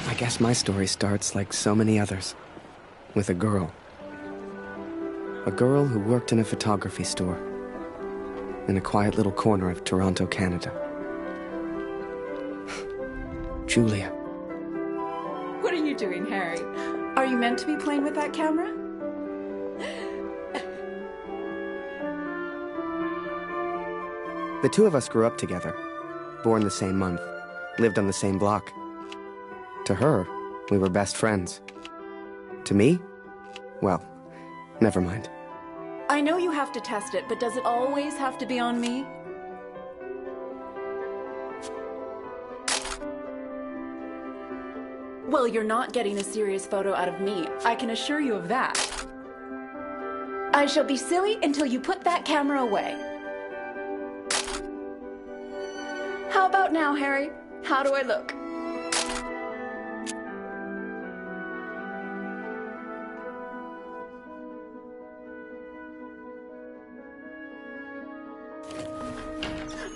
I guess my story starts like so many others, with a girl. A girl who worked in a photography store in a quiet little corner of Toronto, Canada. Julia. What are you doing, Harry? Are you meant to be playing with that camera? The two of us grew up together, born the same month, lived on the same block. To her, we were best friends. To me? Well, never mind. I know you have to test it, but does it always have to be on me? Well, you're not getting a serious photo out of me. I can assure you of that. I shall be silly until you put that camera away. How about now, Harry? How do I look?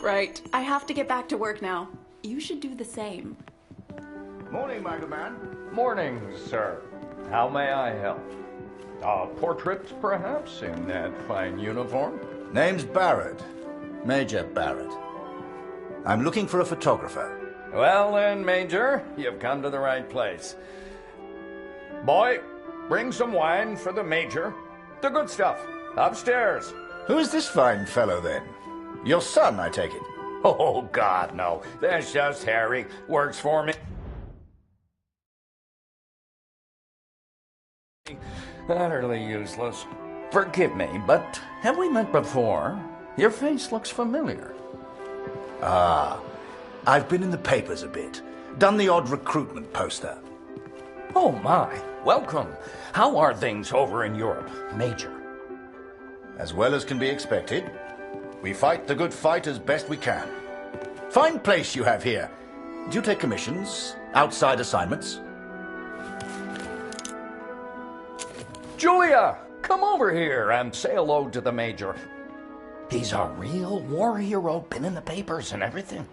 Right. I have to get back to work now. You should do the same. Morning, Magdaman. Morning, sir. How may I help? A portrait, perhaps, in that fine uniform? Name's Barrett. Major Barrett. I'm looking for a photographer. Well then, Major, you've come to the right place. Boy, bring some wine for the Major. The good stuff. Upstairs. Who is this fine fellow, then? Your son, I take it? Oh, God, no. That's just Harry. Works for me. Utterly useless. Forgive me, but have we met before? Your face looks familiar. Ah, I've been in the papers a bit. Done the odd recruitment poster. Oh, my. Welcome. How are things over in Europe, Major? As well as can be expected. We fight the good fight as best we can. Fine place you have here. Do you take commissions? Outside assignments? Julia, come over here and say hello to the Major. He's a real war hero, been in the papers and everything.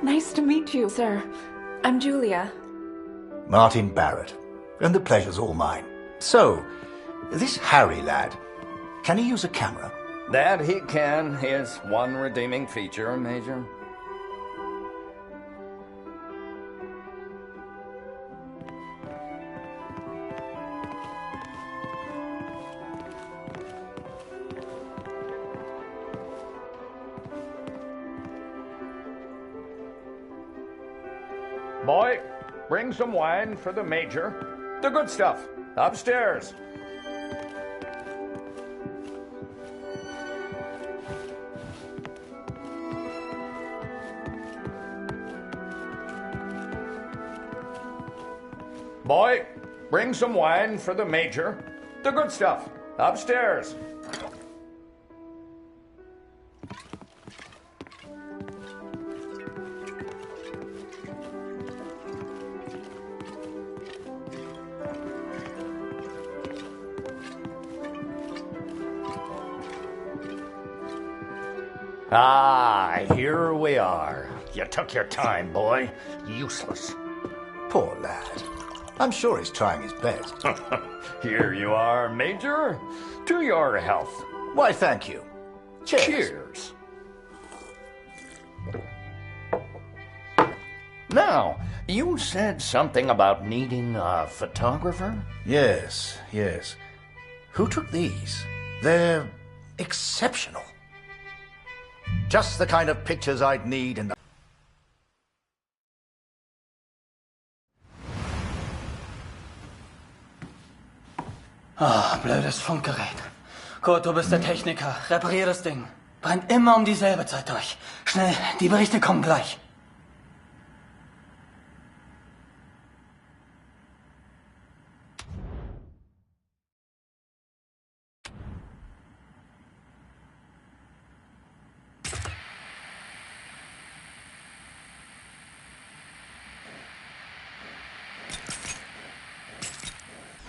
Nice to meet you, sir. I'm Julia. Martin Barrett. And the pleasure's all mine. So, this Harry lad, can he use a camera? That he can. His one redeeming feature, Major. Boy, bring some wine for the Major. The good stuff. Upstairs. Boy, bring some wine for the Major. The good stuff. Upstairs. Ah, here we are. You took your time, boy. Useless. Poor lad. I'm sure he's trying his best. Here you are, Major. To your health. Why, thank you. Cheers. Cheers. Now, you said something about needing a photographer? Yes, yes. Who took these? They're exceptional. Just the kind of pictures I'd need in the... Ah, blödes Funkgerät. Kurt, du bist der Techniker. Reparier das Ding. Brennt immer um dieselbe Zeit durch. Schnell, die Berichte kommen gleich.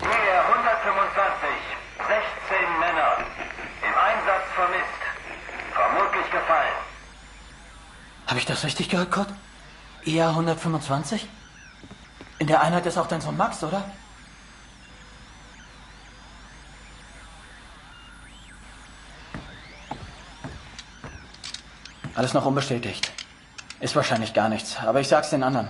Nähe 125, 16 Männer. Im Einsatz vermisst. Vermutlich gefallen. Habe ich das richtig gehört, Kurt? EA 125? In der Einheit ist auch dein Sohn Max, oder? Alles noch unbestätigt. Ist wahrscheinlich gar nichts, aber ich sag's den anderen.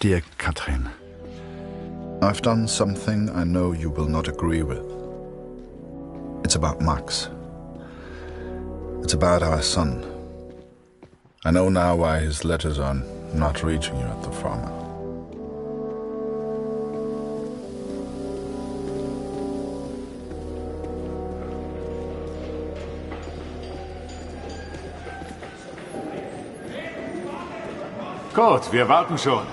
Dear Katrin, I've done something I know you will not agree with. It's about Max. It's about our son. I know now why his letters are not reaching you at the farm. Gut, wir warten schon.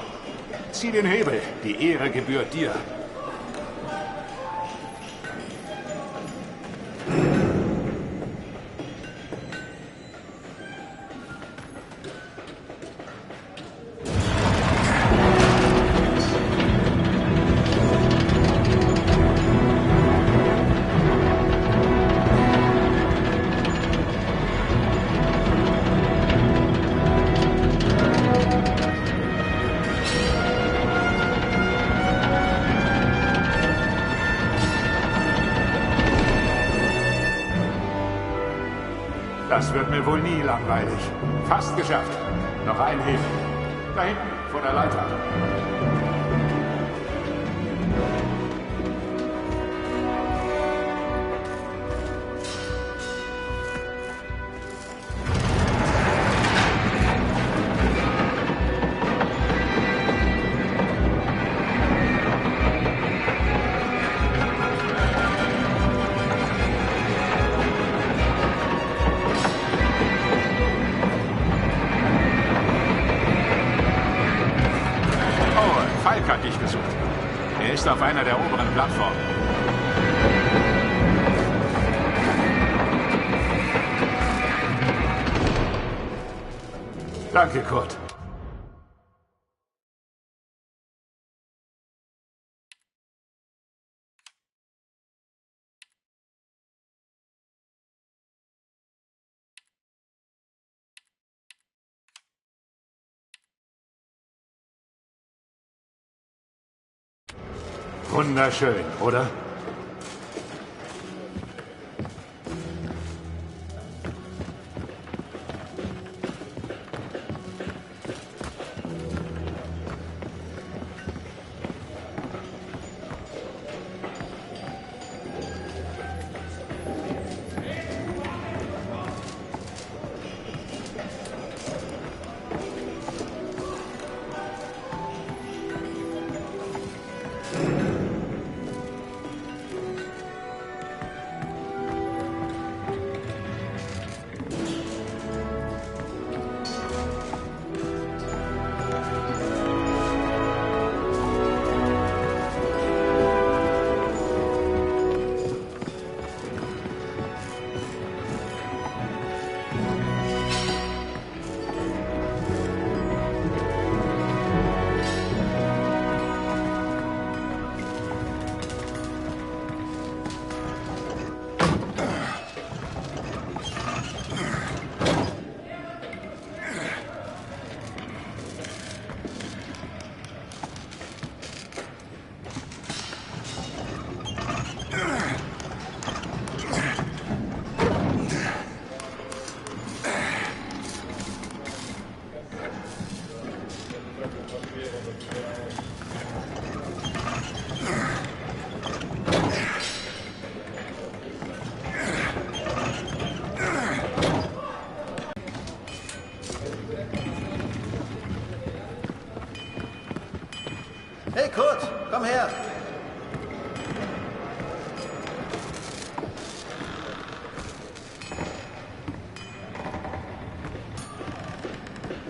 Zieh den Hebel. Die Ehre gebührt dir. Das wird mir wohl nie langweilig. Fast geschafft. Noch ein Hebel. Da hinten, vor der Leiter. Falk hat dich gesucht. Er ist auf einer der oberen Plattformen. Danke, Kurt. Wunderschön, oder? Hey Kurt, komm her!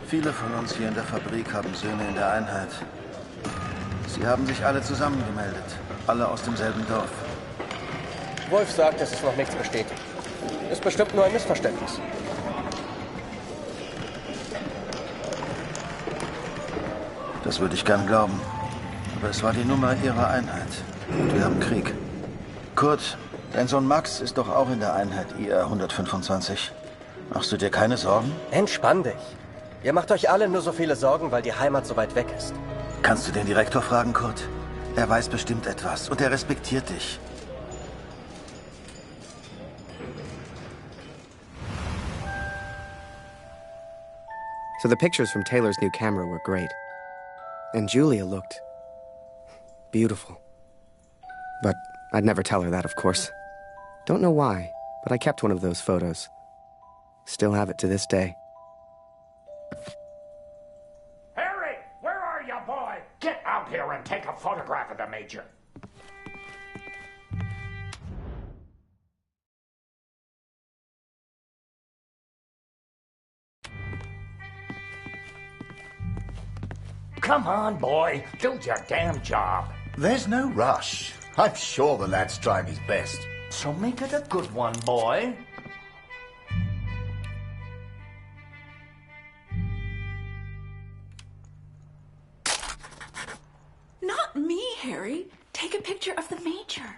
Viele von uns hier in der Fabrik haben Söhne in der Einheit. Sie haben sich alle zusammengemeldet. Alle aus demselben Dorf. Wolf sagt, dass es noch nichts besteht. Ist bestimmt nur ein Missverständnis. Das würde ich gern glauben. Aber es war die Nummer ihrer Einheit. Und wir haben Krieg. Kurt, dein Sohn Max ist doch auch in der Einheit IR 125. Machst du dir keine Sorgen? Entspann dich. Ihr macht euch alle nur so viele Sorgen, weil die Heimat so weit weg ist. Kannst du den Direktor fragen, Kurt? Er weiß bestimmt etwas und er respektiert dich. So the pictures from Taylor's new camera were great. And Julia looked beautiful. But I'd never tell her that, of course. Don't know why, but I kept one of those photos. Still have it to this day. Harry, where are you, boy? Get out here and take a photograph of the Major. Come on, boy. Do your damn job. There's no rush. I'm sure the lad's trying his best. So make it a good one, boy. Not me, Harry. Take a picture of the Major.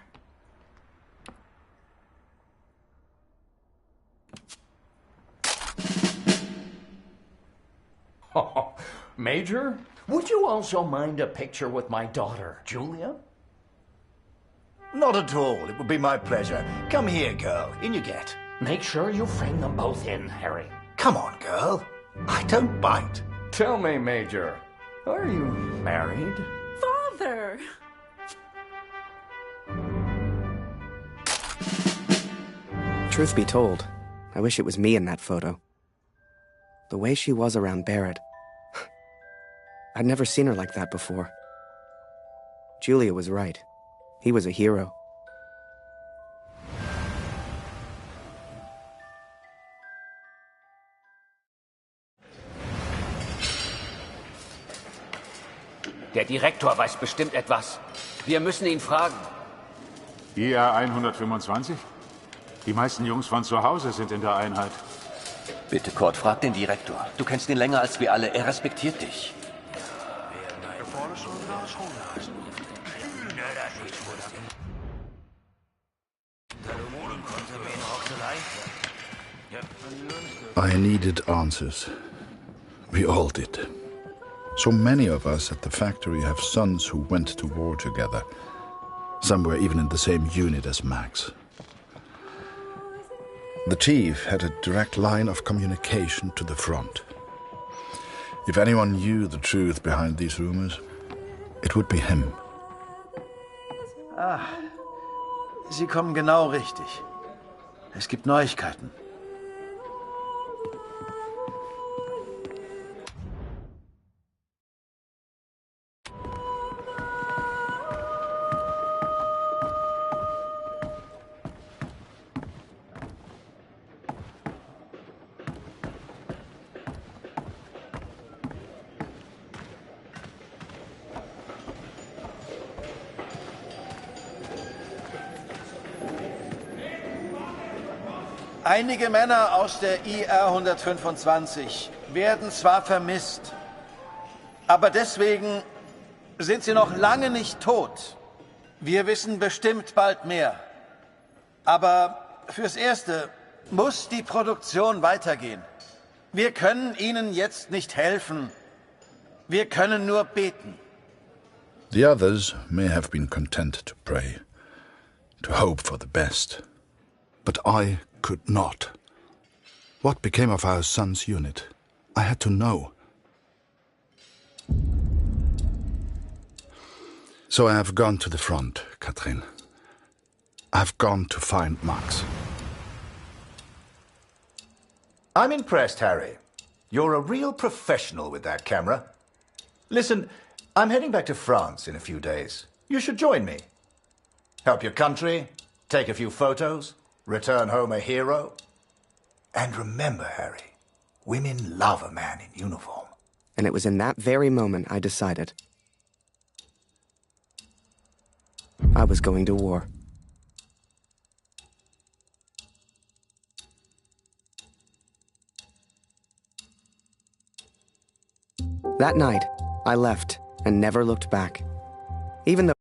Oh, Major, would you also mind a picture with my daughter, Julia? Not at all. It would be my pleasure. Come here, girl. In you get. Make sure you frame them both in, Harry. Come on, girl. I don't bite. Tell me, Major, are you married? Father! Truth be told, I wish it was me in that photo. The way she was around Barrett. I'd never seen her like that before. Julia was right. He was a hero. Der Direktor weiß bestimmt etwas. Wir müssen ihn fragen. IR 125? Die meisten Jungs von zu Hause sind in der Einheit. Bitte, Kurt, frag den Direktor. Du kennst ihn länger als wir alle. Er respektiert dich. I needed answers. We all did. So many of us at the factory have sons who went to war together. Some were even in the same unit as Max. The chief had a direct line of communication to the front. If anyone knew the truth behind these rumors, it would be him. Ah, Sie kommen genau richtig. Es gibt Neuigkeiten. Einige Männer aus der IR 125 werden zwar vermisst, aber deswegen sind sie noch lange nicht tot. Wir wissen bestimmt bald mehr. Aber fürs Erste muss die Produktion weitergehen. Wir können ihnen jetzt nicht helfen. Wir können nur beten. The others may have been content to pray, to hope for the best. But I could not. What became of our son's unit? I had to know. So I have gone to the front, Katrin. I've gone to find Max. I'm impressed, Harry. You're a real professional with that camera. Listen, I'm heading back to France in a few days. You should join me. Help your country, take a few photos, return home a hero. And remember, Harry, women love a man in uniform. And it was in that very moment I decided I was going to war. That night, I left and never looked back. Even though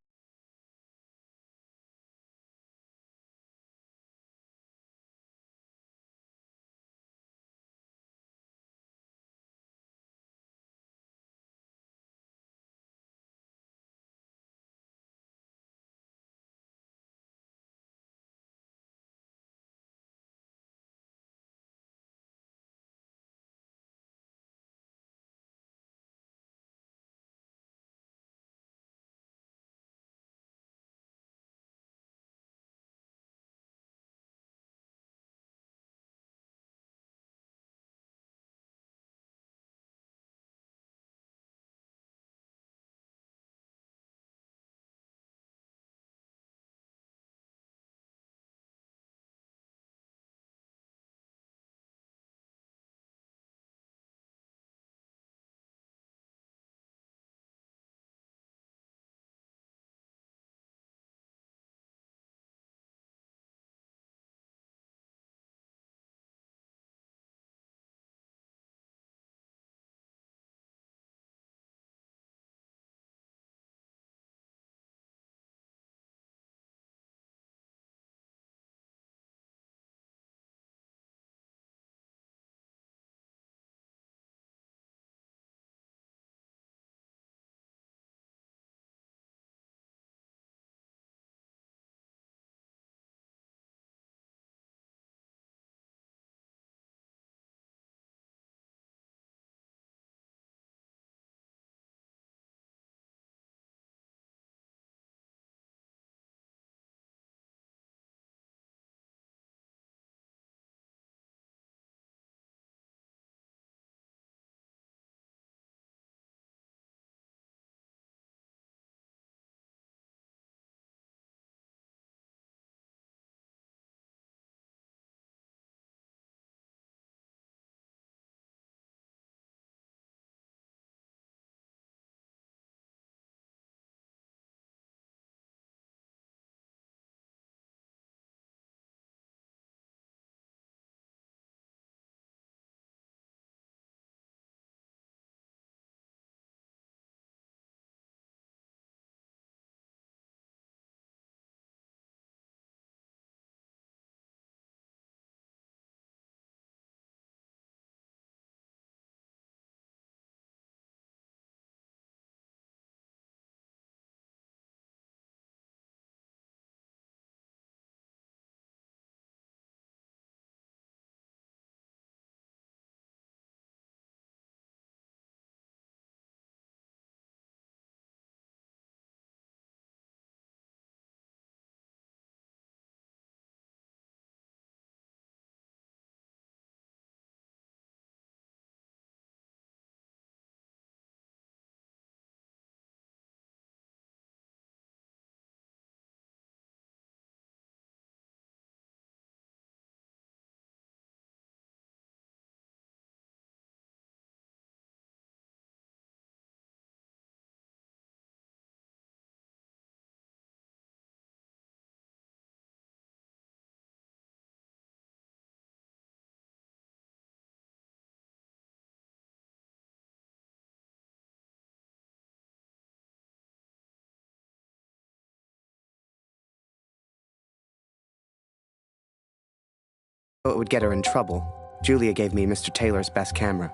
it would get her in trouble, Julia gave me Mr. Taylor's best camera.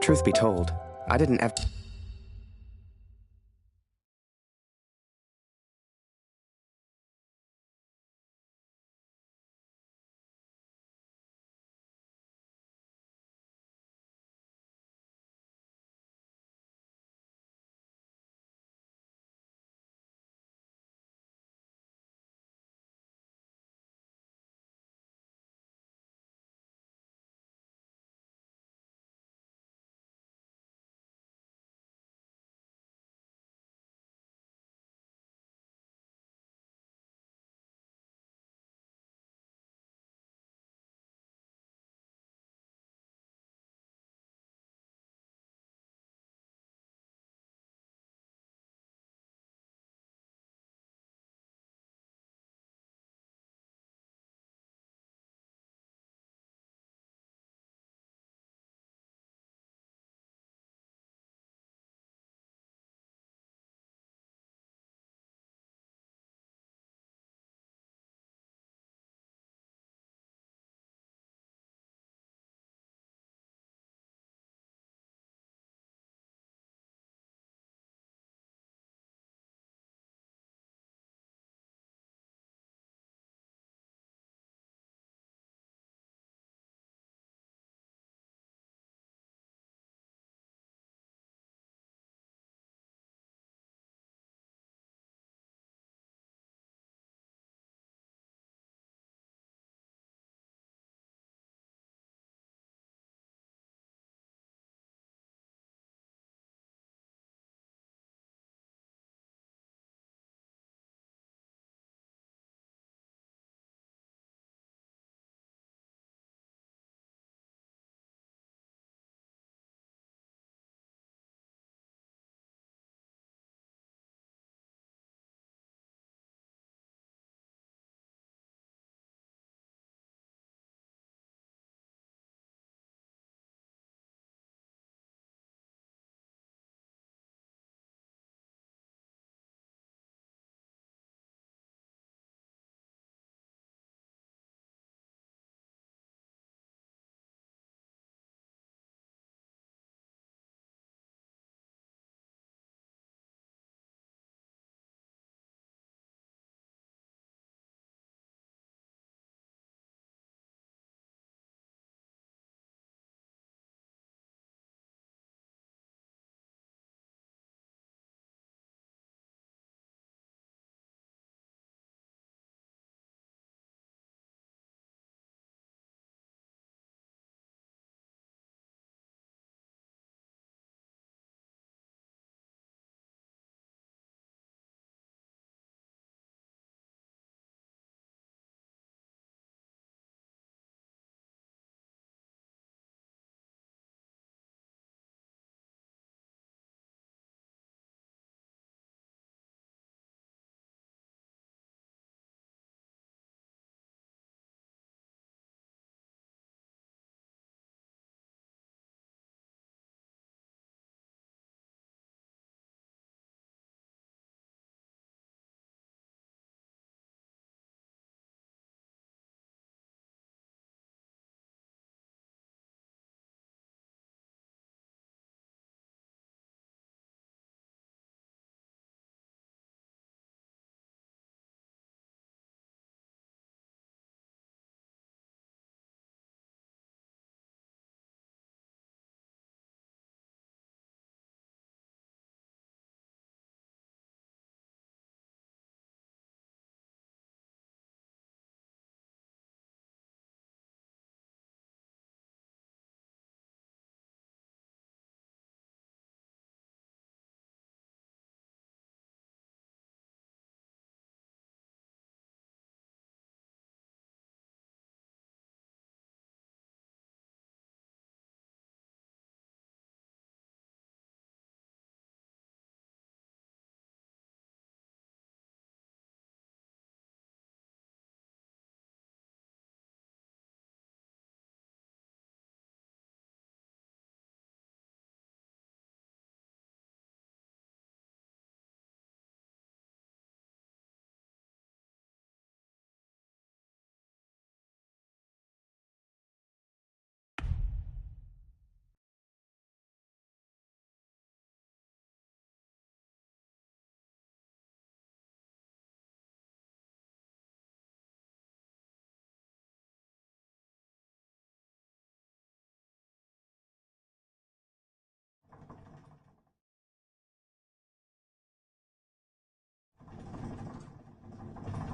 Truth be told, I didn't ever...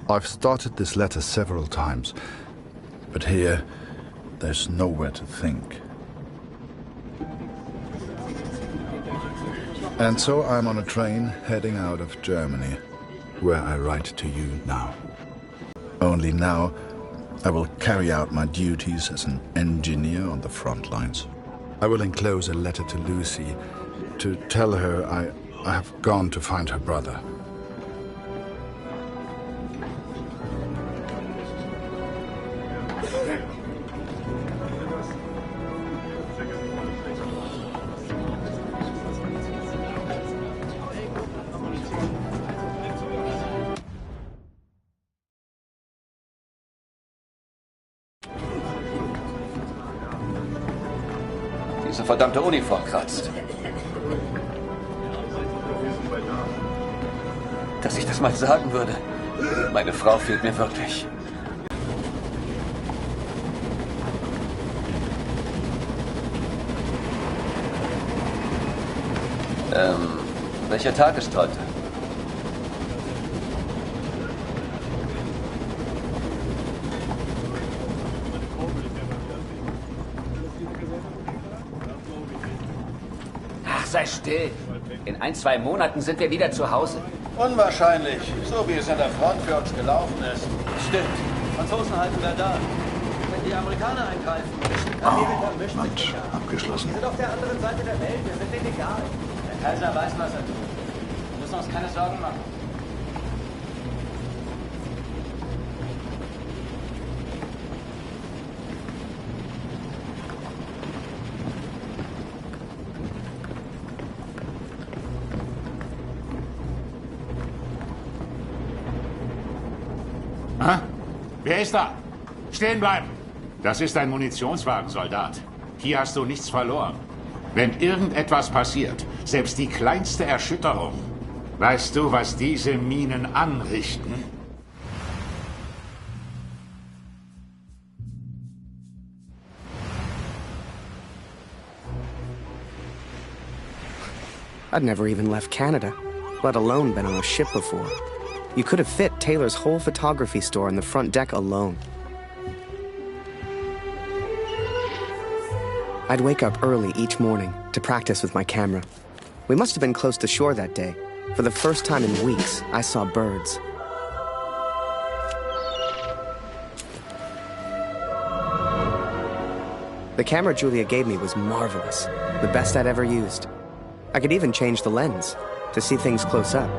I've started this letter several times, but here, there's nowhere to think. And so I'm on a train heading out of Germany, where I write to you now. Only now, I will carry out my duties as an engineer on the front lines. I will enclose a letter to Lucy to tell her I have gone to find her brother. Diese verdammte Uniform kratzt. Dass ich das mal sagen würde. Meine Frau fehlt mir wirklich. Welcher Tag ist heute? Ach, sei still. In 1-2 Monaten sind wir wieder zu Hause. Unwahrscheinlich, so wie es an der Front für uns gelaufen ist. Stimmt. Franzosen halten wir da. Wenn die Amerikaner eingreifen, Amerika mischt sich nicht ab. Abgeschlossen. Wir sind auf der anderen Seite der Welt, wir sind denen egal. Der Kaiser weiß, was er tut. Wir müssen uns keine Sorgen machen. Ah? Wer ist da? Stehen bleiben! Das ist ein Munitionswagen, Soldat. Hier hast du nichts verloren. Wenn irgendetwas passiert, selbst die kleinste Erschütterung, weißt du, was diese Minen anrichten? I'd never even left Canada, let alone been on a ship before. You could have fit Taylor's whole photography store on the front deck alone. I'd wake up early each morning to practice with my camera. We must have been close to shore that day. For the first time in weeks, I saw birds. The camera Julia gave me was marvelous, the best I'd ever used. I could even change the lens to see things close up.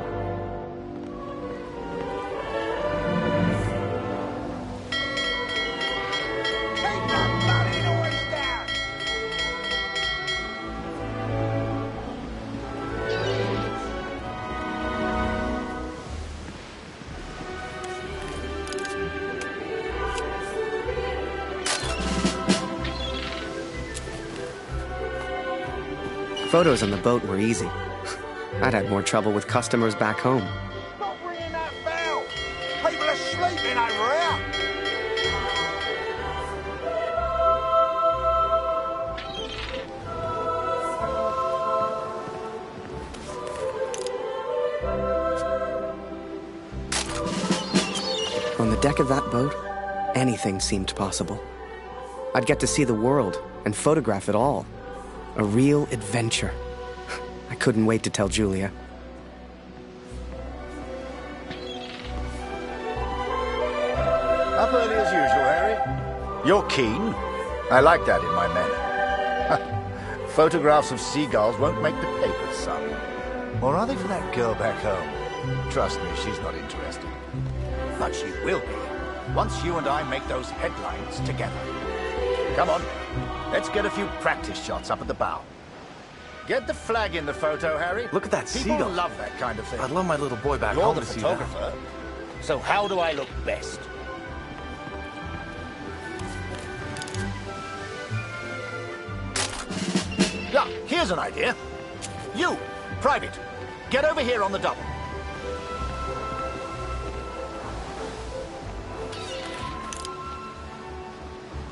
Photos on the boat were easy. I'd had more trouble with customers back home. Stop ringing that bell! People are sleeping over here! On the deck of that boat, anything seemed possible. I'd get to see the world and photograph it all. A real adventure. I couldn't wait to tell Julia. Up early as usual, Harry. You're keen. I like that in my men. Photographs of seagulls won't make the papers, son. Or are they for that girl back home? Trust me, she's not interested. But she will be, once you and I make those headlines together. Come on, let's get a few practice shots up at the bow. Get the flag in the photo, Harry. Look at that seagull. People love that kind of thing. I'd love my little boy back You're home the to see that. photographer, so how do I look best? Yeah, here's an idea. You, Private, get over here on the double.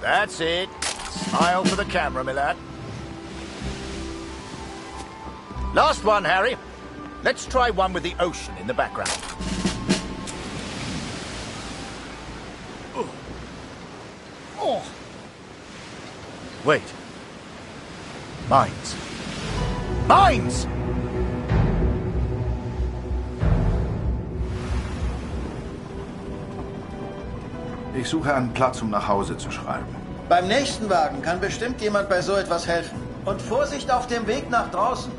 That's it. Smile for the camera, my lad. Last one, Harry. Let's try one with the ocean in the background. Wait. Mines. Mines! Ich suche einen Platz, um nach Hause zu schreiben. Beim nächsten Wagen kann bestimmt jemand bei so etwas helfen. Und Vorsicht auf dem Weg nach draußen.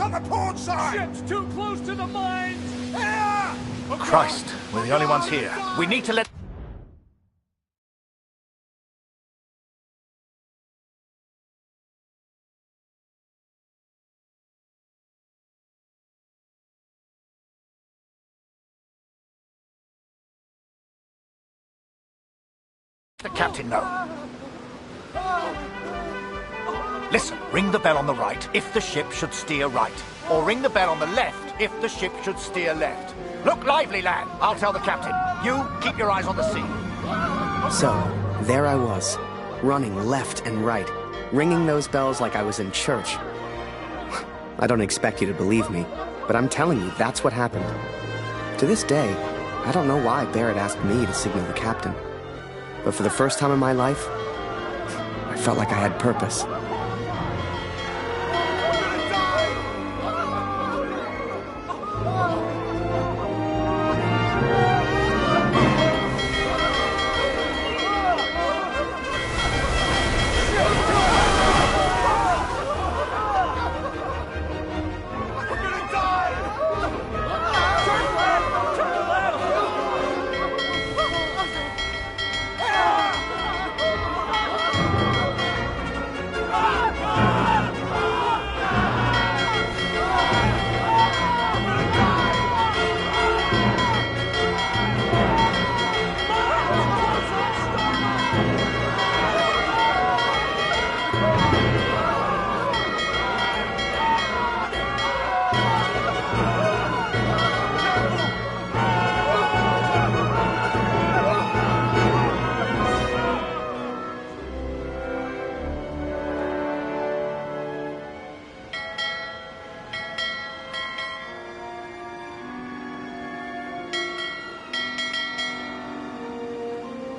On the port side! Ship's too close to the mines! Christ, we're the only ones here. We need to let... the captain know. Listen, ring the bell on the right if the ship should steer right. Or ring the bell on the left if the ship should steer left. Look lively, lad. I'll tell the captain. You, keep your eyes on the sea. So, there I was, running left and right, ringing those bells like I was in church. I don't expect you to believe me, but I'm telling you, that's what happened. To this day, I don't know why Barrett asked me to signal the captain. But for the first time in my life, I felt like I had purpose.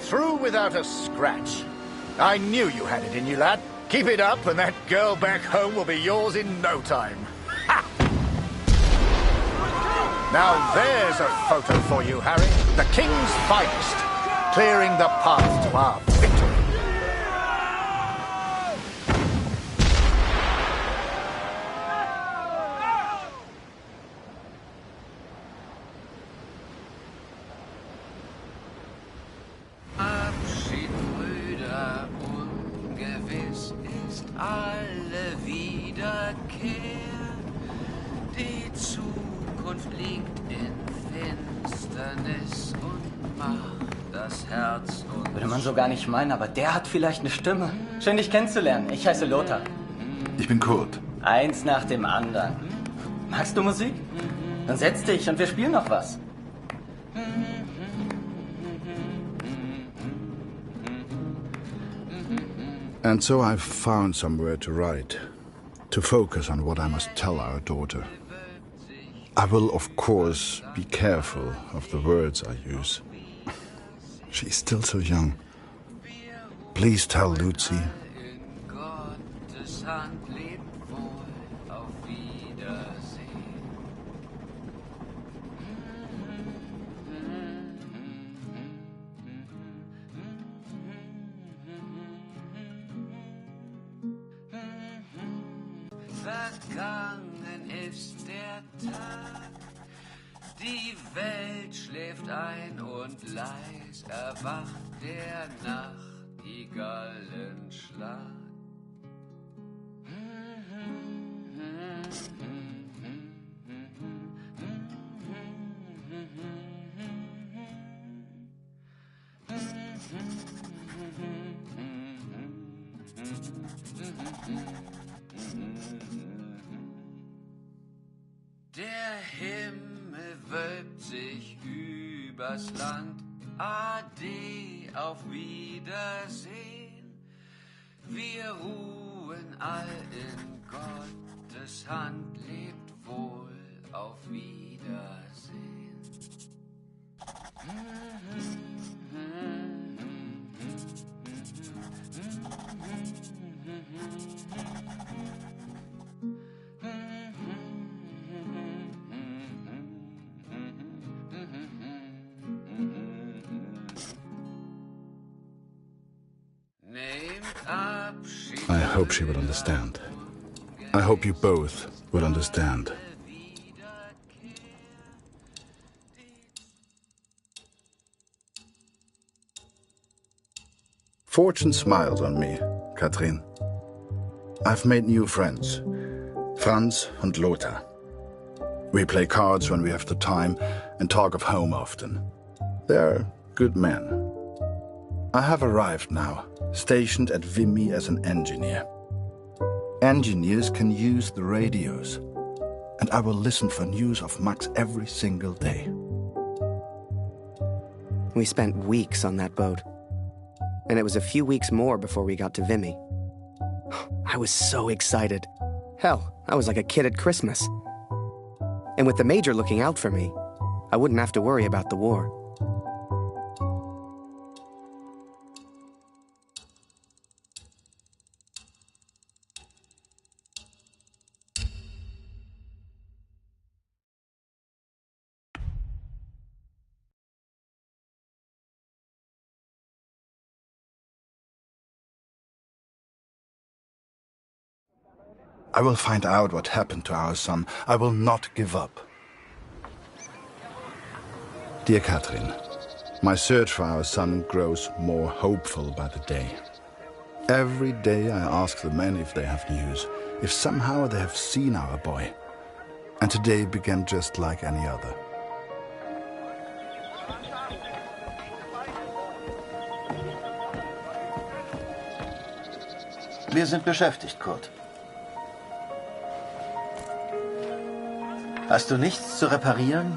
Through without a scratch. I knew you had it in you, lad. Keep it up and that girl back home will be yours in no time. Ha! Now there's a photo for you, Harry. The King's finest. Clearing the path to our victory. Alle Wiederkehr, die Zukunft liegt in Finsternis und Macht. das Herz und... Würde man so gar nicht meinen, aber der hat vielleicht eine Stimme. Schön, dich kennenzulernen. Ich heiße Lothar. Ich bin Kurt. Eins nach dem anderen. Magst du Musik? Dann setz dich und wir spielen noch was. And so I've found somewhere to write, to focus on what I must tell our daughter. I will, of course, be careful of the words I use. She's still so young. Please tell Lucy. In Gottes Hand lebt wohl, auf Wiedersehen. Vergangen ist der Tag, die Welt schläft ein und leis erwacht der Nachtigallenschlag. Der Himmel wölbt sich übers Land. Ade, auf Wiedersehen. Wir ruhen all in Gottes Hand. Lebt wohl, auf Wiedersehen. I hope she will understand. I hope you both will understand. Fortune smiled on me, Katrin. I've made new friends, Franz and Lothar. We play cards when we have the time and talk of home often. They're good men. I have arrived now, stationed at Vimy as an engineer. Engineers can use the radios, and I will listen for news of Max every single day. We spent weeks on that boat, and it was a few weeks more before we got to Vimy. I was so excited. Hell, I was like a kid at Christmas. And with the Major looking out for me, I wouldn't have to worry about the war. I will find out what happened to our son. I will not give up. Dear Katrin, my search for our son grows more hopeful by the day. Every day I ask the men if they have news, if somehow they have seen our boy. And today began just like any other. Wir sind beschäftigt, Kurt. Hast du nichts zu reparieren?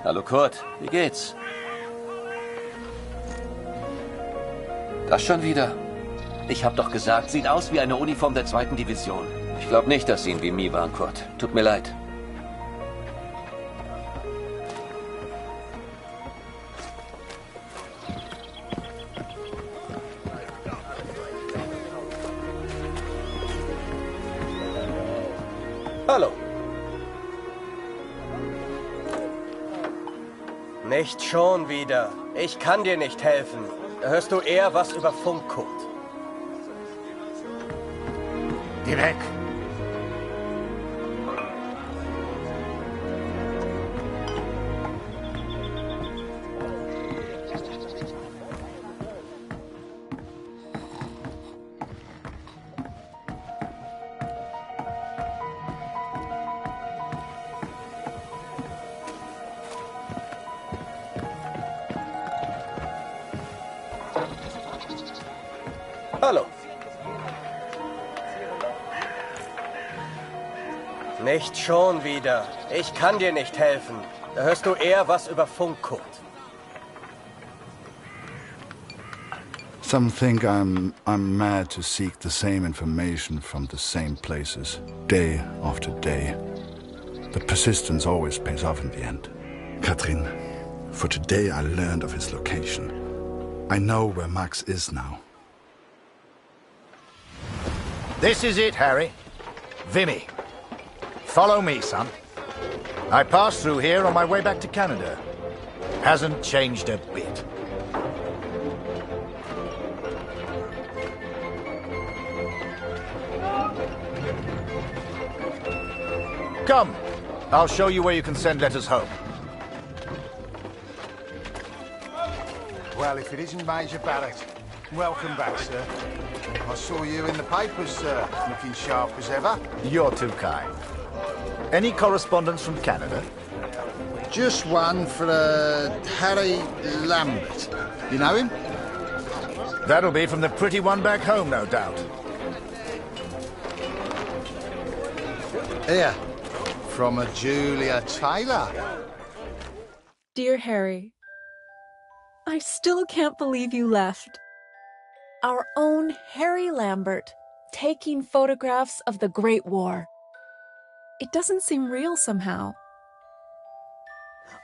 Hallo Kurt, wie geht's? Das schon wieder? Ich hab doch gesagt, sieht aus wie eine Uniform der 2. Division. Ich glaube nicht, dass Sie in Vimy waren, Kurt. Tut mir leid. Hallo. Nicht schon wieder. Ich kann dir nicht helfen. Da hörst du eher was über Funkcode. Geh weg! Hallo. Nicht schon wieder. Ich kann dir nicht helfen. Da hörst du eher was über Funk, Kurt. Some think I'm mad to seek the same information from the same places, day after day. But persistence always pays off in the end. Katrin, for today I learned of his location. I know where Max is now. This is it, Harry. Vimy. Follow me, son. I passed through here on my way back to Canada. Hasn't changed a bit. Come, I'll show you where you can send letters home. Well, if it isn't Major Barrett, welcome back, sir. I saw you in the papers, sir, looking sharp as ever. You're too kind. Any correspondence from Canada? Just one for Harry Lambert. You know him? That'll be from the pretty one back home, no doubt. Here, from a Julia Taylor. Dear Harry, I still can't believe you left. Our own Harry Lambert, taking photographs of the Great War. It doesn't seem real somehow.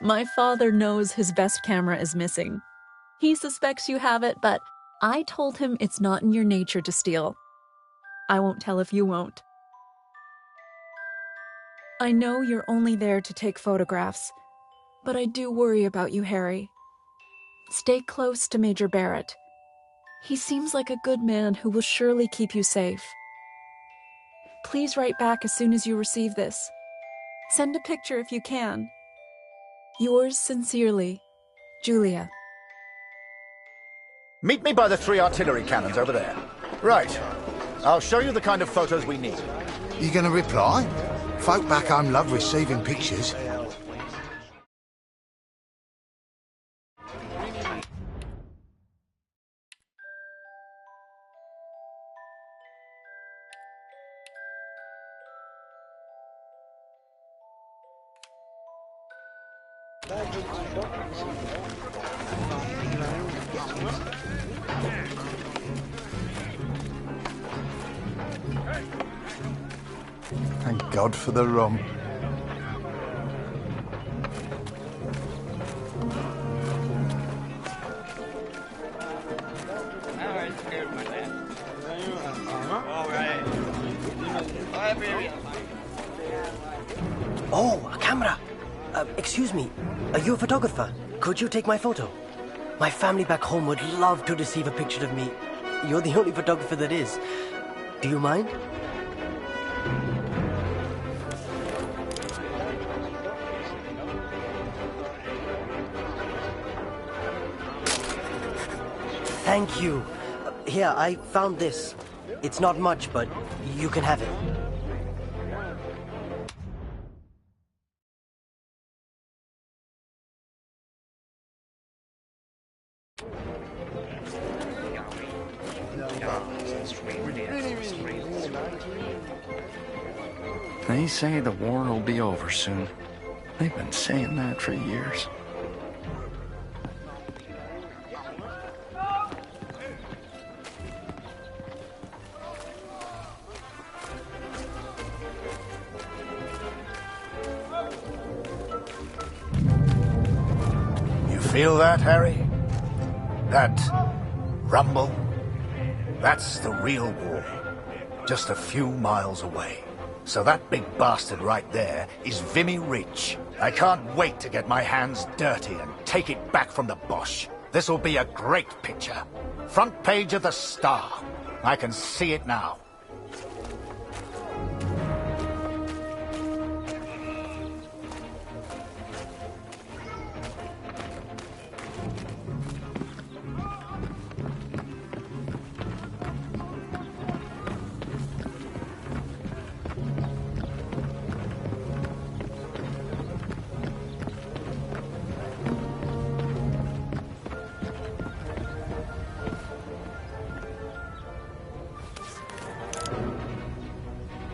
My father knows his best camera is missing. He suspects you have it, but I told him it's not in your nature to steal. I won't tell if you won't. I know you're only there to take photographs, but I do worry about you, Harry. Stay close to Major Barrett. He seems like a good man who will surely keep you safe. Please write back as soon as you receive this. Send a picture if you can. Yours sincerely, Julia. Meet me by the 3 artillery cannons over there. Right. I'll show you the kind of photos we need. You gonna reply? Folk back home love receiving pictures. Thank God for the rum. Oh, a camera. Excuse me, are you a photographer? Could you take my photo? My family back home would love to receive a picture of me. You're the only photographer that is. Do you mind? Thank you. Here, I found this. It's not much, but you can have it. They say the war will be over soon. They've been saying that for years. You feel that, Harry? That rumble? That's the real war. Just a few miles away. So that big bastard right there is Vimy Ridge. I can't wait to get my hands dirty and take it back from the Boche. This'll be a great picture. Front page of the Star. I can see it now.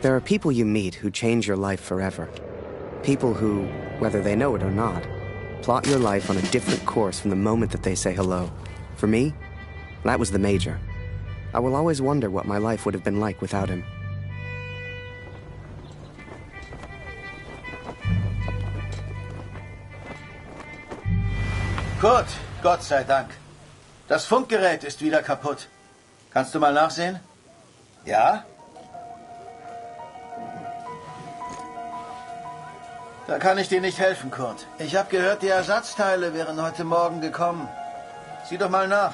There are people you meet who change your life forever. People who, whether they know it or not, plot your life on a different course from the moment that they say hello. For me, that was the Major. I will always wonder what my life would have been like without him. Kurt, Gott sei Dank. Das Funkgerät ist wieder kaputt. Kannst du mal nachsehen? Ja? Da kann ich dir nicht helfen, Kurt. Ich habe gehört, die Ersatzteile wären heute Morgen gekommen. Sieh doch mal nach.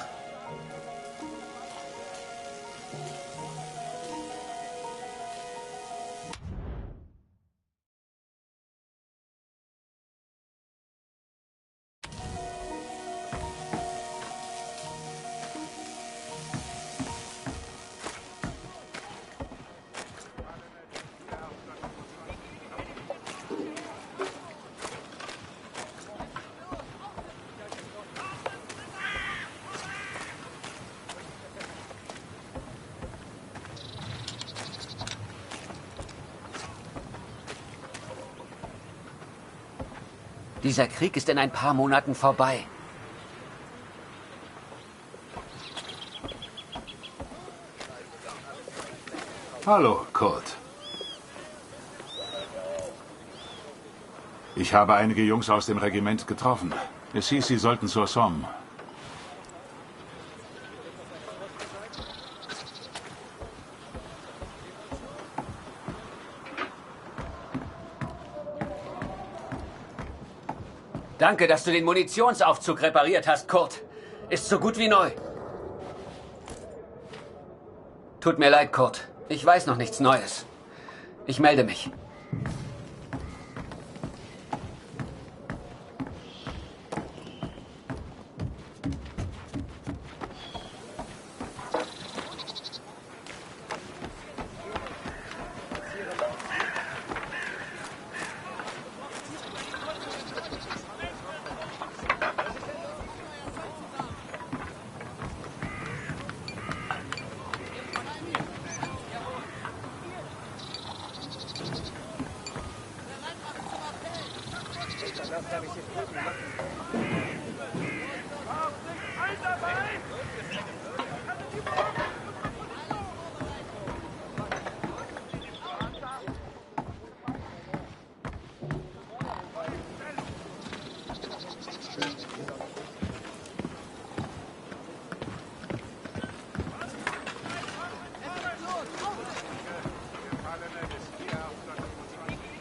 Dieser Krieg ist in ein paar Monaten vorbei. Hallo, Kurt. Ich habe einige Jungs aus dem Regiment getroffen. Es hieß, sie sollten zur Somme. Danke, dass du den Munitionsaufzug repariert hast, Kurt. Ist so gut wie neu. Tut mir leid, Kurt. Ich weiß noch nichts Neues. Ich melde mich.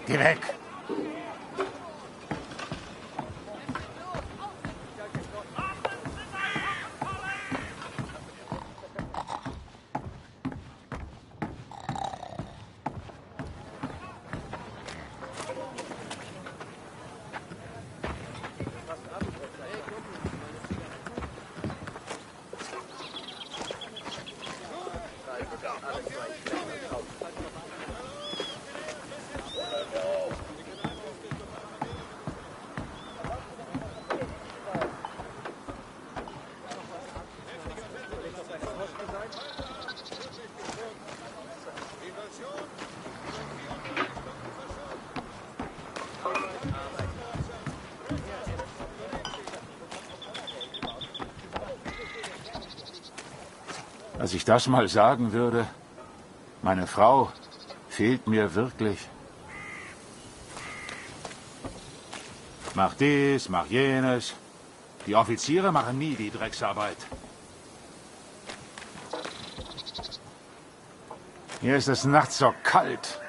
Geh weg! Als ich das mal sagen würde, meine Frau fehlt mir wirklich. Mach dies, mach jenes. Die Offiziere machen nie die Drecksarbeit. Hier ist es nachts so kalt.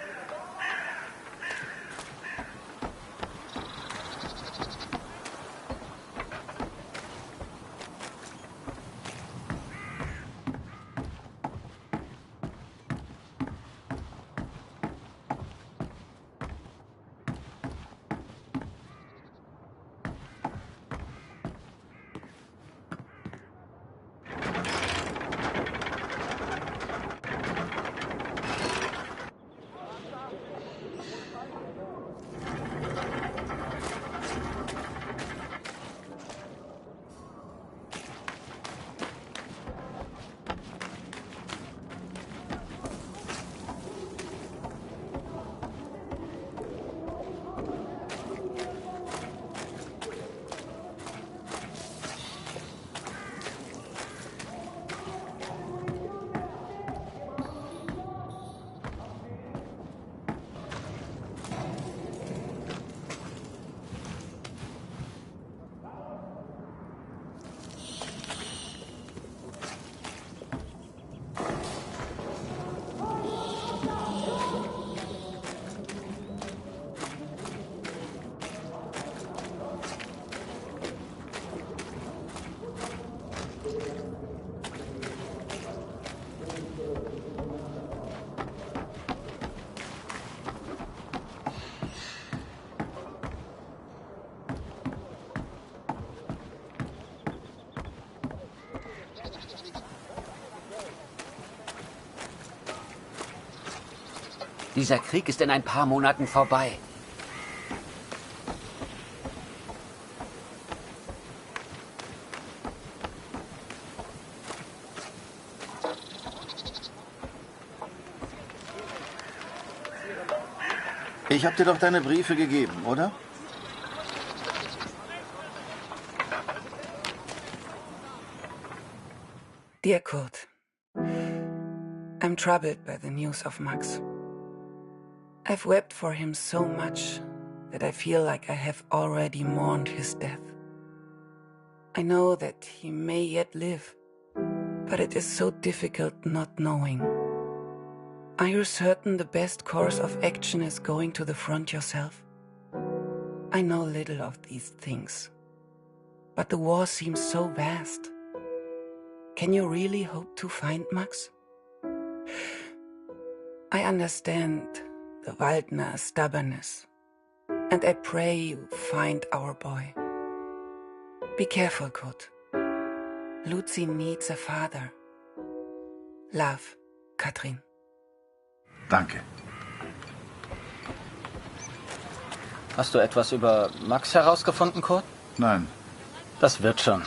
Dieser Krieg ist in ein paar Monaten vorbei. Ich habe dir doch deine Briefe gegeben, oder? Dear Kurt, I'm troubled by the news of Max. I've wept for him so much that I feel like I have already mourned his death. I know that he may yet live, but it is so difficult not knowing. Are you certain the best course of action is going to the front yourself? I know little of these things, but the war seems so vast. Can you really hope to find Max? I understand the Waldner stubbornness, and I pray you find our boy. Be careful, Kurt. Lucy needs a father. Love, Katrin. Danke. Hast du etwas über Max herausgefunden, Kurt? Nein. Das wird schon.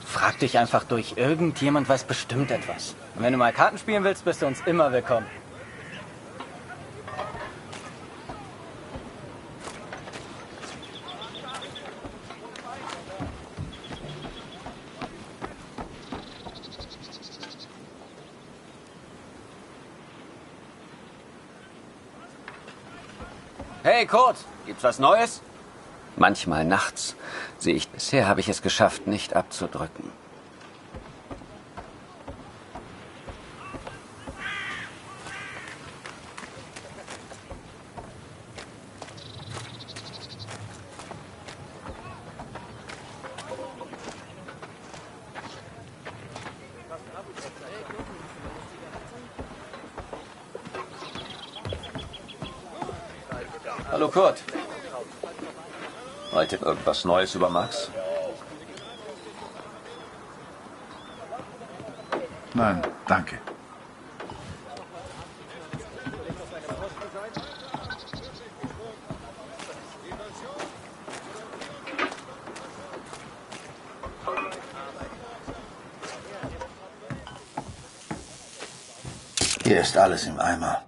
Frag dich einfach durch. Irgendjemand weiß bestimmt etwas. Und wenn du mal Karten spielen willst, bist du uns immer willkommen. Hey Kurt, gibt's was Neues? Manchmal nachts sehe ich. Bisher habe ich es geschafft, nicht abzudrücken. Hallo Kurt. Heute irgendwas Neues über Max? Nein, danke. Hier ist alles im Eimer.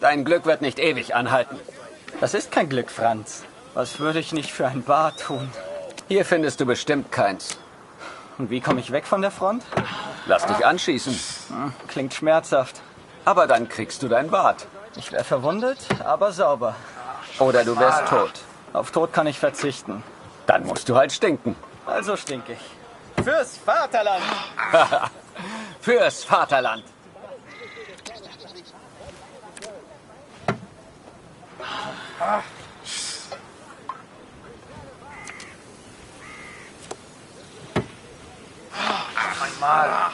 Dein Glück wird nicht ewig anhalten. Das ist kein Glück, Franz. Was würde ich nicht für ein Bar tun? Hier findest du bestimmt keins. Und wie komme ich weg von der Front? Lass dich anschießen. Klingt schmerzhaft. Aber dann kriegst du dein Bart. Ich wäre verwundet, aber sauber. Oder du wärst tot. Auf Tod kann ich verzichten. Dann musst du halt stinken. Also stink ich. Fürs Vaterland! Fürs Vaterland! Einmal.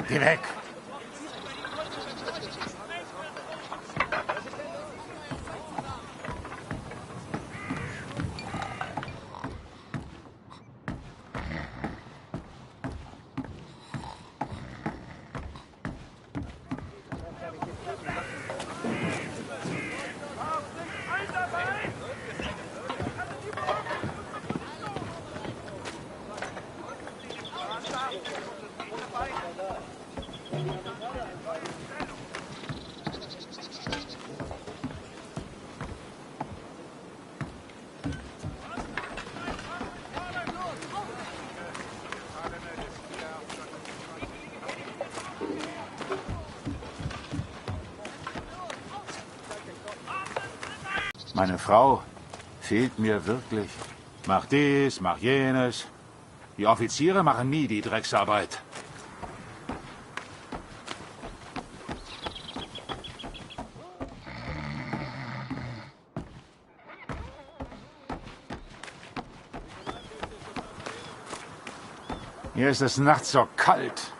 Geh weg! Meine Frau fehlt mir wirklich. Mach dies, mach jenes. Die Offiziere machen nie die Drecksarbeit. Hier ist es nachts so kalt.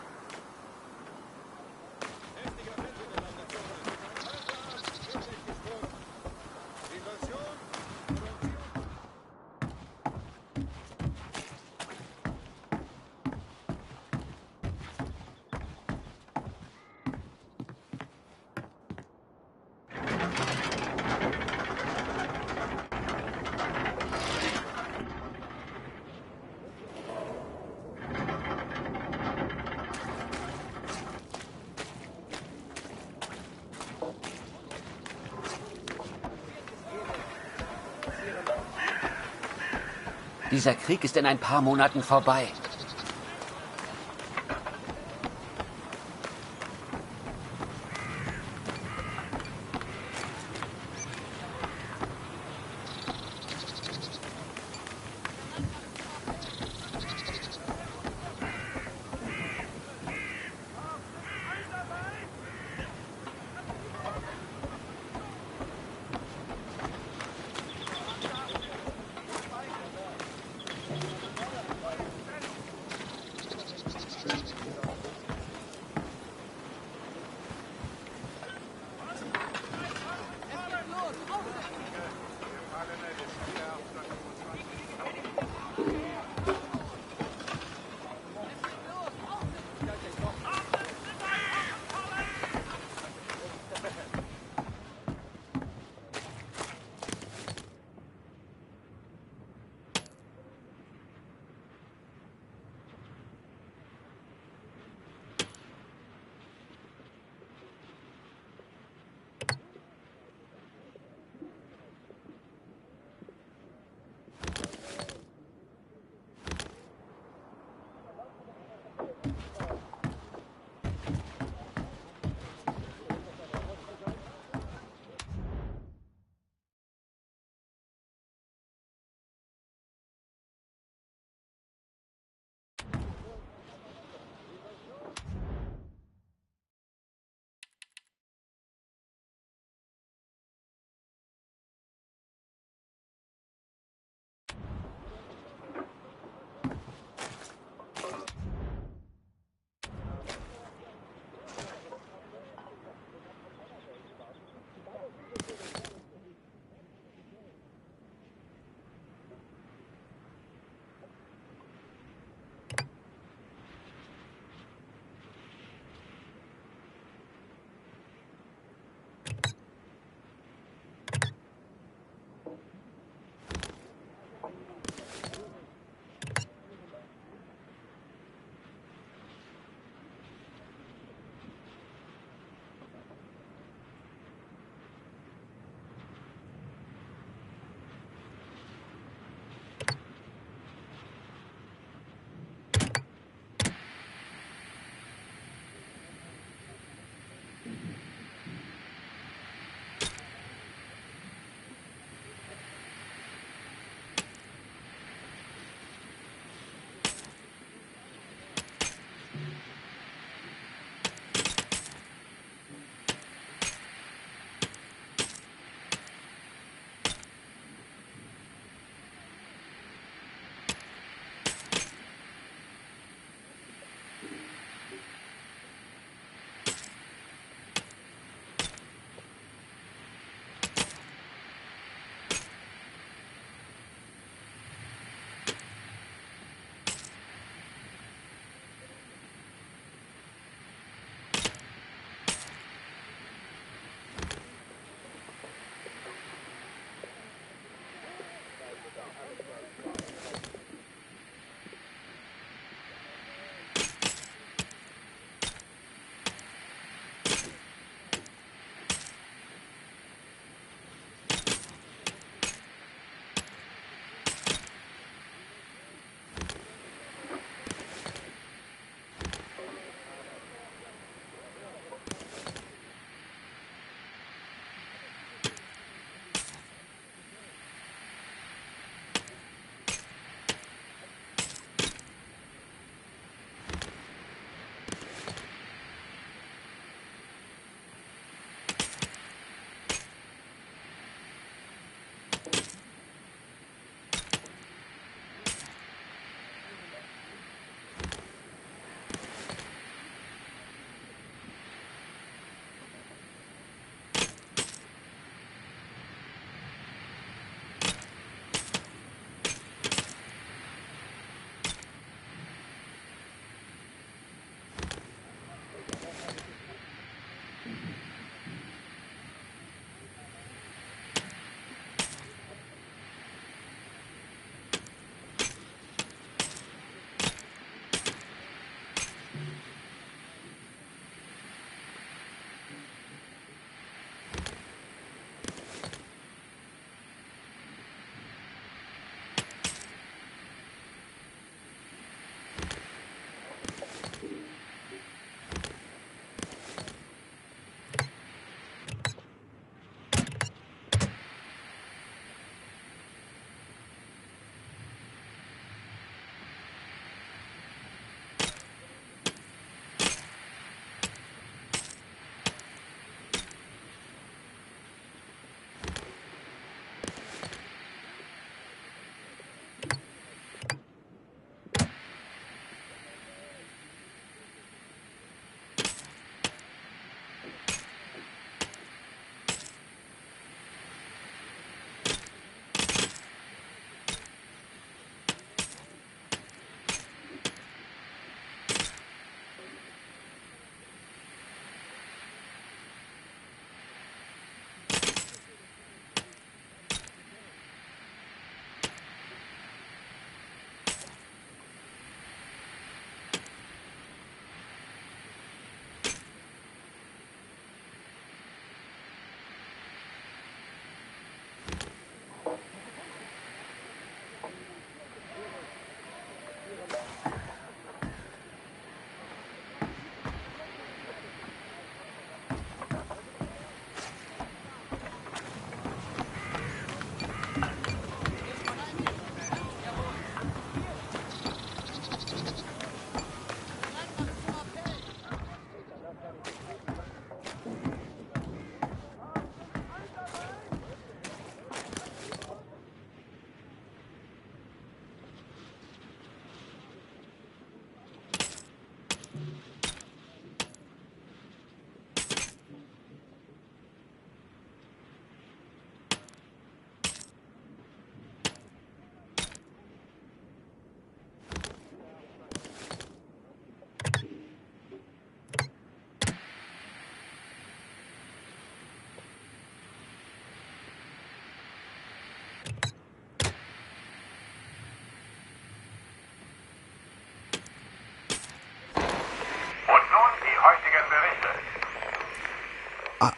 Dieser Krieg ist in ein paar Monaten vorbei.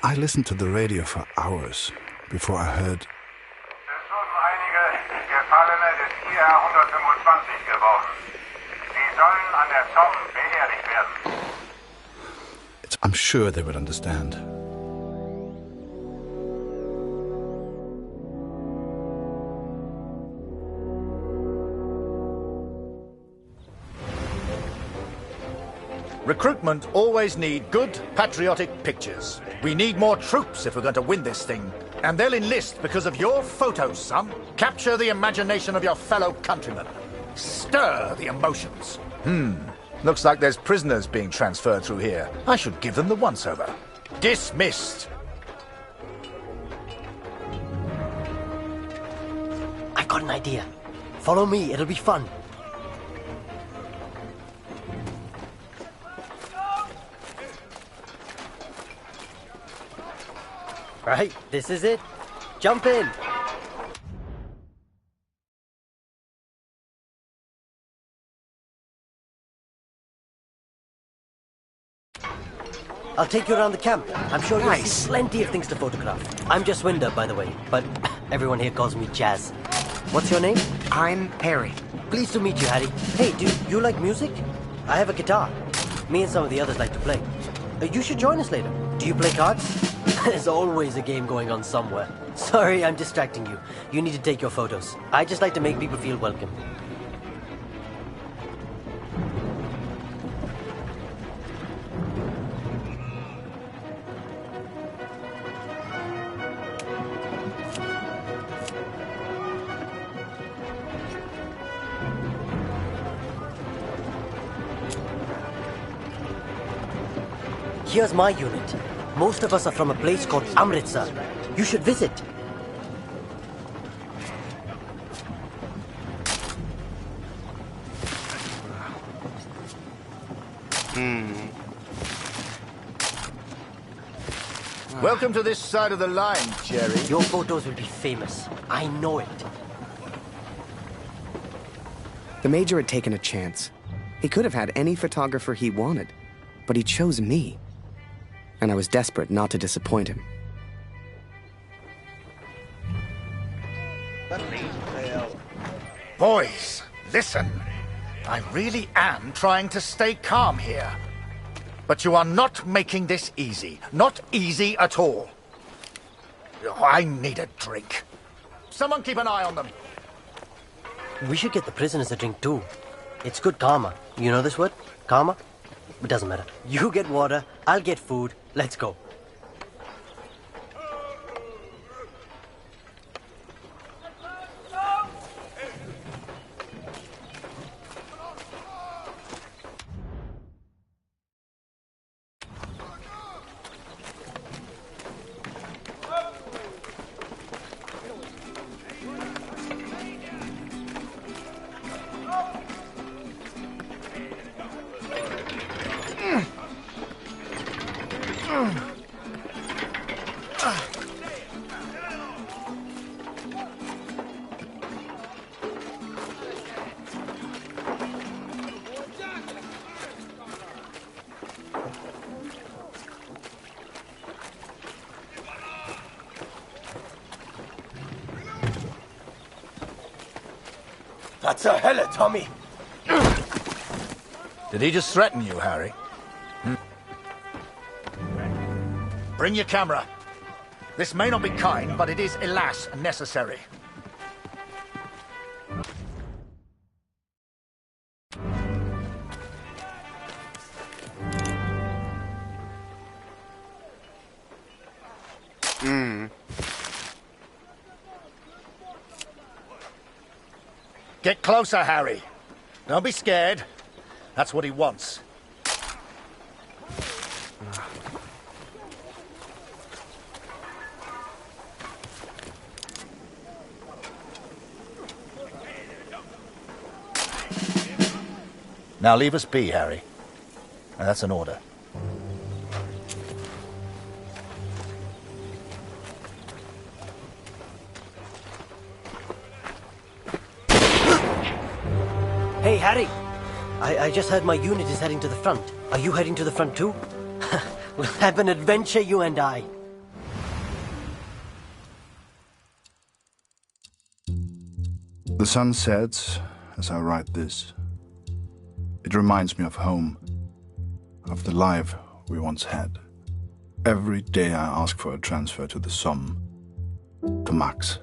I listened to the radio for hours before I heard... Es wurden einige Gefallene des IR-125 geborgen. Sie sollen an der Somme beerdigt werden. I'm sure they would understand. Recruitment always need good, patriotic pictures. We need more troops if we're going to win this thing. And they'll enlist because of your photos, son. Capture the imagination of your fellow countrymen. Stir the emotions. Looks like there's prisoners being transferred through here. I should give them the once-over. Dismissed. I've got an idea. Follow me, it'll be fun. Right, this is it. Jump in. I'll take you around the camp. I'm sure you'll see plenty of things to photograph. I'm just Winder, by the way, but everyone here calls me Jazz. What's your name? I'm Harry. Pleased to meet you, Harry. Hey, do you like music? I have a guitar. Me and some of the others like to play. You should join us later. Do you play cards? There's always a game going on somewhere. Sorry, I'm distracting you. You need to take your photos. I just like to make people feel welcome. Here's my unit. Most of us are from a place called Amritsar. You should visit. Welcome to this side of the line, Jerry. Your photos will be famous. I know it. The Major had taken a chance. He could have had any photographer he wanted, but he chose me. And I was desperate not to disappoint him. Boys, listen. I really am trying to stay calm here. But you are not making this easy. Not easy at all. Oh, I need a drink. Someone keep an eye on them. We should get the prisoners a drink too. It's good karma. You know this word? Karma? It doesn't matter. You get water, I'll get food. Let's go. That's a hell of Tommy. Did he just threaten you, Harry? Bring your camera. This may not be kind, but it is, alas, necessary. Get closer, Harry. Don't be scared. That's what he wants. Now leave us be, Harry. Now, that's an order. Hey, Harry! I just heard my unit is heading to the front. Are you heading to the front too? We'll have an adventure, you and I. The sun sets as I write this. It reminds me of home, of the life we once had. Every day I ask for a transfer to the Somme, to Max.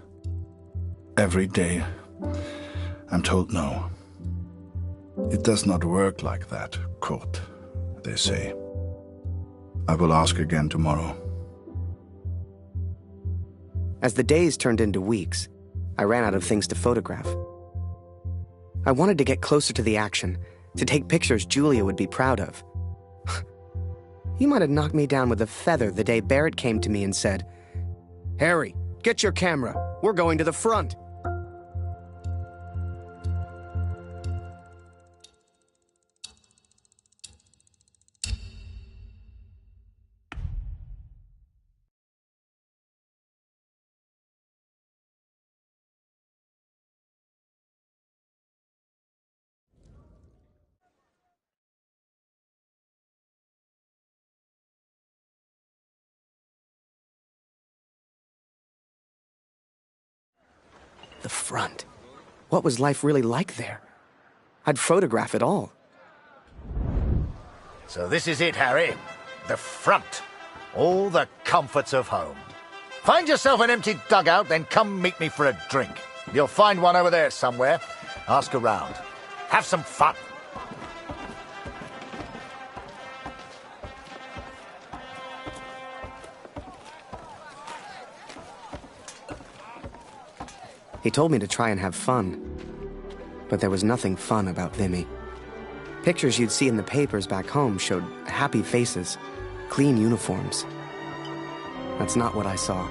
Every day I'm told no. It does not work like that, Kurt, they say. I will ask again tomorrow. As the days turned into weeks, I ran out of things to photograph. I wanted to get closer to the action, to take pictures Julia would be proud of. You might have knocked me down with a feather the day Barrett came to me and said, "Harry, get your camera. We're going to the front." The front. What was life really like there? I'd photograph it all. So this is it, Harry. The front. All the comforts of home. Find yourself an empty dugout, then come meet me for a drink. You'll find one over there somewhere. Ask around. Have some fun. He told me to try and have fun. But there was nothing fun about Vimy. Pictures you'd see in the papers back home showed happy faces, clean uniforms. That's not what I saw.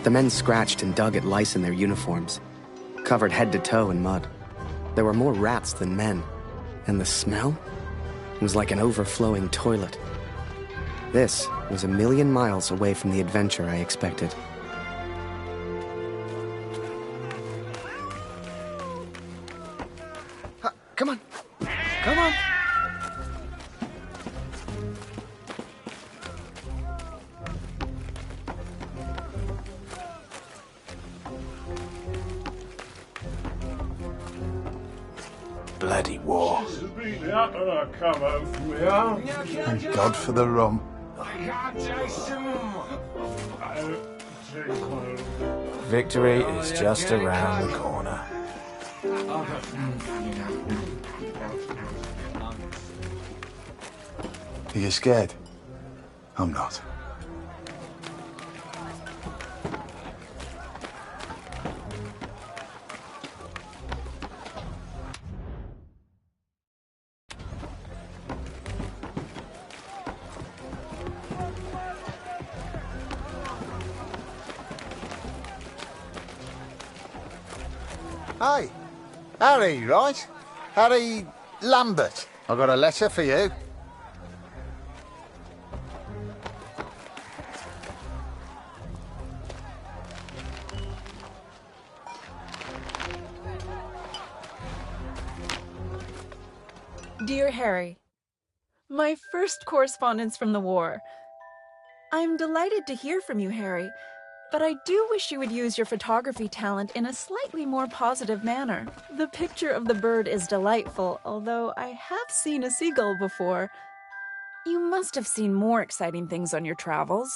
The men scratched and dug at lice in their uniforms, covered head to toe in mud. There were more rats than men, and the smell was like an overflowing toilet. This was a million miles away from the adventure I expected. Come on. Come on. Bloody war. Thank God for the rum. Victory is just around the corner. Are you scared? I'm not. Hey, Harry, right? Harry Lambert. I got a letter for you. Dear Harry, my first correspondence from the war. I'm delighted to hear from you, Harry, but I do wish you would use your photography talent in a slightly more positive manner. The picture of the bird is delightful, although I have seen a seagull before. You must have seen more exciting things on your travels.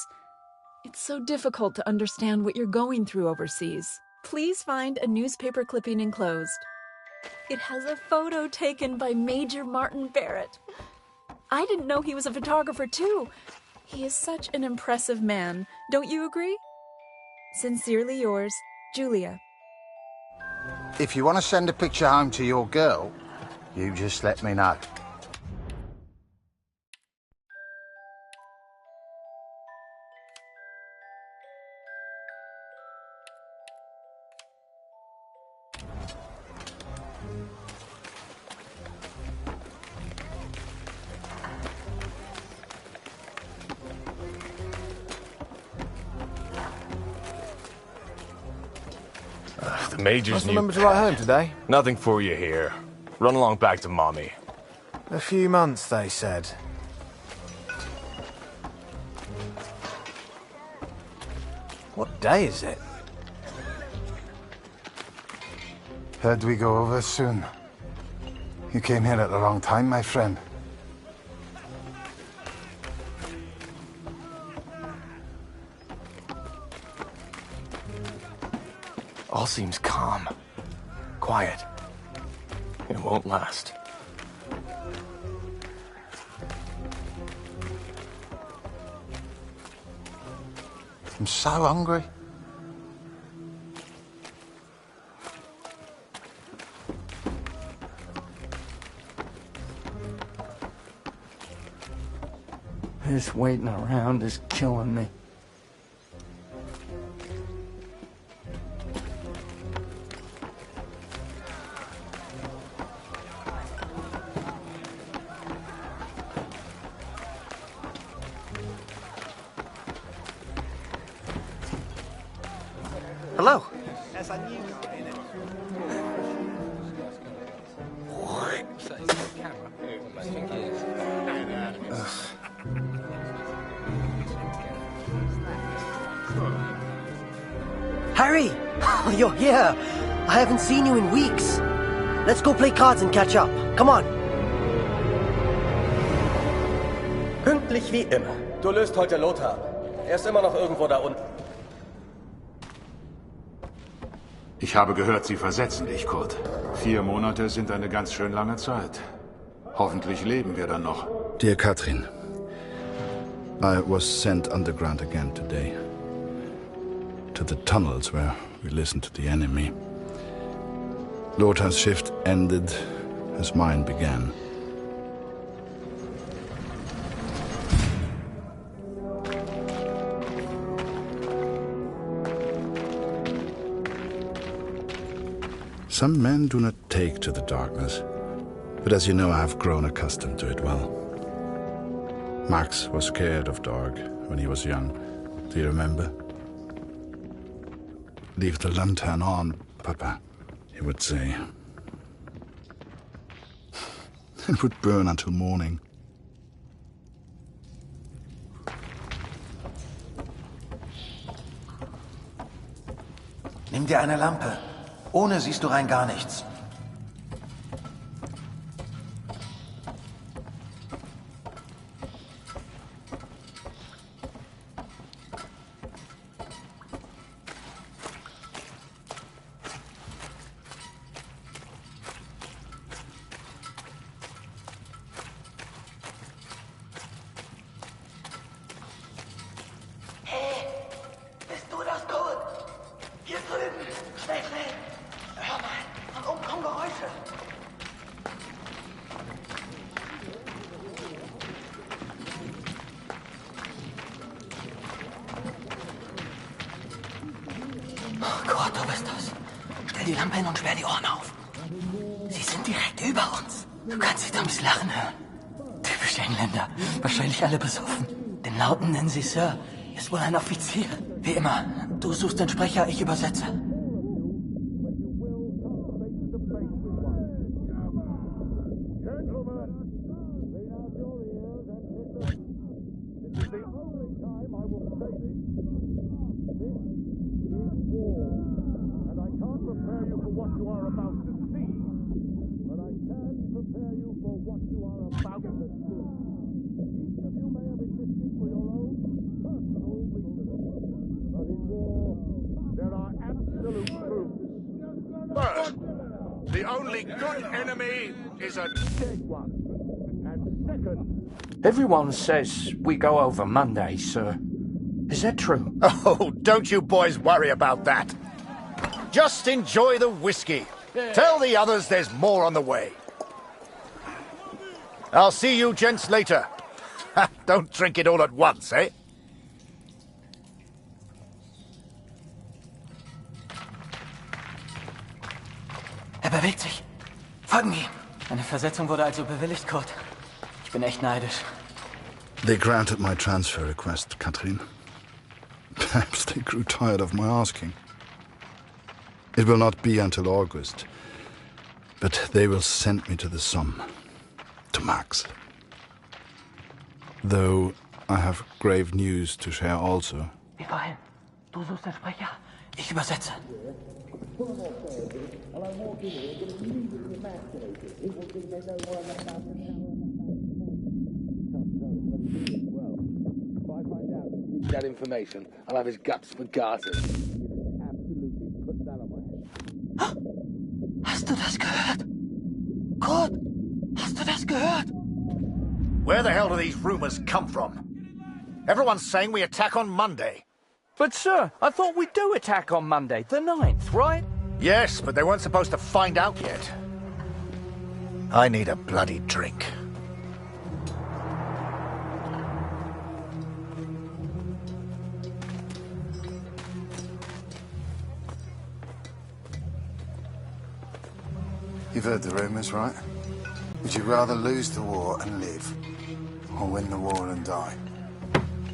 It's so difficult to understand what you're going through overseas. Please find a newspaper clipping enclosed. It has a photo taken by Major Martin Barrett. I didn't know he was a photographer too. He is such an impressive man. Don't you agree? Sincerely yours, Julia. If you want to send a picture home to your girl, you just let me know. The Major's Must remember to write home today. Nothing for you here. Run along back to Mommy. A few months, they said. What day is it? Heard we go over soon. You came here at the wrong time, my friend. All seems calm. Quiet. It won't last. I'm so hungry. This waiting around is killing me. Hello. Harry! Oh, you're here. I haven't seen you in weeks. Let's go play cards and catch up. Come on. Pünktlich wie immer. Du löst heute Lothar. Er ist immer noch irgendwo da unten. Ich habe gehört, Sie versetzen dich, Kurt. 4 Monate sind eine ganz schön lange Zeit. Hoffentlich leben wir dann noch. Dear Katrin, I was sent underground again today. To the tunnels where we listened to the enemy. Lothar's shift ended as mine began. Some men do not take to the darkness, but as you know, I have grown accustomed to it well. Max was scared of dark when he was young. Do you remember? Leave the lantern on, Papa, he would say. It would burn until morning. Nimm dir eine Lampe. Ohne siehst du rein gar nichts. Gott, du bist das. Stell die Lampe hin und sperr die Ohren auf. Sie sind direkt über uns. Du kannst sie dummes Lachen hören. Typisch Engländer. Wahrscheinlich alle besoffen. Den Lauten nennen sie Sir. Ist wohl ein Offizier. Wie immer. Du suchst den Sprecher, ich übersetze. First, the only good enemy is a dead one. And second... Everyone says we go over Monday, sir. Is that true? Oh, don't you boys worry about that. Just enjoy the whiskey. Tell the others there's more on the way. I'll see you gents later. Don't drink it all at once, eh? Er bewegt sich. Folgen wir ihm. Eine Versetzung wurde also bewilligt, Kurt. Ich bin echt neidisch. They granted my transfer request, Katrin. Perhaps they grew tired of my asking. It will not be until August, but they will send me to the Somme, to Max. Though I have grave news to share also. Wir wollen. Du suchst den Sprecher. Ich übersetze. That information, I'll have his guts for garters. Hast du das gehört? Kurt, hast du das gehört? Where the hell do these rumors come from? Everyone's saying we attack on Monday. But sir, I thought we do attack on Monday, the 9th, right? Yes, but they weren't supposed to find out yet. I need a bloody drink. You've heard the rumors, right? Would you rather lose the war and live, or win the war and die?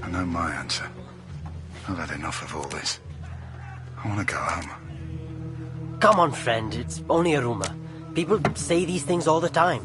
I know my answer. I've had enough of all this. I want to go home. Come on, friend. It's only a rumor. People say these things all the time.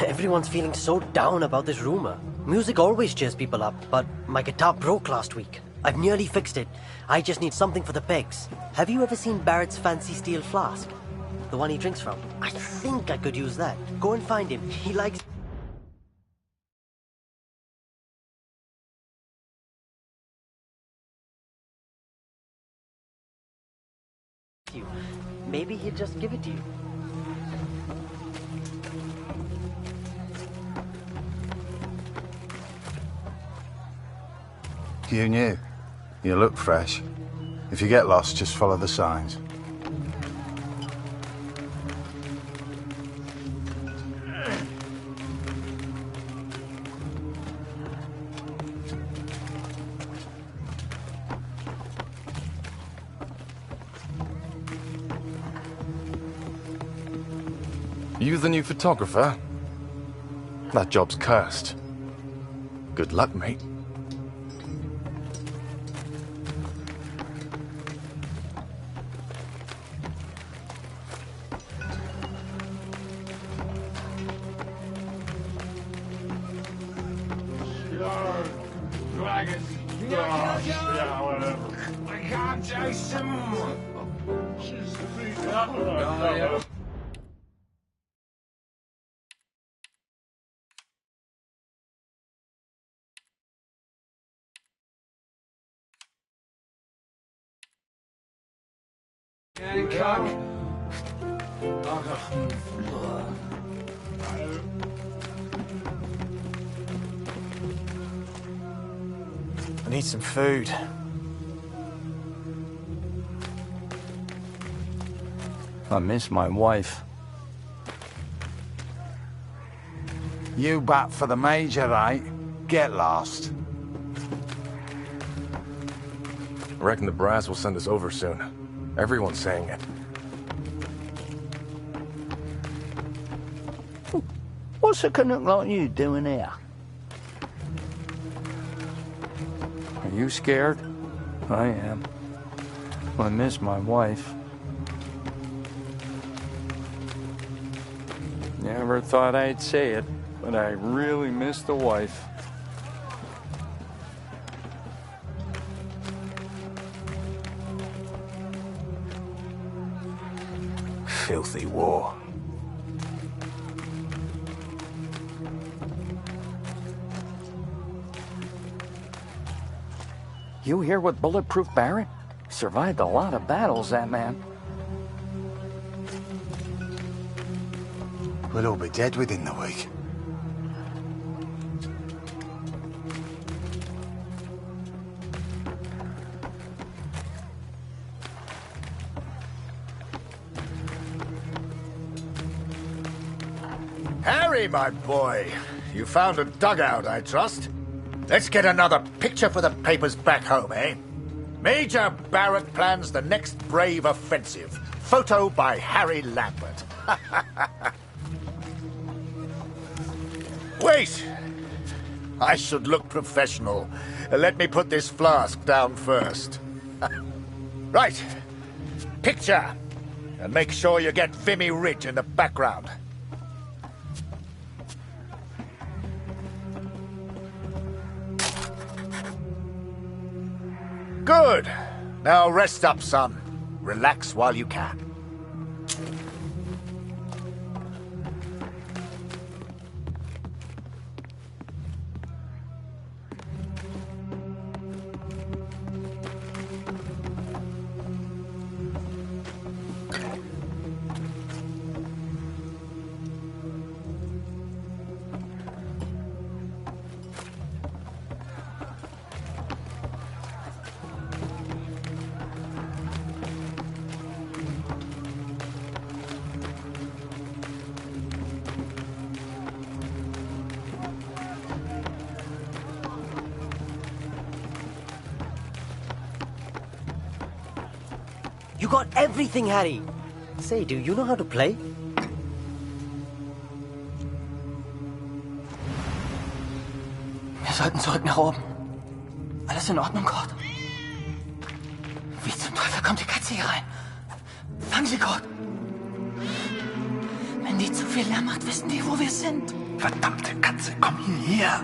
Everyone's feeling so down about this rumor. Music always cheers people up, but my guitar broke last week. I've nearly fixed it. I just need something for the pegs. Have you ever seen Barrett's fancy steel flask? The one he drinks from? I think I could use that. Go and find him. He likes... you. Maybe he'd just give it to you. You knew. You look fresh. If you get lost, just follow the signs. You the new photographer? That job's cursed. Good luck, mate. I can't chase him. I need some food. I miss my wife. You bat for the Major, right? Get lost. I reckon the brass will send us over soon. Everyone's saying it. What's a Canuck like you doing here? Are you scared? I am. I miss my wife. Never thought I'd say it, but I really miss the wife. Filthy war. You here with Bulletproof Barrett? Survived a lot of battles, that man. We'll all be dead within the week. Harry, my boy. You found a dugout, I trust. Let's get another picture for the papers back home, eh? Major Barrett plans the next brave offensive. Photo by Harry Lambert. Wait! I should look professional. Let me put this flask down first. Right. Picture. And make sure you get Vimy Ridge in the background. Good. Now rest up, son. Relax while you can. You got everything, Harry. Say, do you know how to play? Wir sollten zurück nach oben. Alles in Ordnung, Kurt? Wie zum Teufel kommt die Katze hier rein? Fang sie, Kurt! Wenn die zu viel Lärm macht, wissen die, wo wir sind. Verdammte Katze, komm hierher!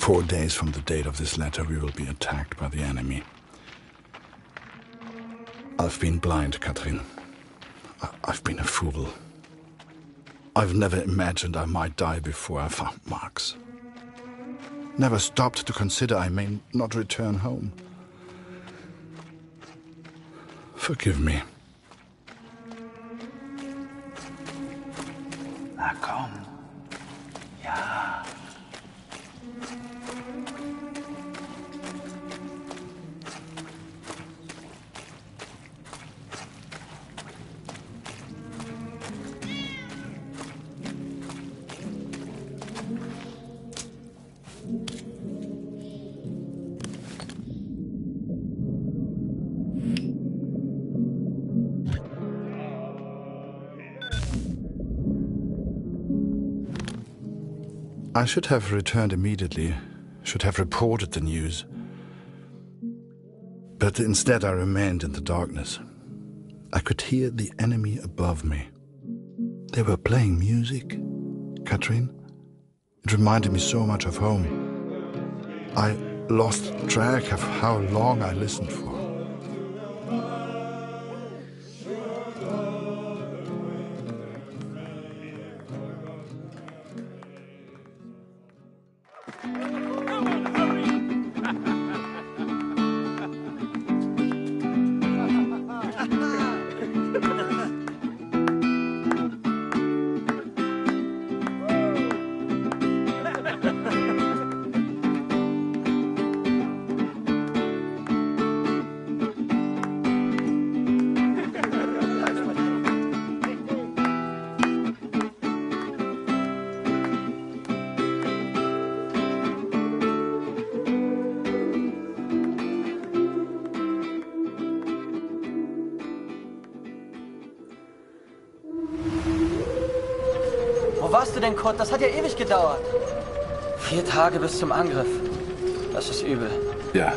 4 days from the date of this letter, we will be attacked by the enemy. I've been blind, Katrin. I've been a fool. I've never imagined I might die before I found Max. Never stopped to consider I may not return home. Forgive me. Na komm. Ja. I should have returned immediately, should have reported the news. But instead I remained in the darkness. I could hear the enemy above me. They were playing music, Katrin. It reminded me so much of home. I lost track of how long I listened for. Wo warst du denn, Kurt? Das hat ja ewig gedauert. 4 Tage bis zum Angriff. Das ist übel. Ja.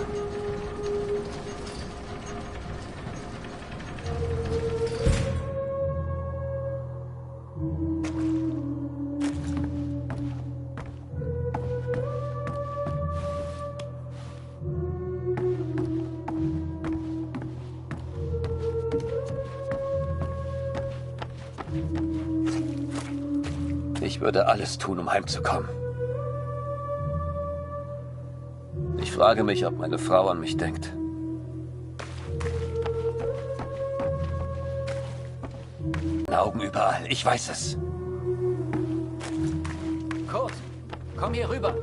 Ich würde alles tun, um heimzukommen. Ich frage mich, ob meine Frau an mich denkt. Augen überall, ich weiß es. Kurt, komm hier rüber.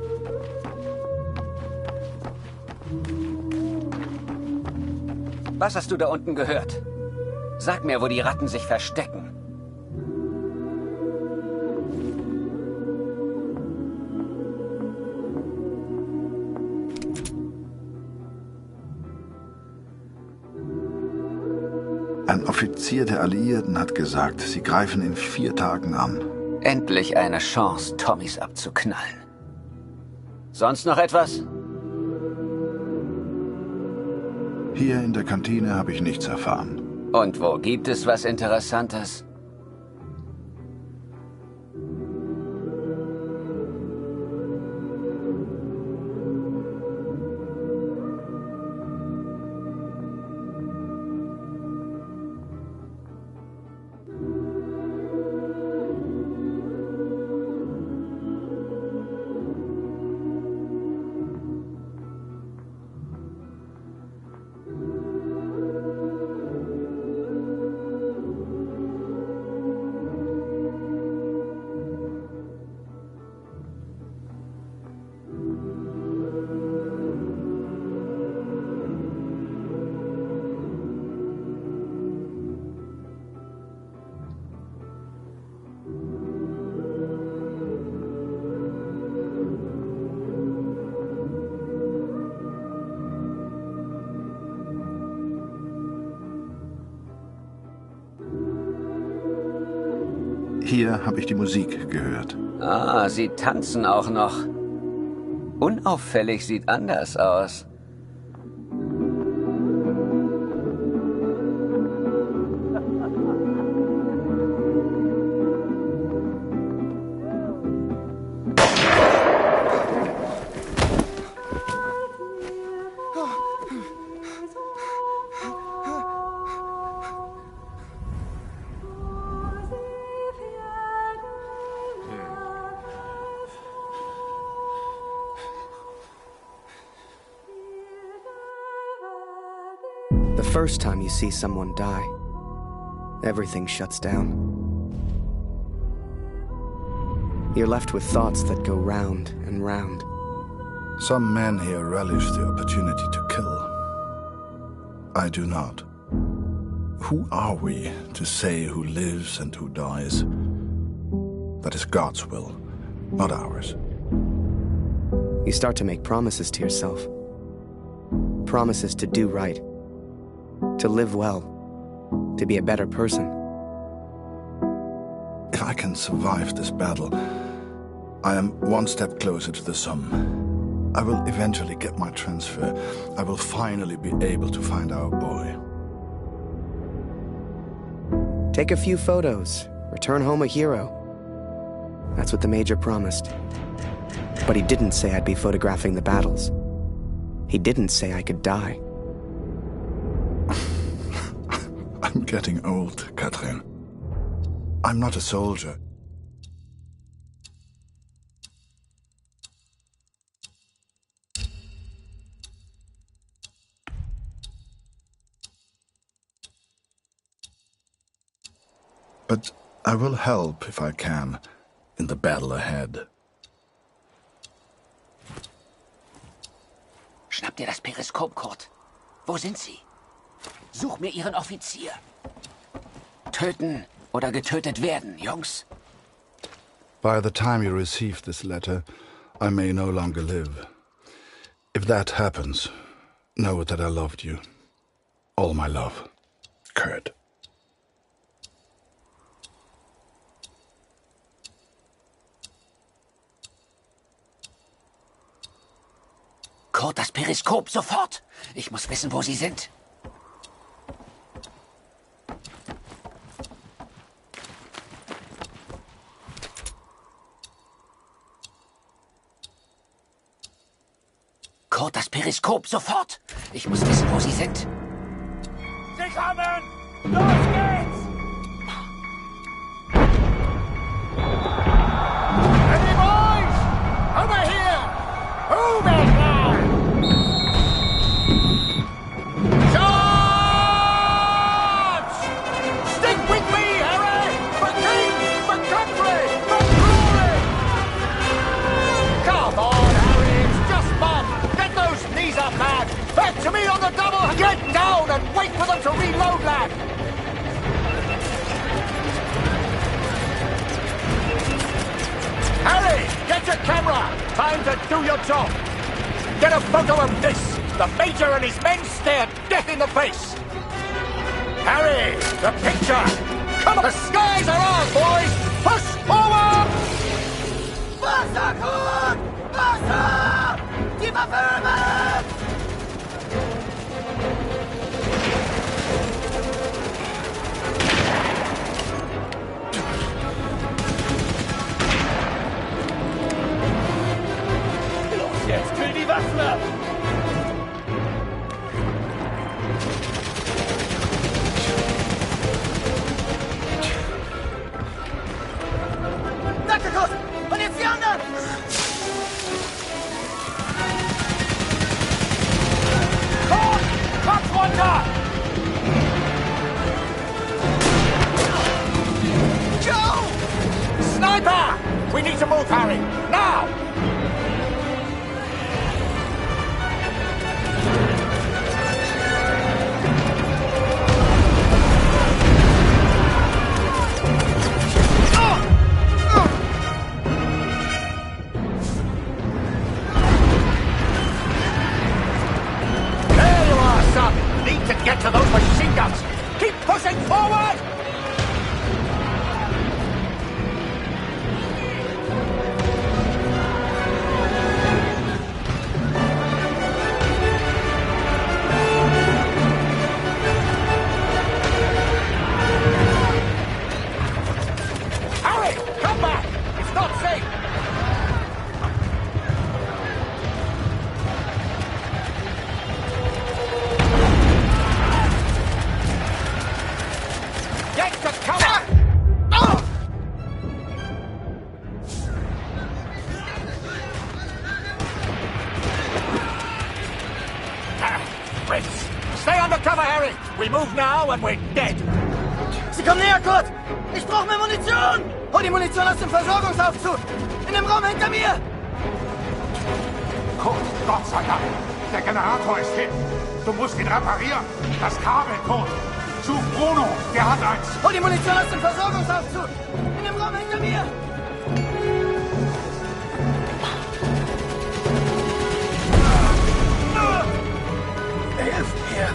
Was hast du da unten gehört? Sag mir, wo die Ratten sich verstecken. Ein Offizier der Alliierten hat gesagt, sie greifen in 4 Tagen an. Endlich eine Chance, Tommys abzuknallen. Sonst noch etwas? Hier in der Kantine habe ich nichts erfahren. Und wo gibt es was Interessantes? Hier habe ich die Musik gehört. Ah, sie tanzen auch noch. Unauffällig sieht anders aus. first time you see someone die, everything shuts down. You're left with thoughts that go round and round. Some men here relish the opportunity to kill. I do not. Who are we to say who lives and who dies? That is God's will, not ours. You start to make promises to yourself. Promises to do right. To live well. To be a better person. If I can survive this battle, I am one step closer to the Somme. I will eventually get my transfer. I will finally be able to find our boy. Take a few photos. Return home a hero. That's what the Major promised. But he didn't say I'd be photographing the battles. He didn't say I could die. I'm getting old, Catherine. I'm not a soldier. But I will help if I can in the battle ahead. Schnapp dir das Periskop, Kurt. Wo sind sie? Such mir ihren Offizier. Töten oder getötet werden, Jungs. By the time you receive this letter, I may no longer live. If that happens, know that I loved you. All my love. Kurt. Kurt, das Periskop, sofort! Ich muss wissen, wo sie sind. Kurt, das Periskop, sofort! Ich muss wissen, wo sie sind. Sie kommen! Los geht's! Ready, boys! Over here! Move it now! Charge! Stick with me, Harry! For king! For country! For glory! Come on, Harry! It's just fun! Get those knees up, lad! Back to me on the double! Get down and wait for them to reload, lad! Harry, get your camera! Time to do your job! Get a photo of this! The Major and his men stare death in the face! Harry, the picture! Come on! The skies are ours, boys! Push forward! Wasser, Kurt! Wasser! Die Waffe weg! Jetzt kühl die Waffen ab! Danke, Kurt! Und jetzt die anderen! Kurt! Kopf runter! Joe! Sniper! We need to move, Harry! Now! To get to those machine guns! Keep pushing forward! Harry, come back! It's not safe! Get to cover! Fritz, stay under cover, Harry! move now and we're dead. Sie kommen näher, Kurt! Ich brauche mehr Munition! Hol die Munition aus dem Versorgungsaufzug! In dem Raum hinter mir! Kurt, Gott sei Dank. Der Generator ist hin. Du musst ihn reparieren. Das Kabel, Kurt. Such Bruno, der hat eins. Hol die Munition aus dem Versorgungsaufzug! In dem Raum hinter mir! Hilf mir!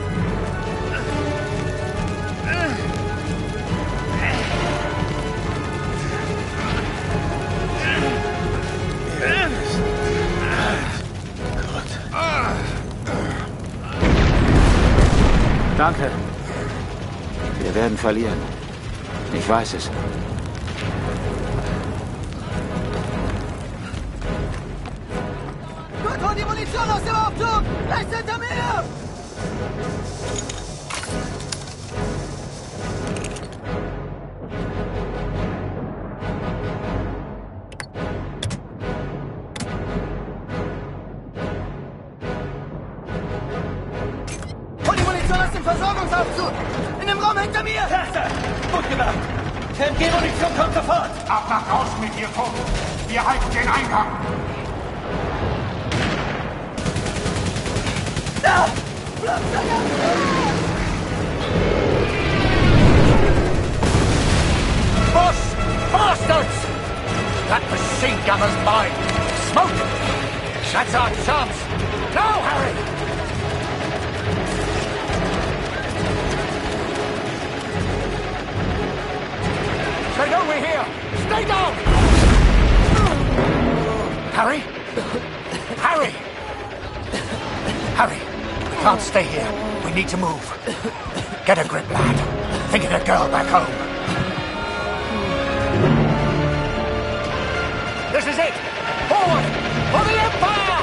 Danke. Wir werden verlieren. Ich weiß es. Gut, hol die Munition aus dem Aufzug! Rechts hinter mir! Hol die Munition aus dem Versorgungsaufzug! In dem Raum hinter mir! Klasse! Gut gemacht! TMG-Munition kommt sofort! Ab nach draußen mit dir, Kurt. Wir halten den Eingang. Da! Boss! Bastards! That machine gunner's mine! Smoke! That's our chance! Now, Harry! Stay over here! Stay down! Harry? Harry! Harry, we can't stay here. We need to move. Get a grip, lad. Think of the girl back home. This is it! Forward! For the Empire!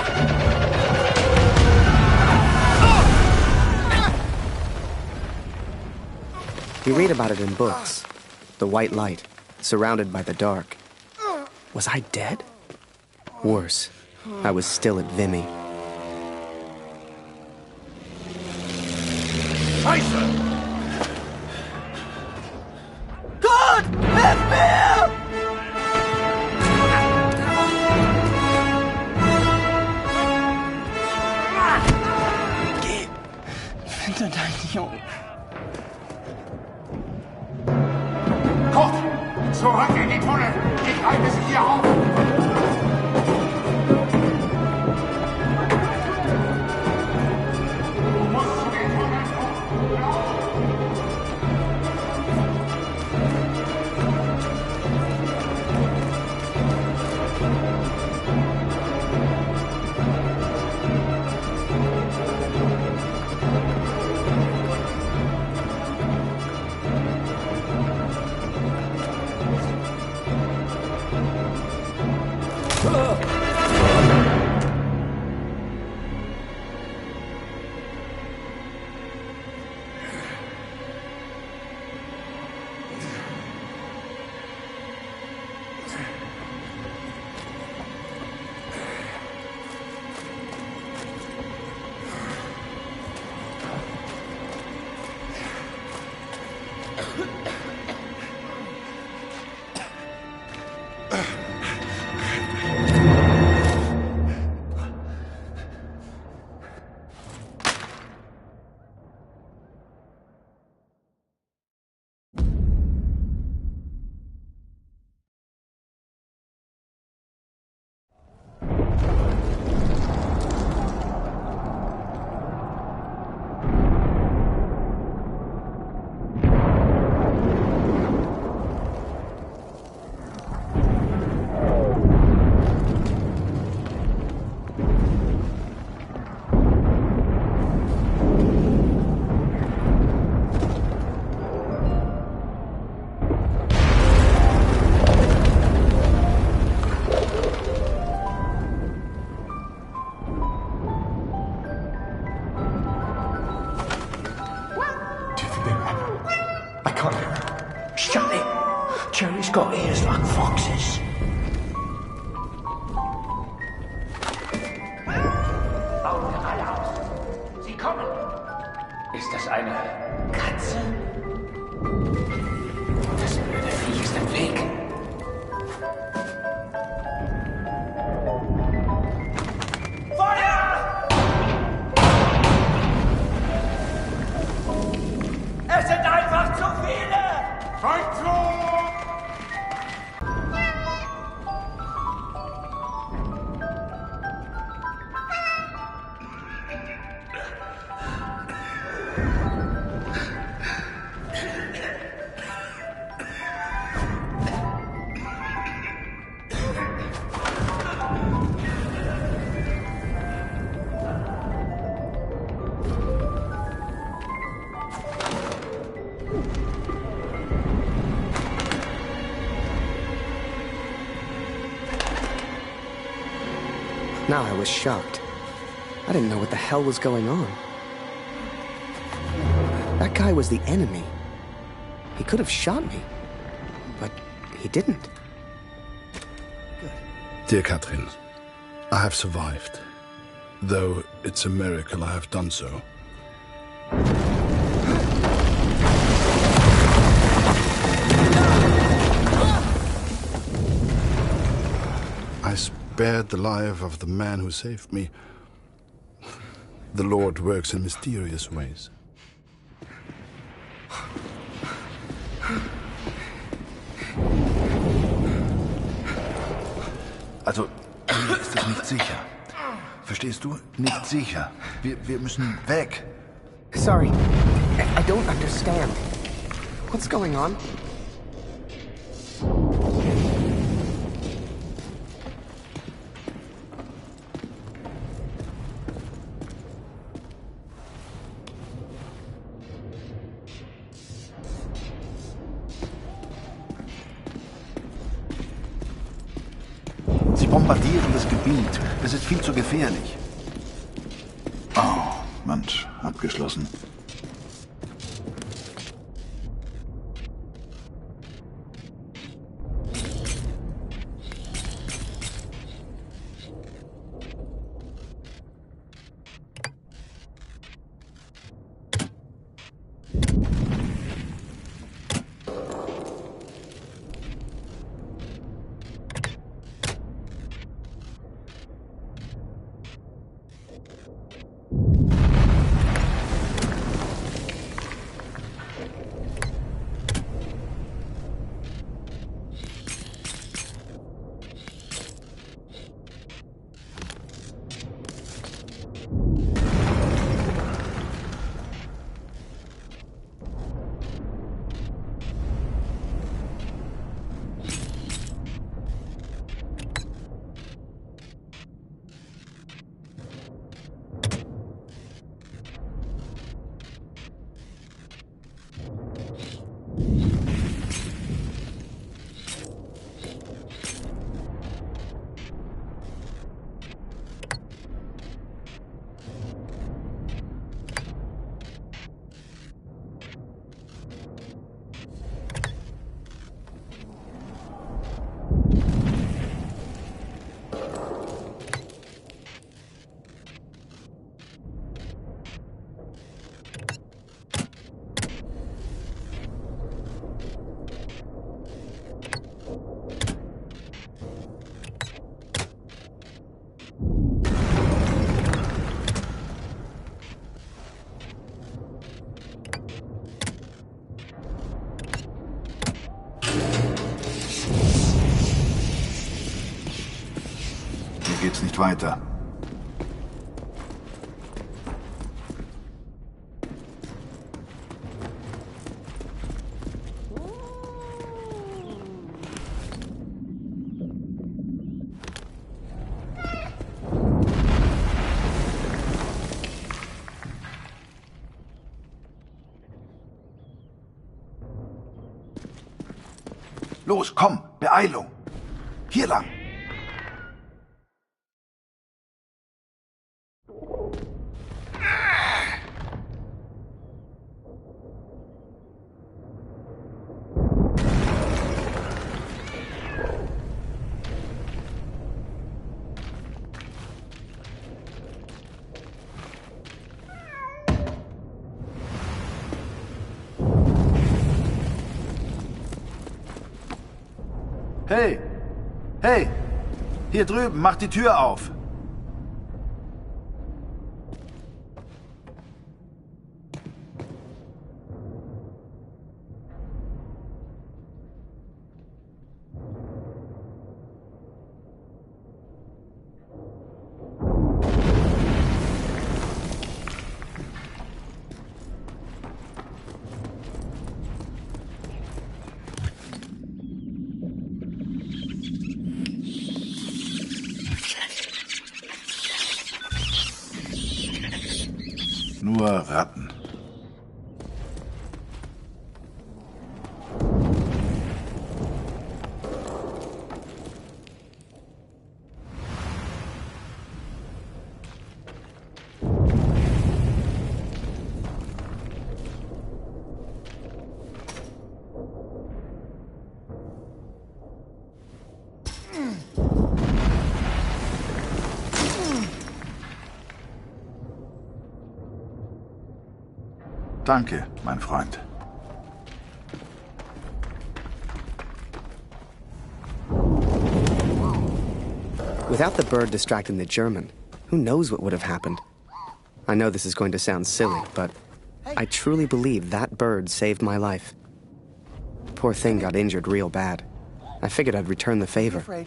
We read about it in books. The white light, surrounded by the dark. Was I dead? Worse, I was still at Vimy. Scheiße! Gott! Hilf mir! Geh! Finde deinen Jungen. Kurt, zurück in die Tunnel. Ich halte sie hier auf. Jerry's got ears like foxes. Sie kommen! Ist das eine Katze? Now I was shocked. I didn't know what the hell was going on. That guy was the enemy. He could have shot me, but he didn't. Dear Catherine, I have survived. Though it's a miracle I have done so. I spared the life of the man who saved me. The Lord works in mysterious ways. Also, hier ist es nicht sicher. Verstehst du? Nicht sicher. Wir müssen weg. Sorry, I don't understand. What's going on? Sie bombardieren das Gebiet. Es ist viel zu gefährlich. Oh, Mensch, abgeschlossen. Geht's nicht weiter. Los, komm, Beeilung. Hier lang. Hey! Hey! Hier drüben, mach die Tür auf! nur Ratten. Danke, mein Freund. Without the bird distracting the German, who knows what would have happened? I know this is going to sound silly, but I truly believe that bird saved my life. Poor thing got injured real bad. I figured I'd return the favor.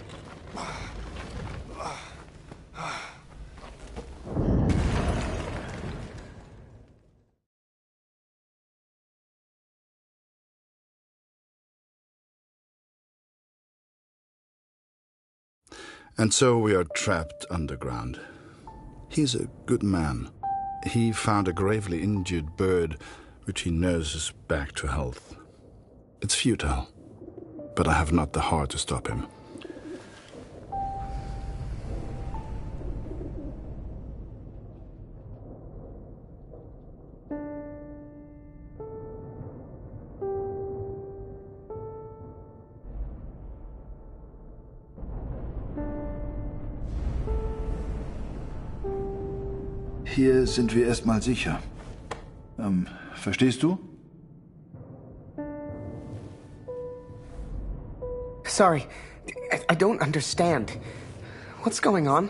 And so we are trapped underground. He's a good man. He found a gravely injured bird, which he nurses back to health. It's futile, but I have not the heart to stop him. Hier sind wir erstmal sicher. Verstehst du? Sorry, I don't understand. What's going on?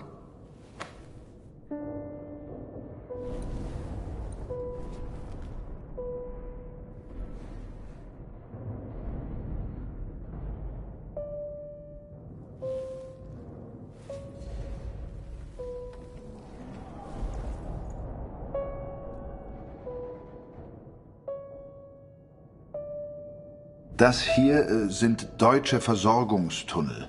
Das hier sind deutsche Versorgungstunnel.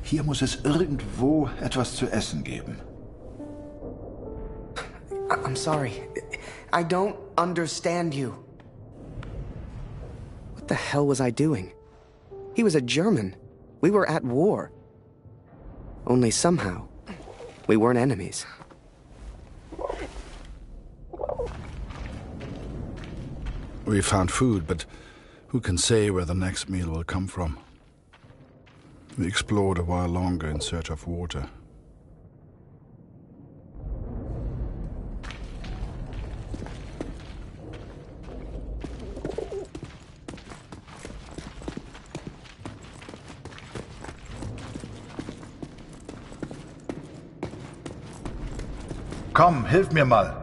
Hier muss es irgendwo etwas zu essen geben. I'm sorry. I don't understand you. What the hell was I doing? He was a German. We were at war. Only somehow, we weren't enemies. We found food, but who can say where the next meal will come from? We explored a while longer in search of water. Komm, hilf mir mal.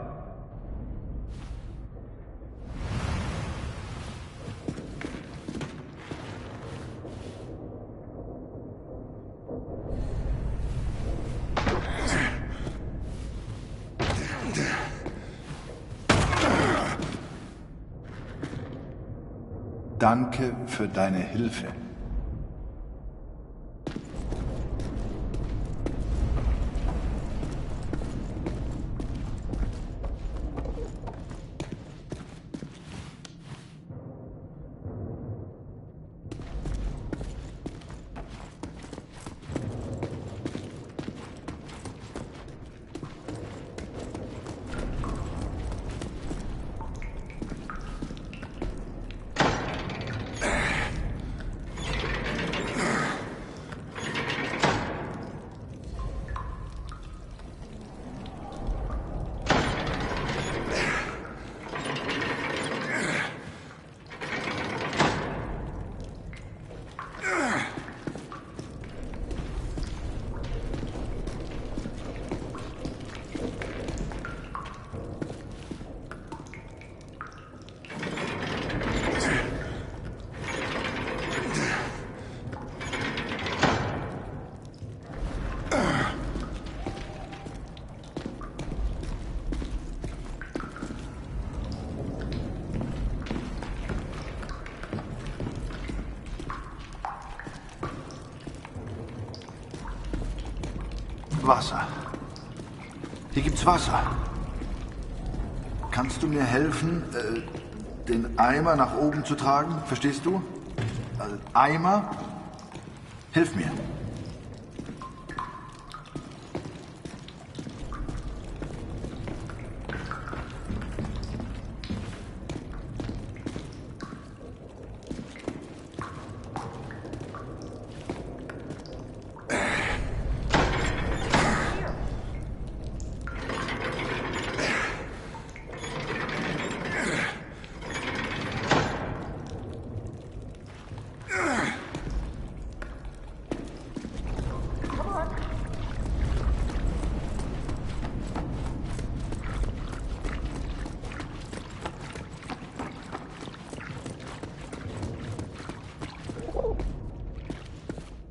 Danke für deine Hilfe. Wasser. Hier gibt's Wasser. kannst du mir helfen, den Eimer nach oben zu tragen? Verstehst du? Also, Eimer? Hilf mir.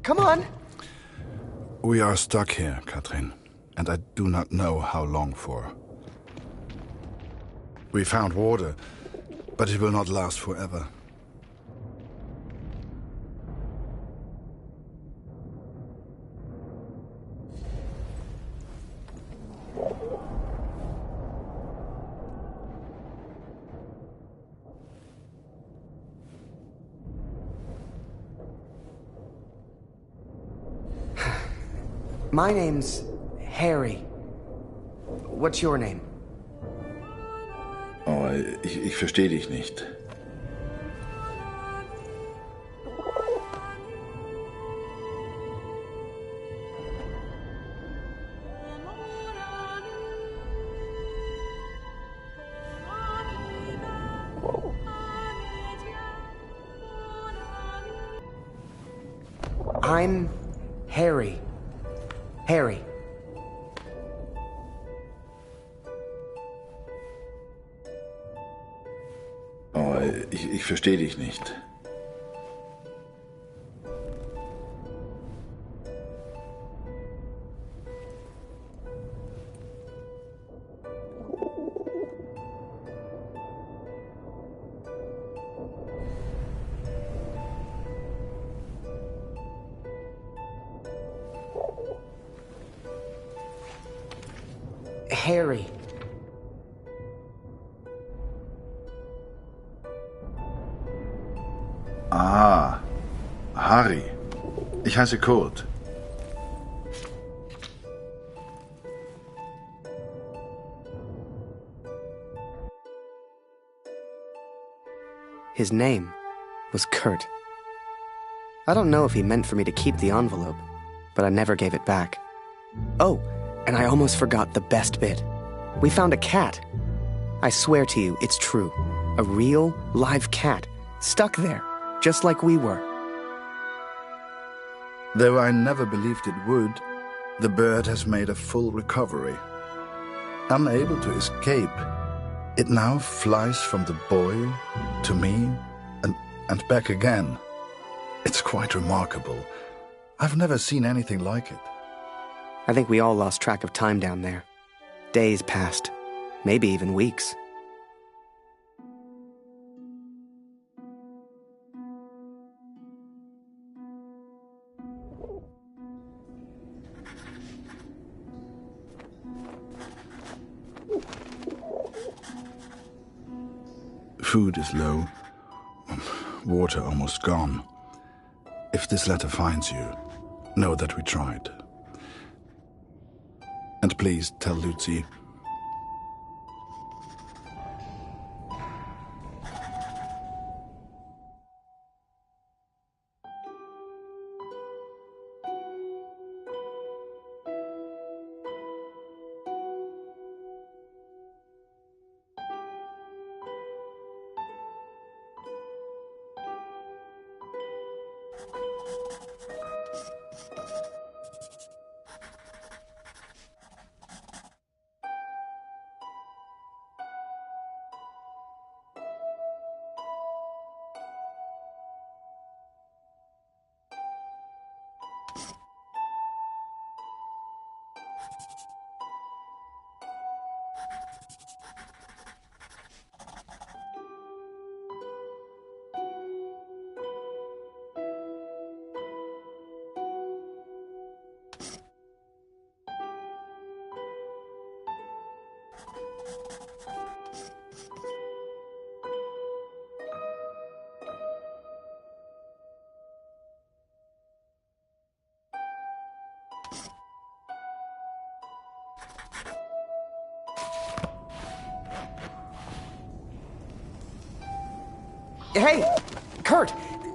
Come on! We are stuck here, Katrin, and I do not know how long for. We found water, but it will not last forever. My name's Harry. What's your name? Oh, ich verstehe dich nicht. I'm Harry. Harry. Oh, ich verstehe dich nicht. Harry. Ah, Harry. Ich heiße Kurt. His name was Kurt. I don't know if he meant for me to keep the envelope, but I never gave it back. Oh, and I almost forgot the best bit. We found a cat. I swear to you, it's true. A real, live cat, stuck there, just like we were. Though I never believed it would, the bird has made a full recovery. Unable to escape, it now flies from the boy to me and back again. It's quite remarkable. I've never seen anything like it. I think we all lost track of time down there. Days passed, maybe even weeks. Food is low, water almost gone. If this letter finds you, know that we tried. And please tell Lucy. Hey, Kurt,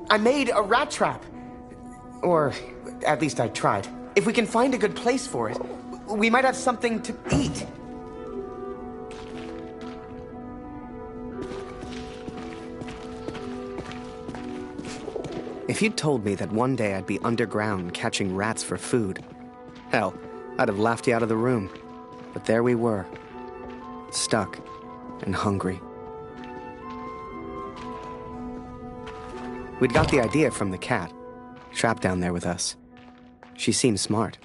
I made a rat trap. Or, at least I tried. If we can find a good place for it, we might have something to eat. If you'd told me that one day I'd be underground catching rats for food, hell, I'd have laughed you out of the room. But there we were, stuck and hungry. We'd got the idea from the cat, trapped down there with us. She seemed smart.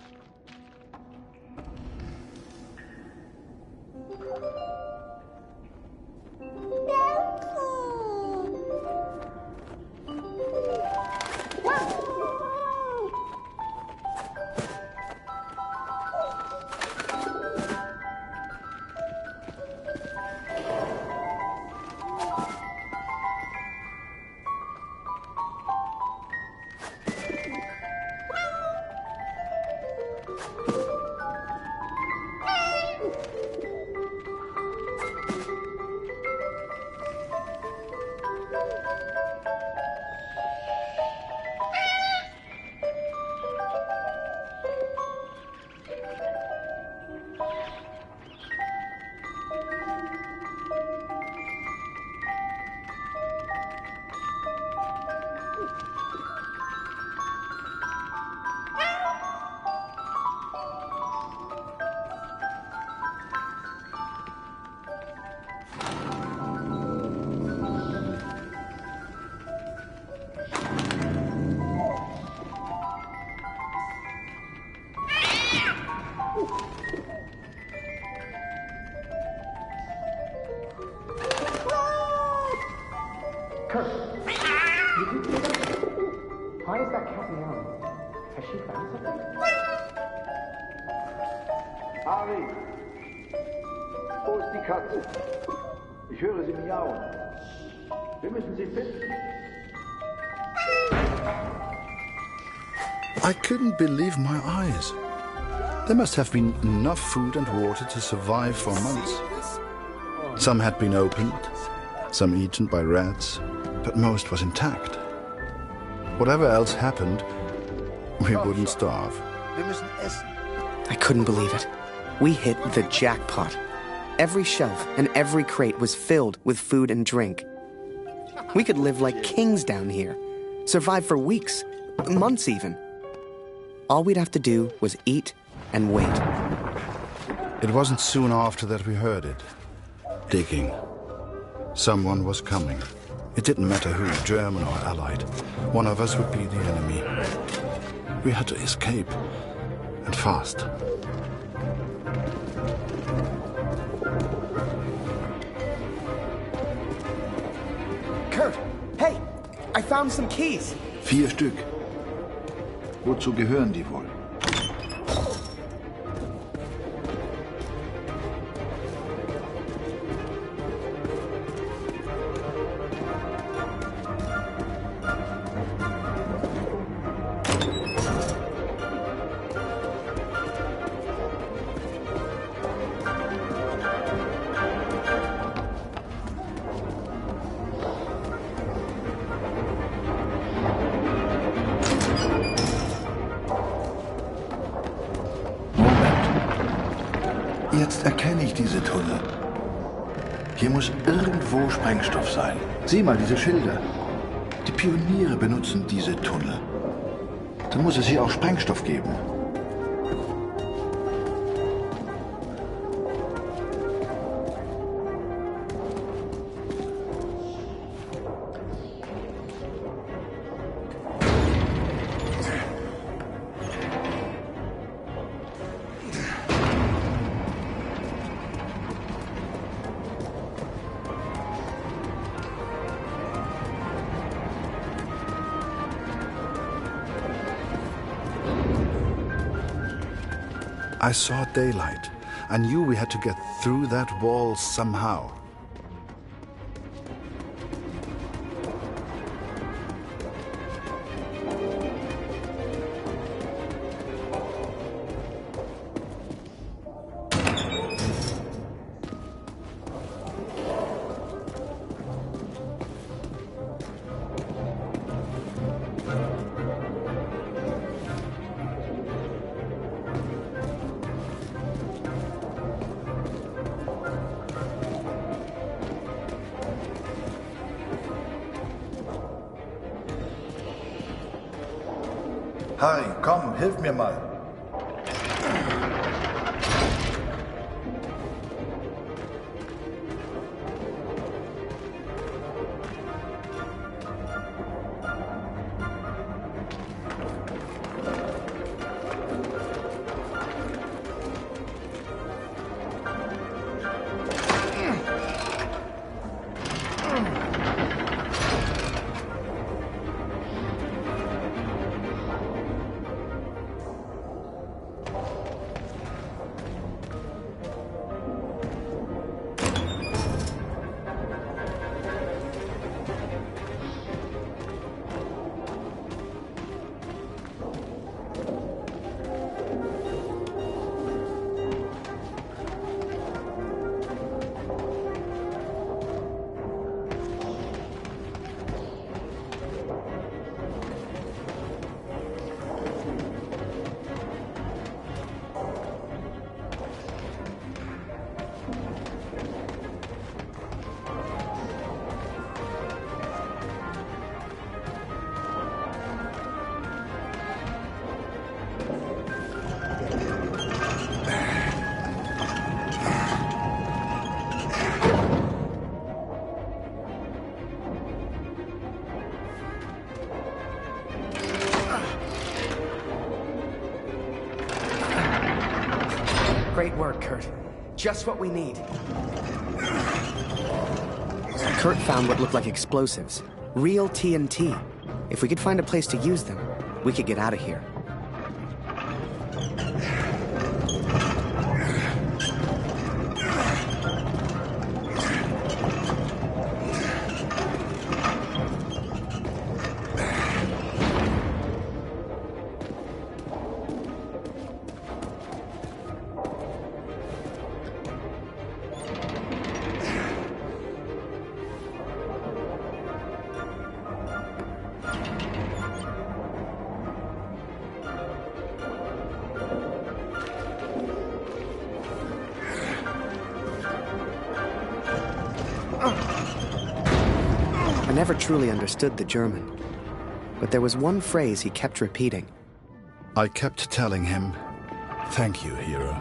Why is that cat meowing? Has she found something? Harry! Wo ist die Katze? Ich höre sie miauen. Wir müssen sie finden. I couldn't believe my eyes. There must have been enough food and water to survive for months. Some had been opened, some eaten by rats, but most was intact. Whatever else happened, we wouldn't starve. Wir müssen essen. I couldn't believe it. We hit the jackpot. Every shelf and every crate was filled with food and drink. We could live like kings down here, survive for weeks, months even. All we'd have to do was eat and wait. It wasn't soon after that we heard it. Digging. Someone was coming. It didn't matter who, German or Allied. One of us would be the enemy. We had to escape, and fast. Kurt, hey, I found some keys. 4 Stück. Wozu gehören die wohl? Jetzt erkenne ich diese Tunnel. Hier muss irgendwo Sprengstoff sein. Sieh mal diese Schilder. Die Pioniere benutzen diese Tunnel. Dann muss es hier auch Sprengstoff geben. I saw daylight. I knew we had to get through that wall somehow. Harry, komm, hilf mir mal. Great work, Kurt. Just what we need. Kurt found what looked like explosives. Real TNT. If we could find a place to use them, we could get out of here. I never truly understood the German, but there was one phrase he kept repeating. I kept telling him, "Thank you, hero."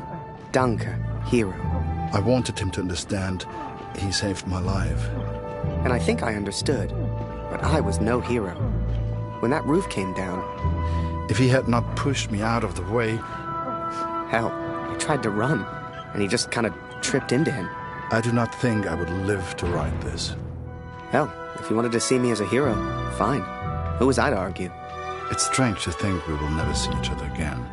Danke, hero. I wanted him to understand he saved my life. And I think I understood, but I was no hero. When that roof came down... If he had not pushed me out of the way... Hell, I tried to run, and he just kind of tripped into him. I do not think I would live to write this. Hell, if you wanted to see me as a hero, fine. Who was I to argue? It's strange to think we will never see each other again.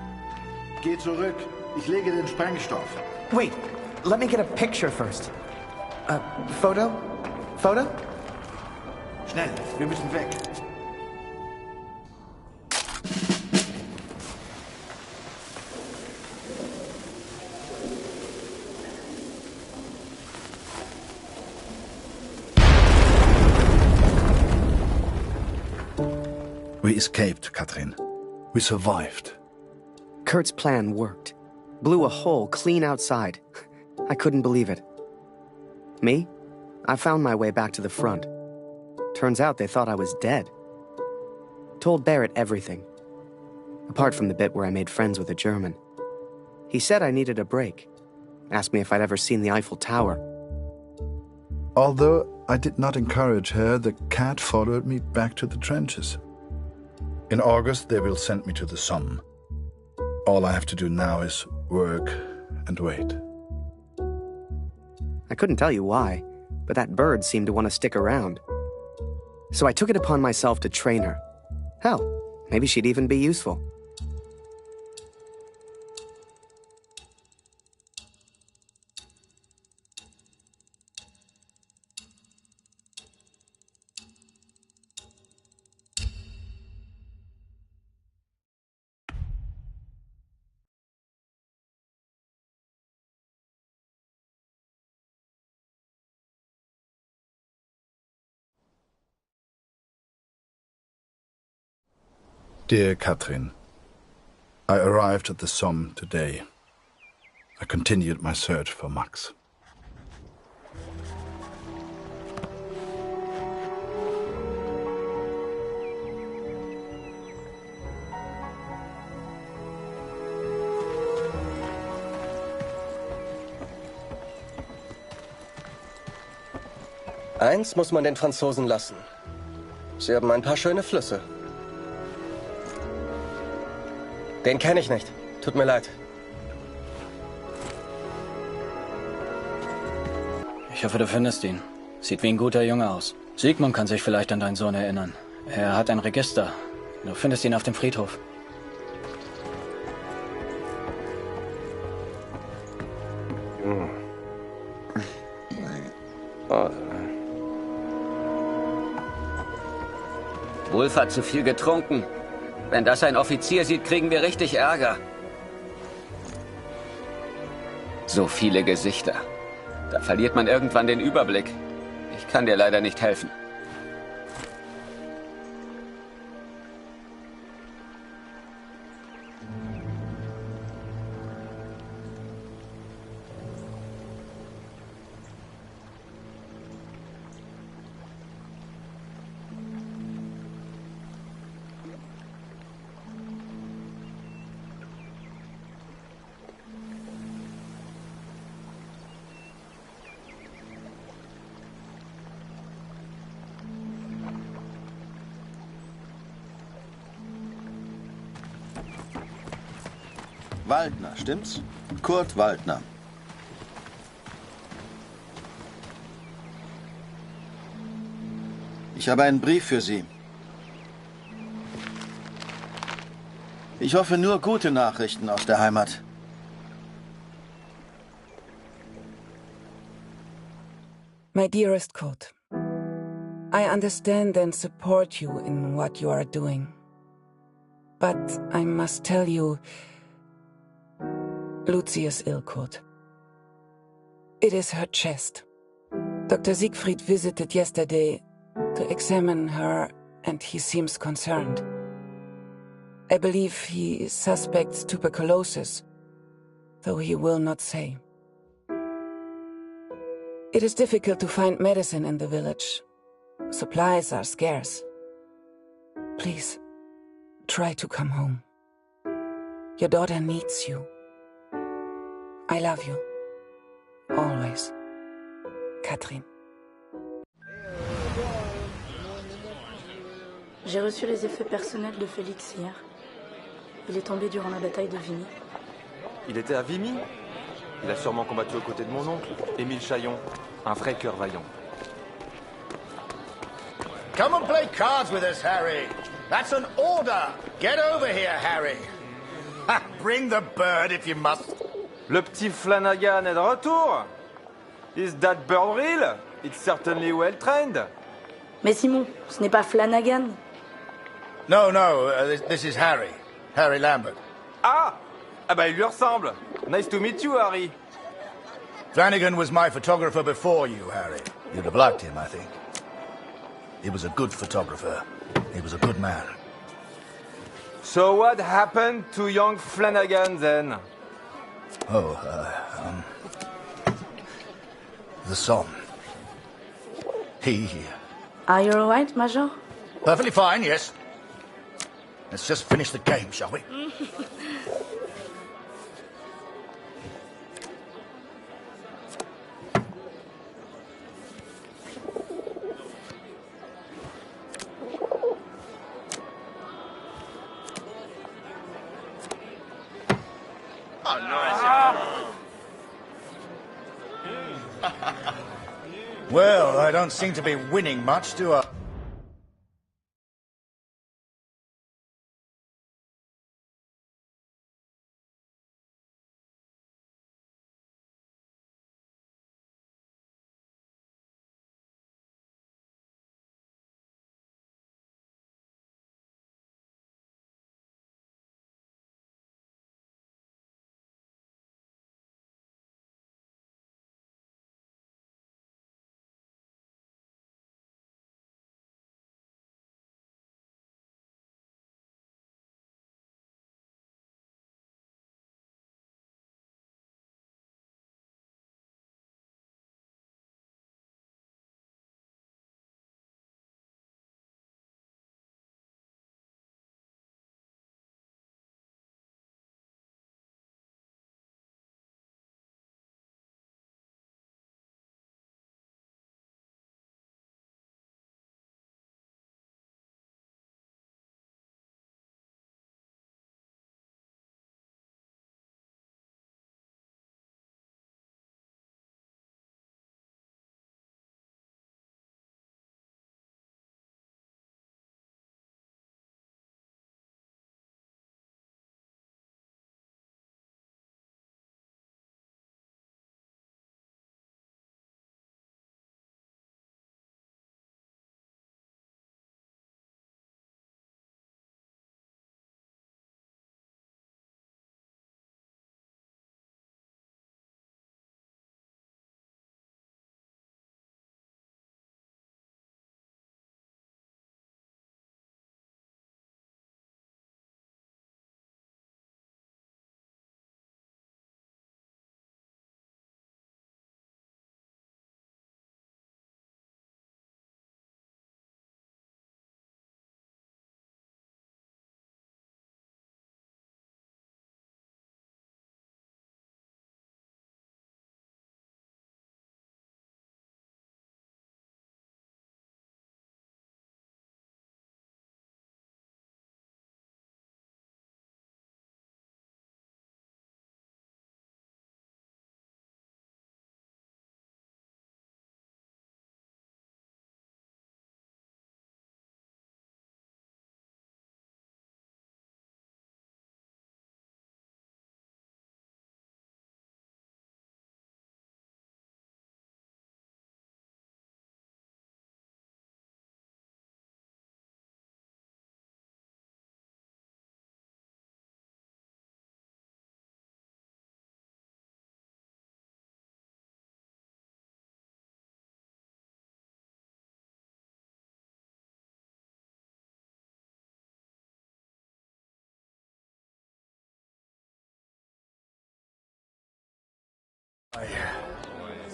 Geh zurück. Ich lege den Sprengstoff. Wait, let me get a picture first. Photo? Photo? Schnell, wir müssen weg. We escaped, Katrin. We survived. Kurt's plan worked. Blew a hole clean outside. I couldn't believe it. Me? I found my way back to the front. Turns out they thought I was dead. Told Barrett everything. Apart from the bit where I made friends with a German. He said I needed a break. Asked me if I'd ever seen the Eiffel Tower. Although I did not encourage her, the cat followed me back to the trenches. In August, they will send me to the Somme. All I have to do now is work and wait. I couldn't tell you why, but that bird seemed to want to stick around. So I took it upon myself to train her. Hell, maybe she'd even be useful. Dear Katrin, I arrived at the Somme today. I continued my search for Max. Eins muss man den Franzosen lassen. Sie haben ein paar schöne Flüsse. Den kenne ich nicht. Tut mir leid. Ich hoffe, du findest ihn. Sieht wie ein guter Junge aus. Sigmund kann sich vielleicht an deinen Sohn erinnern. Er hat ein Register. Du findest ihn auf dem Friedhof. Wolf hat zu viel getrunken. Wenn das ein Offizier sieht, kriegen wir richtig Ärger. So viele Gesichter. Da verliert man irgendwann den Überblick. Ich kann dir leider nicht helfen. Waldner, stimmt's? Kurt Waldner. Ich habe einen Brief für Sie. Ich hoffe nur gute Nachrichten aus der Heimat. My dearest Kurt, I understand and support you in what you are doing. But I must tell you, Lucy is ill, Kurt. It is her chest. Dr. Siegfried visited yesterday to examine her, and he seems concerned. I believe he suspects tuberculosis, though he will not say. It is difficult to find medicine in the village. Supplies are scarce. Please, try to come home. Your daughter needs you. I love you. Always. Catherine. J'ai reçu les effets personnels de Félix hier. Il est tombé durant la bataille de Vimy. Il était à Vimy? Il a sûrement combattu aux côtés de mon oncle, Émile Chaillon, un vrai cœur vaillant. Come and play cards with us, Harry. That's an order. Get over here, Harry. Ha, bring the bird if you must. Le petit Flanagan est de retour. Is that bird real? It's certainly well trained. Mais Simon, ce n'est pas Flanagan. No, this is Harry. Harry Lambert. Ah! Ah bah il lui ressemble. Nice to meet you, Harry. Flanagan was my photographer before you, Harry. You'd have liked him, I think. He was a good photographer. He was a good man. So what happened to young Flanagan then? Oh, the son. He... Are you alright, Major? Perfectly fine, yes. Let's just finish the game, shall we? Well, I don't seem to be winning much, do I?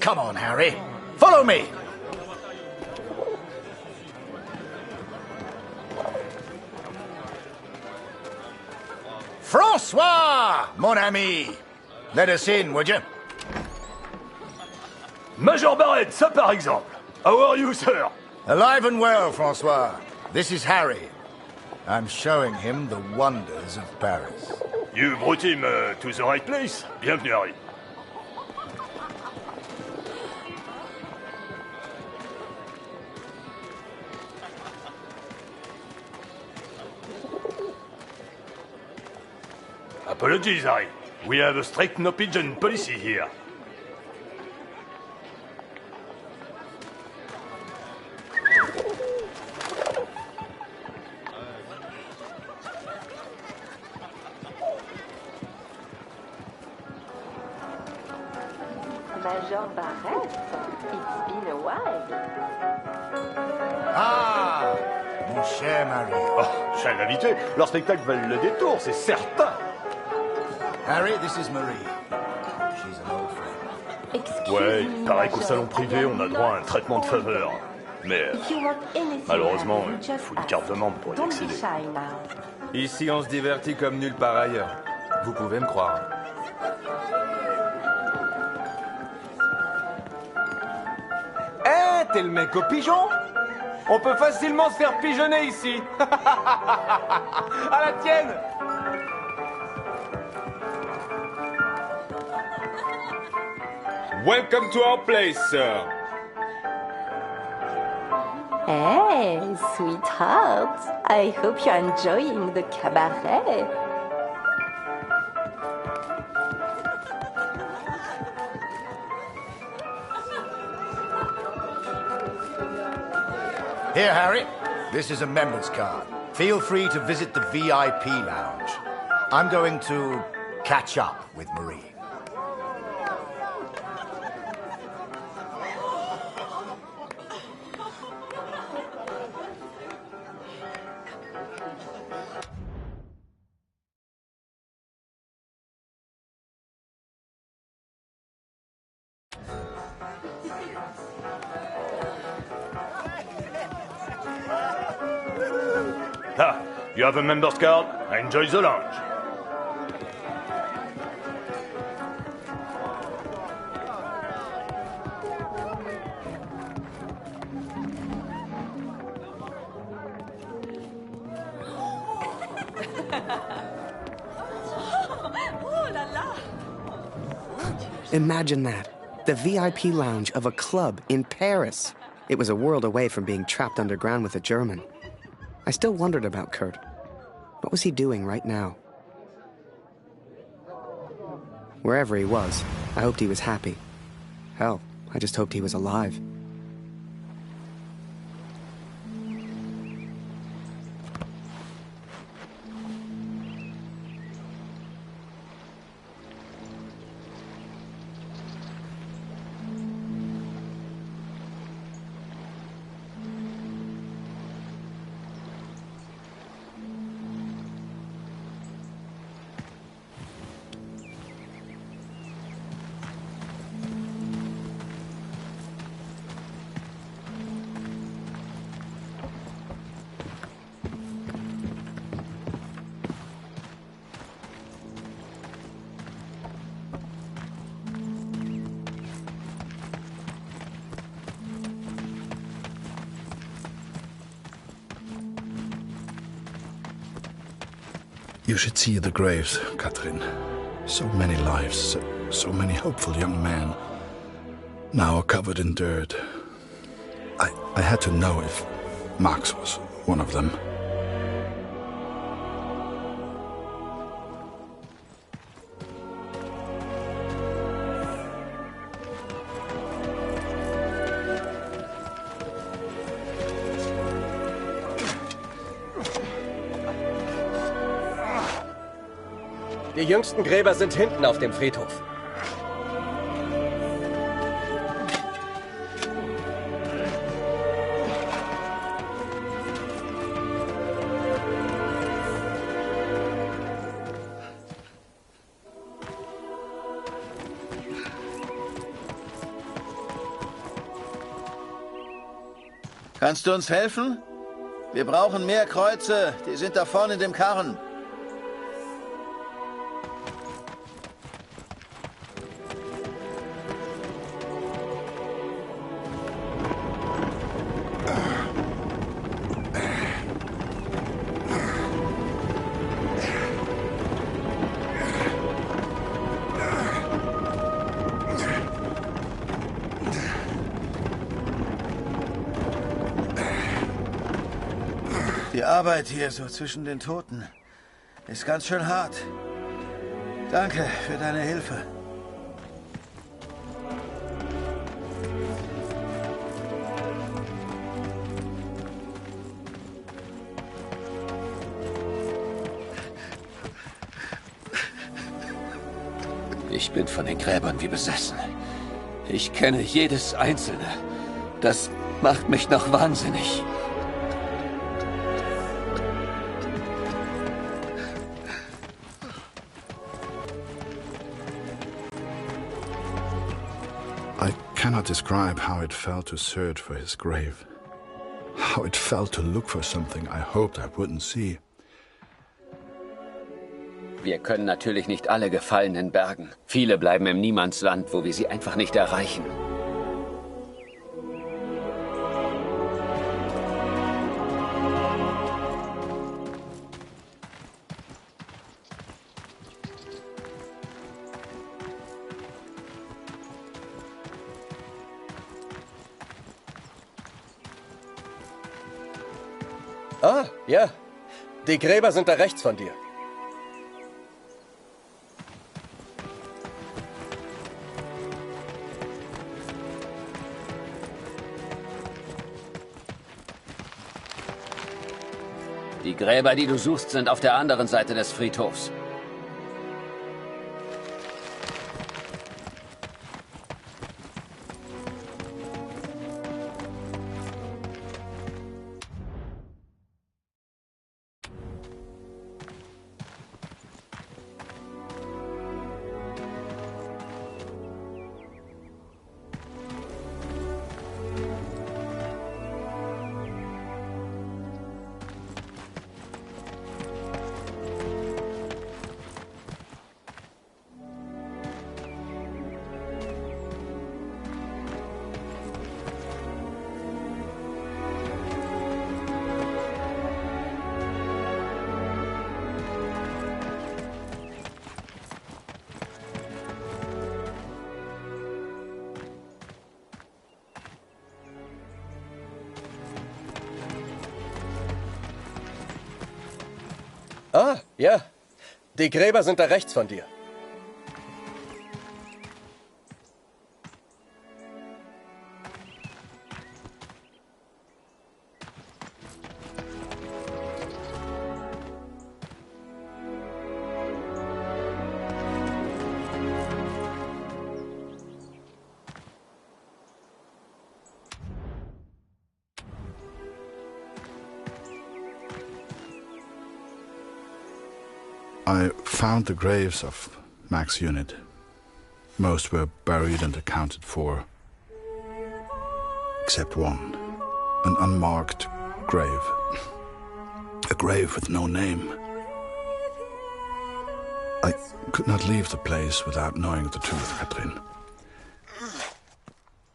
Come on, Harry. Follow me. François, mon ami. Let us in, would you? Major Barrett, ça par exemple. How are you, sir? Alive and well, François. This is Harry. I'm showing him the wonders of Paris. You brought him to the right place. Bienvenue, Harry. Apologies, Harry. We have a strict no-pigeon policy here. Major Barrett, it's been a while. Ah, mon cher Marie. Oh, cher invité, leur spectacle valent le détour, c'est certain. Harry, this is Marie. She's an old friend. Ouais, il paraît qu'au salon privé, on a droit à un traitement de faveur. Mais malheureusement, il faut une carte de membre pour y accéder. Ici, on se divertit comme nulle part ailleurs. Vous pouvez me croire. T'es le mec au pigeon? On peut facilement se faire pigeonner ici. À la tienne. Welcome to our place, sir. Hey, sweetheart. I hope you're enjoying the cabaret. Here, Harry. This is a member's card. Feel free to visit the VIP lounge. I'm going to catch up with Marie. Ah, you have a member's card? Enjoy the lounge. Imagine that. The VIP lounge of a club in Paris. It was a world away from being trapped underground with a German. I still wondered about Kurt. What was he doing right now? Wherever he was, I hoped he was happy. Hell, I just hoped he was alive. You should see the graves, Catherine. So many lives, so many hopeful young men, now covered in dirt. I had to know if Max was one of them. Die jüngsten Gräber sind hinten auf dem Friedhof. Kannst du uns helfen? Wir brauchen mehr Kreuze. Die sind da vorne in dem Karren. Die Arbeit hier so zwischen den Toten ist ganz schön hart. Danke für deine Hilfe. Ich bin von den Gräbern wie besessen. Ich kenne jedes einzelne. Das macht mich noch wahnsinnig. I cannot describe how it felt to search for his grave. How it felt to look for something I hoped I wouldn't see. Wir können natürlich nicht alle Gefallenen bergen. Viele bleiben im Niemandsland, wo wir sie einfach nicht erreichen. Ah, ja. Die Gräber sind da rechts von dir. Die Gräber, die du suchst, sind auf der anderen Seite des Friedhofs. Ah, ja. Die Gräber sind da rechts von dir. I found the graves of Mac's unit. Most were buried and accounted for, except one, an unmarked grave. A grave with no name. I could not leave the place without knowing the truth, Katrin.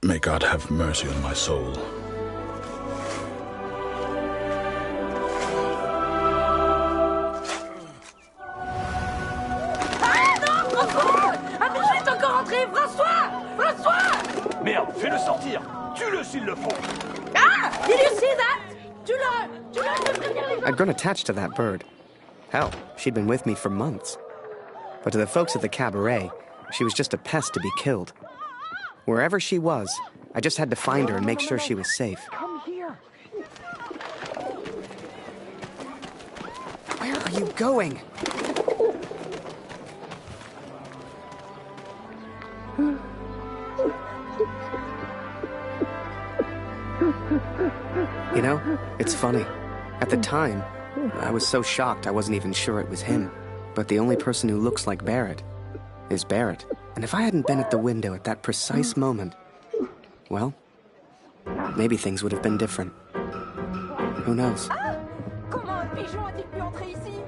May God have mercy on my soul. Merde, fais-le sortir. Tue-le s'il le faut. Ah! Did you see that? Tue-le! I'd grown attached to that bird. Hell, she'd been with me for months. But to the folks at the cabaret, she was just a pest to be killed. Wherever she was, I just had to find her and make sure she was safe. Come here. Where are you going? You know, it's funny. At the time, I was so shocked I wasn't even sure it was him. But the only person who looks like Barrett is Barrett. And if I hadn't been at the window at that precise moment, well, maybe things would have been different. Who knows? Ah! Comment un pigeon a-t-il pu entrer ici?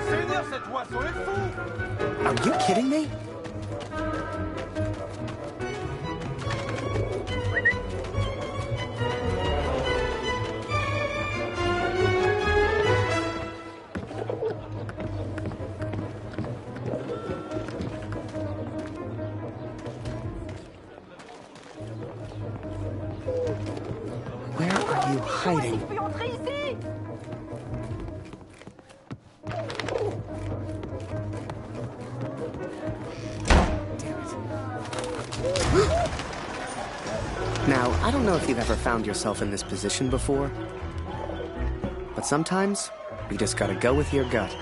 Seigneur, cet oiseau est fou! Are you kidding me? Where are you hiding? Pu entrer ici? Now, I don't know if you've ever found yourself in this position before, but sometimes you just gotta go with your gut.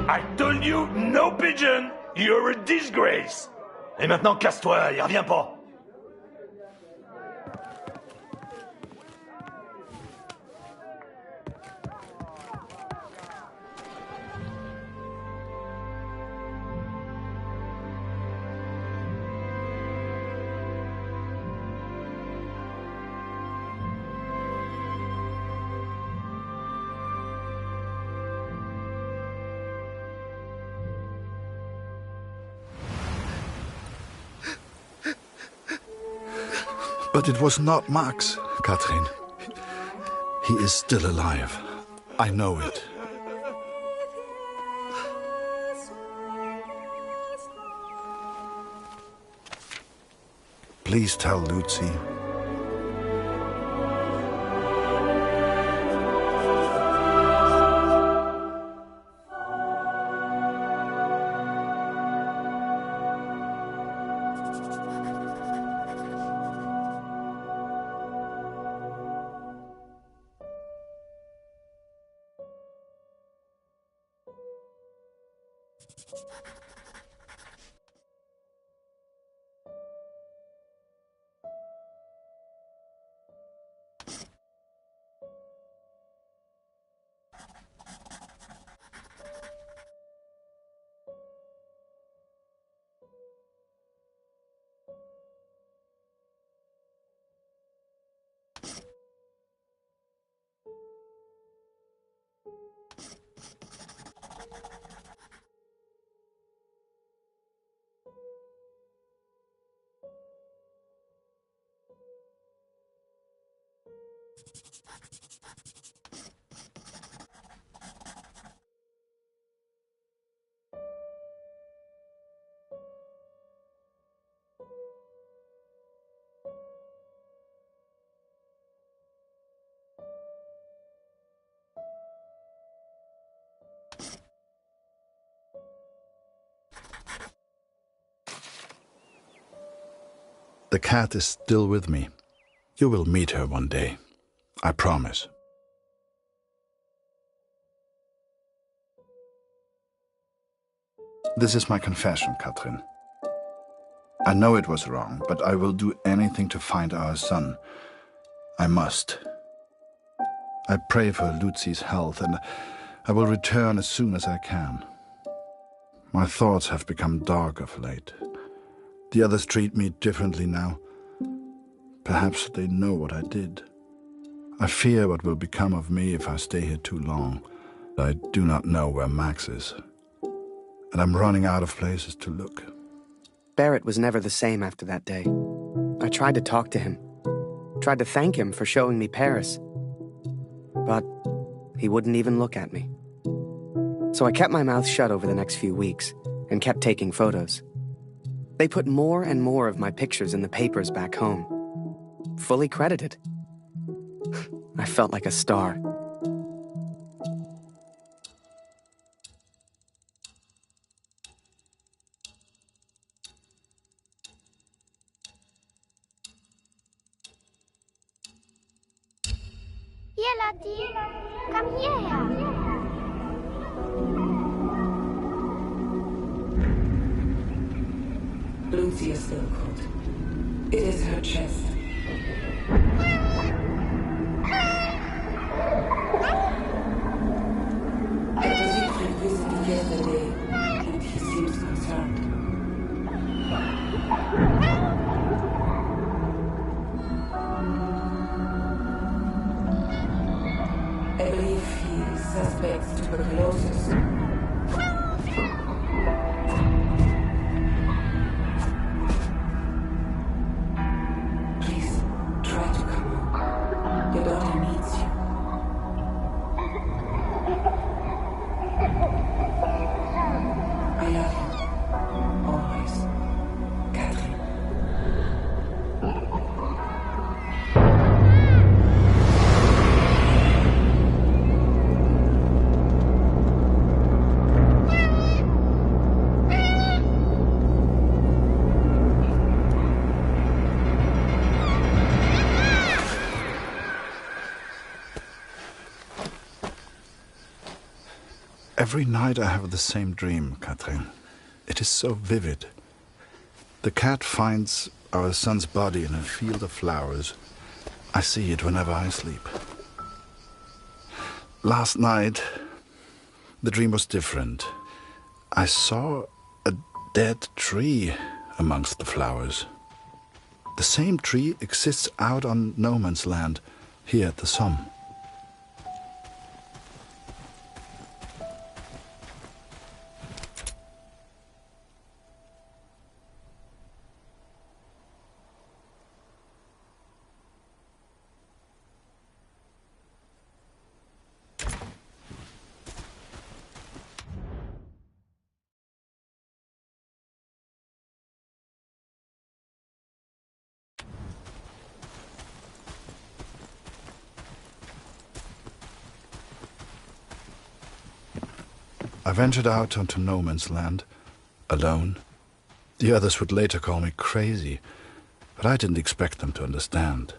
I told you, no pigeon! You're a disgrace! Et maintenant, casse-toi, y reviens pas! But it was not Max, Katrin. He is still alive. I know it. Please tell Lucy. The cat is still with me. You will meet her one day. I promise. This is my confession, Katrin. I know it was wrong, but I will do anything to find our son. I must. I pray for Lucy's health, and I will return as soon as I can. My thoughts have become dark of late. The others treat me differently now. Perhaps they know what I did. I fear what will become of me if I stay here too long. I do not know where Max is, and I'm running out of places to look. Barrett was never the same after that day. I tried to talk to him, tried to thank him for showing me Paris, but he wouldn't even look at me. So I kept my mouth shut over the next few weeks and kept taking photos. They put more and more of my pictures in the papers back home. Fully credited. I felt like a star. Here, Lottie. Komm hierher. Lucy is still caught. It is her chest. Dr. Siegfried visited yesterday, and he seems concerned. I believe he suspects tuberculosis. Please, try to come home. Your daughter needs you. I love you. Always. Catherine. Every night I have the same dream, Catherine. It is so vivid. The cat finds our son's body in a field of flowers. I see it whenever I sleep. Last night, the dream was different. I saw a dead tree amongst the flowers. The same tree exists out on no man's land, here at the Somme. I ventured out onto no man's land, alone. The others would later call me crazy, but I didn't expect them to understand.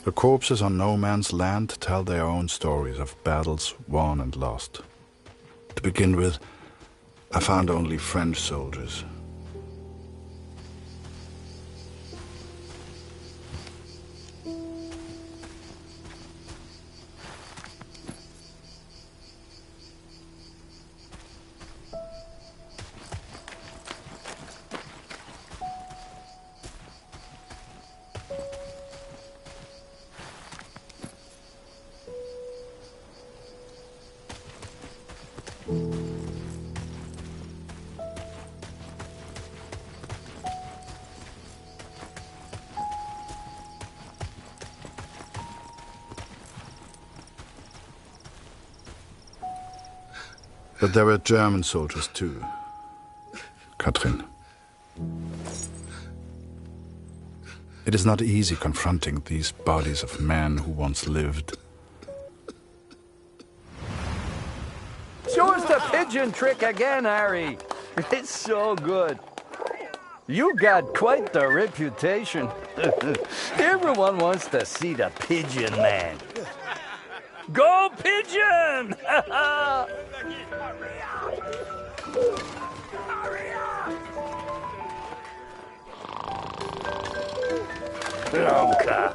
The corpses on no man's land tell their own stories of battles won and lost. To begin with, I found only French soldiers. But there were German soldiers too, Katrin. It is not easy confronting these bodies of men who once lived. Show us the pigeon trick again, Harry. It's so good. You got quite the reputation. Everyone wants to see the pigeon man. Go pigeon! Blanca,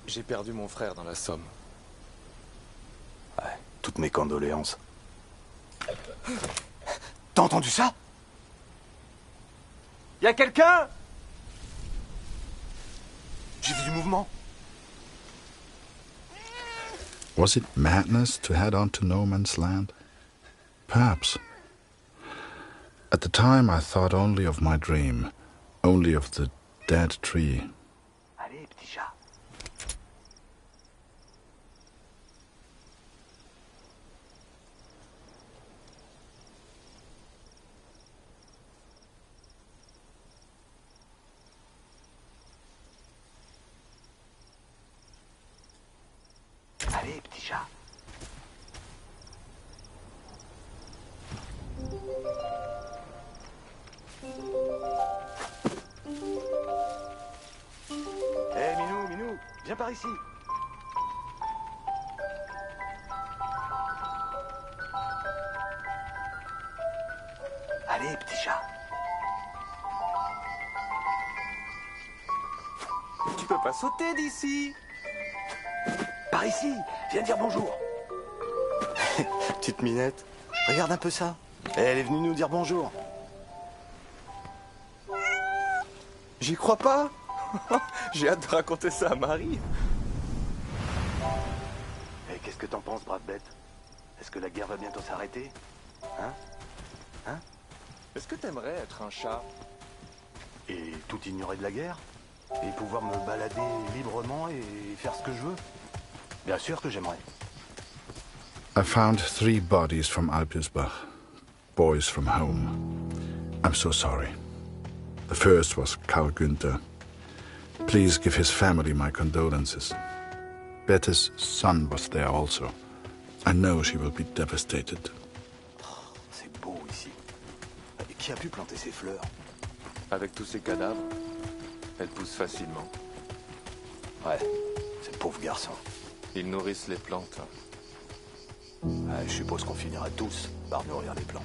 J'ai perdu mon frère dans la Somme. Ouais, toutes mes condoléances. T'as entendu ça? Y a quelqu'un? J'ai vu du mouvement. Was it madness to head on to no man's land? Perhaps. At the time I thought only of my dream, only of the dead tree. Allez, petit chat. Allez, petit chat. Hé, Minou, viens par ici. Allez, petit chat. Tu peux pas sauter d'ici. Par ici, viens dire bonjour. Petite minette, regarde un peu ça. Elle est venue nous dire bonjour. J'y crois pas. J'ai hâte de raconter ça à Marie. Et qu'est-ce que t'en penses, brave bête? Est-ce que la guerre va bientôt s'arrêter? Hein? Est-ce que t'aimerais être un chat? Et tout ignorer de la guerre? Et pouvoir me balader librement et faire ce que je veux? Bien sûr que j'aimerais. I found 3 bodies from Alpiusbach, boys from home. I'm so sorry. The first was Karl Günther. Please give his family my condolences. Bette's son was there also. I know she will be devastated. C'est beau ici. Et qui a pu planter ces fleurs? Avec tous ces cadavres, elles poussent facilement. Ouais, ces pauvres garçons. Ils nourrissent les plantes. Ouais, je suppose qu'on finira tous par nourrir les plantes.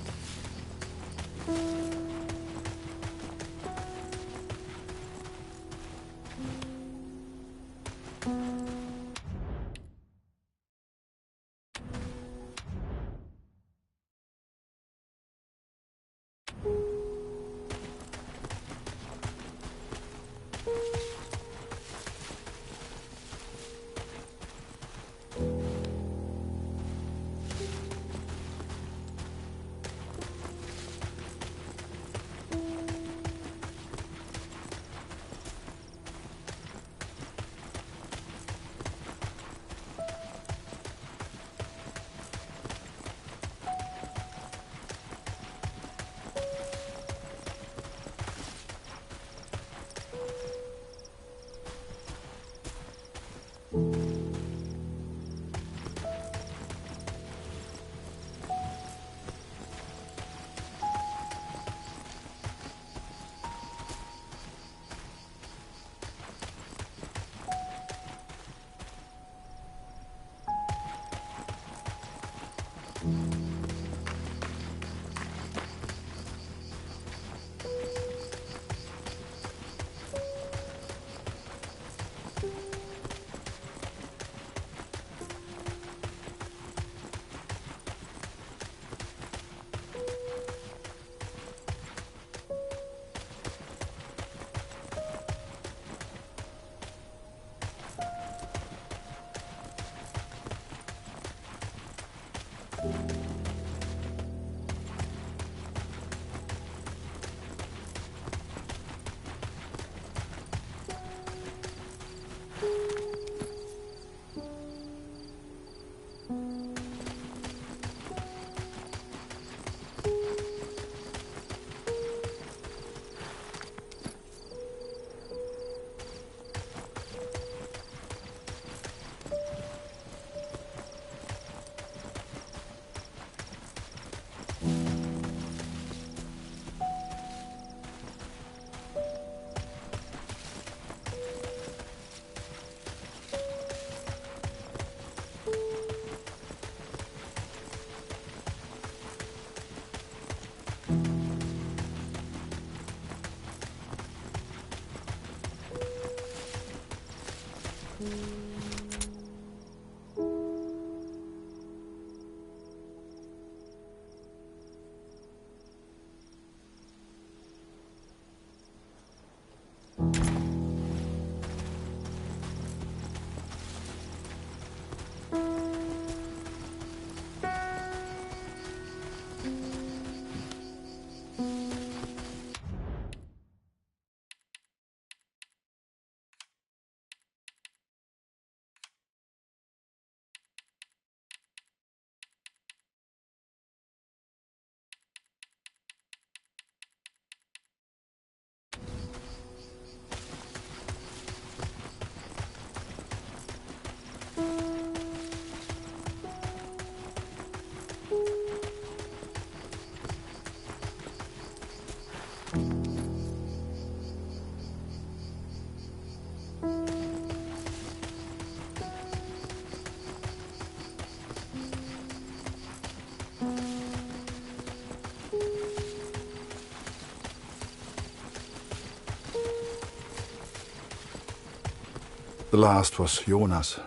The last was Jonas,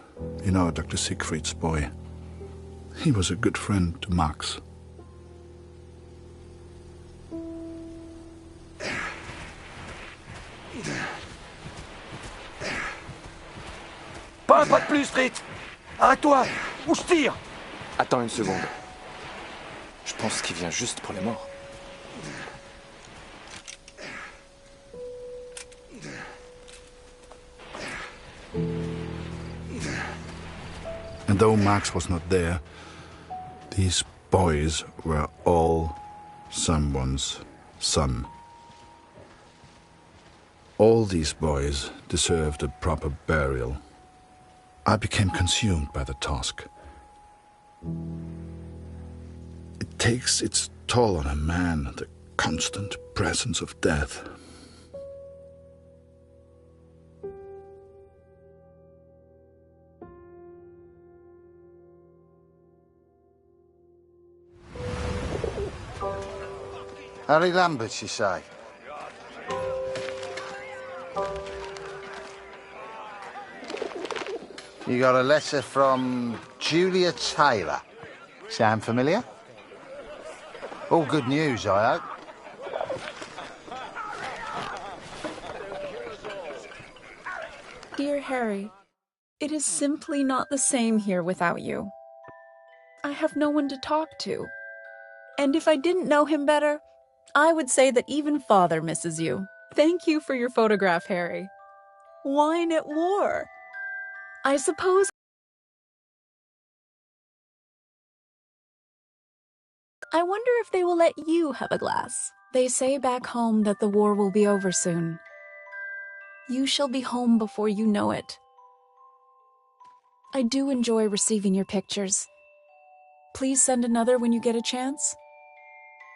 you know, Dr. Siegfried's boy. He was a good friend to Max. Pas un pas de plus, Rit. Arrête-toi, ou je tire. Attends une seconde. Je pense qu'il vient juste pour les morts. And though Max was not there, these boys were all someone's son. All these boys deserved a proper burial. I became consumed by the task. It takes its toll on a man, the constant presence of death. Harry Lambert, you say? You got a letter from Julia Taylor. Sound familiar? All good news, I hope. Dear Harry, it is simply not the same here without you. I have no one to talk to. And if I didn't know him better, I would say that even Father misses you. Thank you for your photograph, Harry. Wine at war. I suppose I wonder if they will let you have a glass. They say back home that the war will be over soon. You shall be home before you know it. I do enjoy receiving your pictures. Please send another when you get a chance.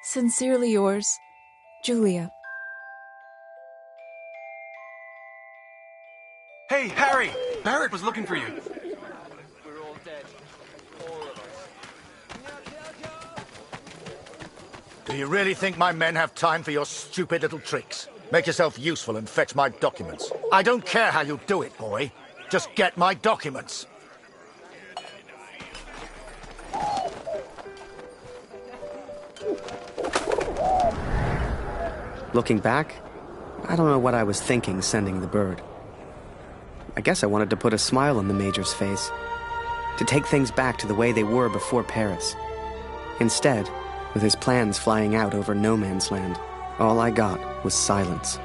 Sincerely yours, Julia. Hey, Harry! Barrett was looking for you. We're all dead. All of us. Do you really think my men have time for your stupid little tricks? Make yourself useful and fetch my documents. I don't care how you do it, boy. Just get my documents. Looking back, I don't know what I was thinking sending the bird. I guess I wanted to put a smile on the Major's face, to take things back to the way they were before Paris. Instead, with his plans flying out over no man's land, all I got was silence.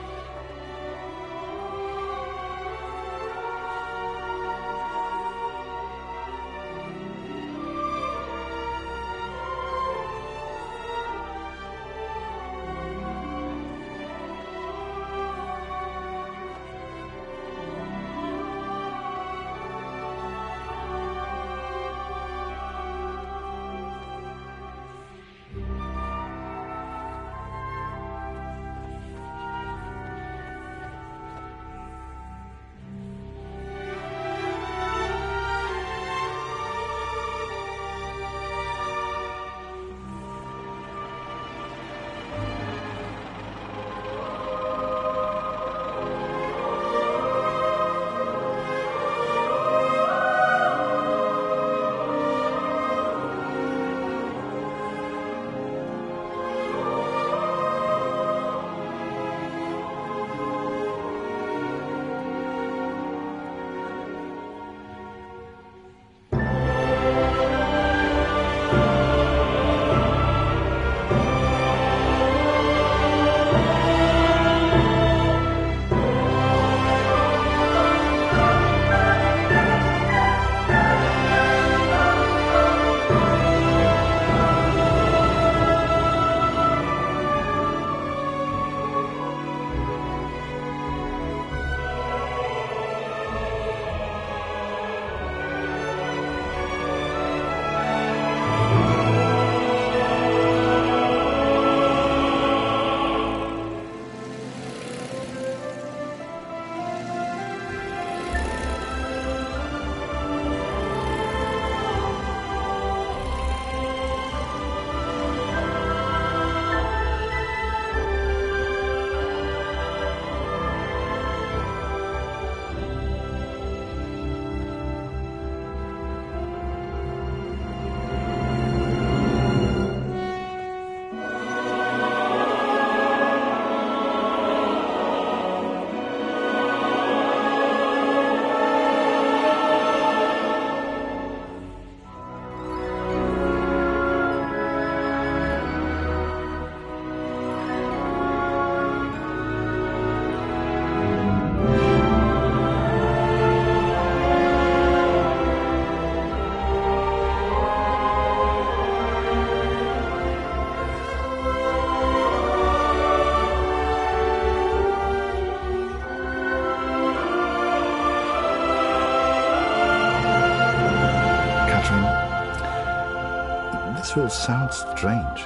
will sound strange,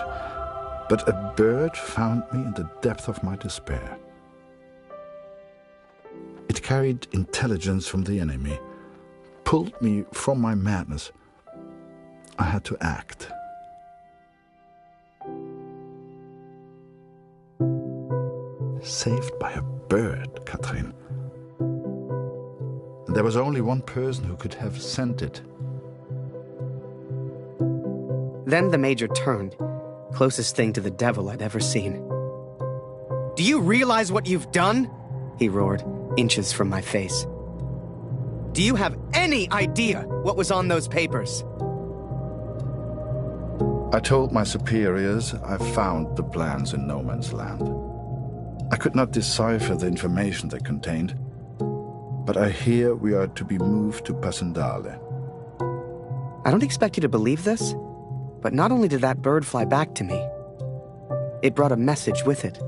but a bird found me in the depth of my despair. It carried intelligence from the enemy, pulled me from my madness. I had to act. Saved by a bird, Katrin. There was only one person who could have sent it. Then the Major turned, closest thing to the devil I'd ever seen. "Do you realize what you've done?" he roared, inches from my face. "Do you have any idea what was on those papers?" I told my superiors I found the plans in no man's land. I could not decipher the information they contained, but I hear we are to be moved to Passendale. I don't expect you to believe this, but not only did that bird fly back to me, it brought a message with it.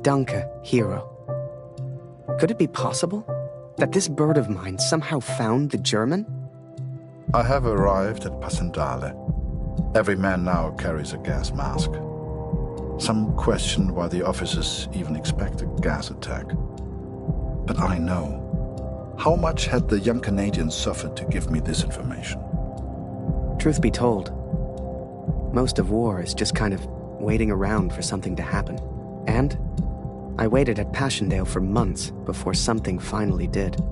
Danke, hero. Could it be possible that this bird of mine somehow found the German? I have arrived at Passendale. Every man now carries a gas mask. Some question why the officers even expect a gas attack. But I know. How much had the young Canadian suffered to give me this information? Truth be told, most of war is just kind of waiting around for something to happen. And I waited at Passchendaele for months before something finally did.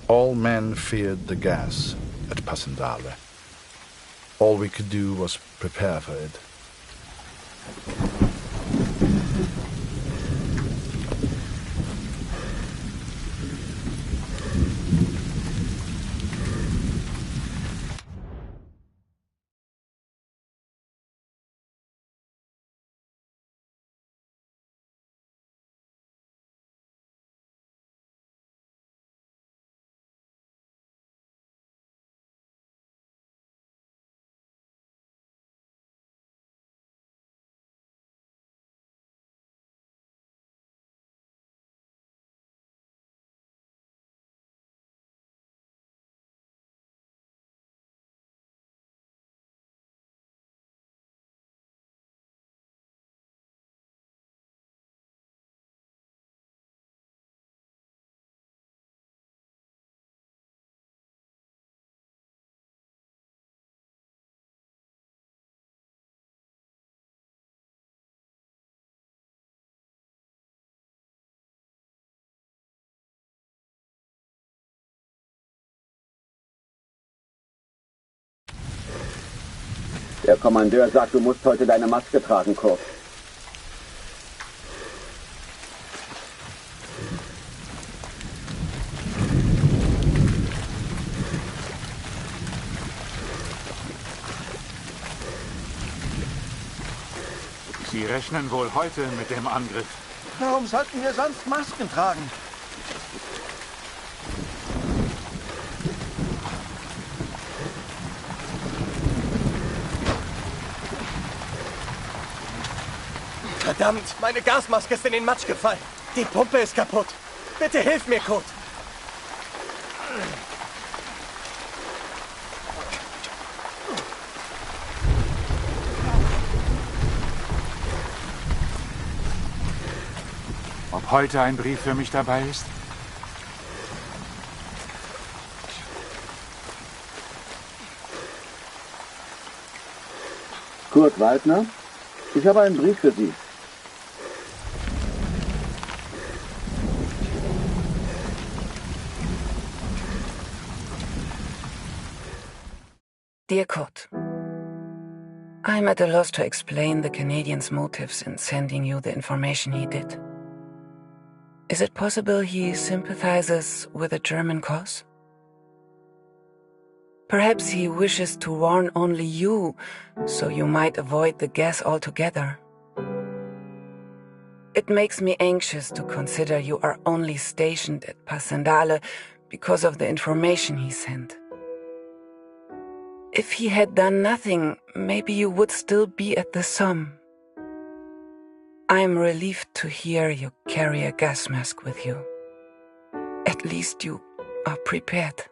All men feared the gas at Passendale. All we could do was prepare for it. Der Kommandeur sagt, du musst heute deine Maske tragen, Kurt. Sie rechnen wohl heute mit dem Angriff. Warum sollten wir sonst Masken tragen? Verdammt, meine Gasmaske ist in den Matsch gefallen. Die Pumpe ist kaputt. Bitte hilf mir, Kurt. Ob heute ein Brief für mich dabei ist? Kurt Waldner, ich habe einen Brief für Sie. Dear Kurt, I'm at a loss to explain the Canadian's motives in sending you the information he did. Is it possible he sympathizes with the German cause? Perhaps he wishes to warn only you, so you might avoid the gas altogether. It makes me anxious to consider you are only stationed at Passendale because of the information he sent. If he had done nothing, maybe you would still be at the Somme. I'm relieved to hear you carry a gas mask with you. At least you are prepared.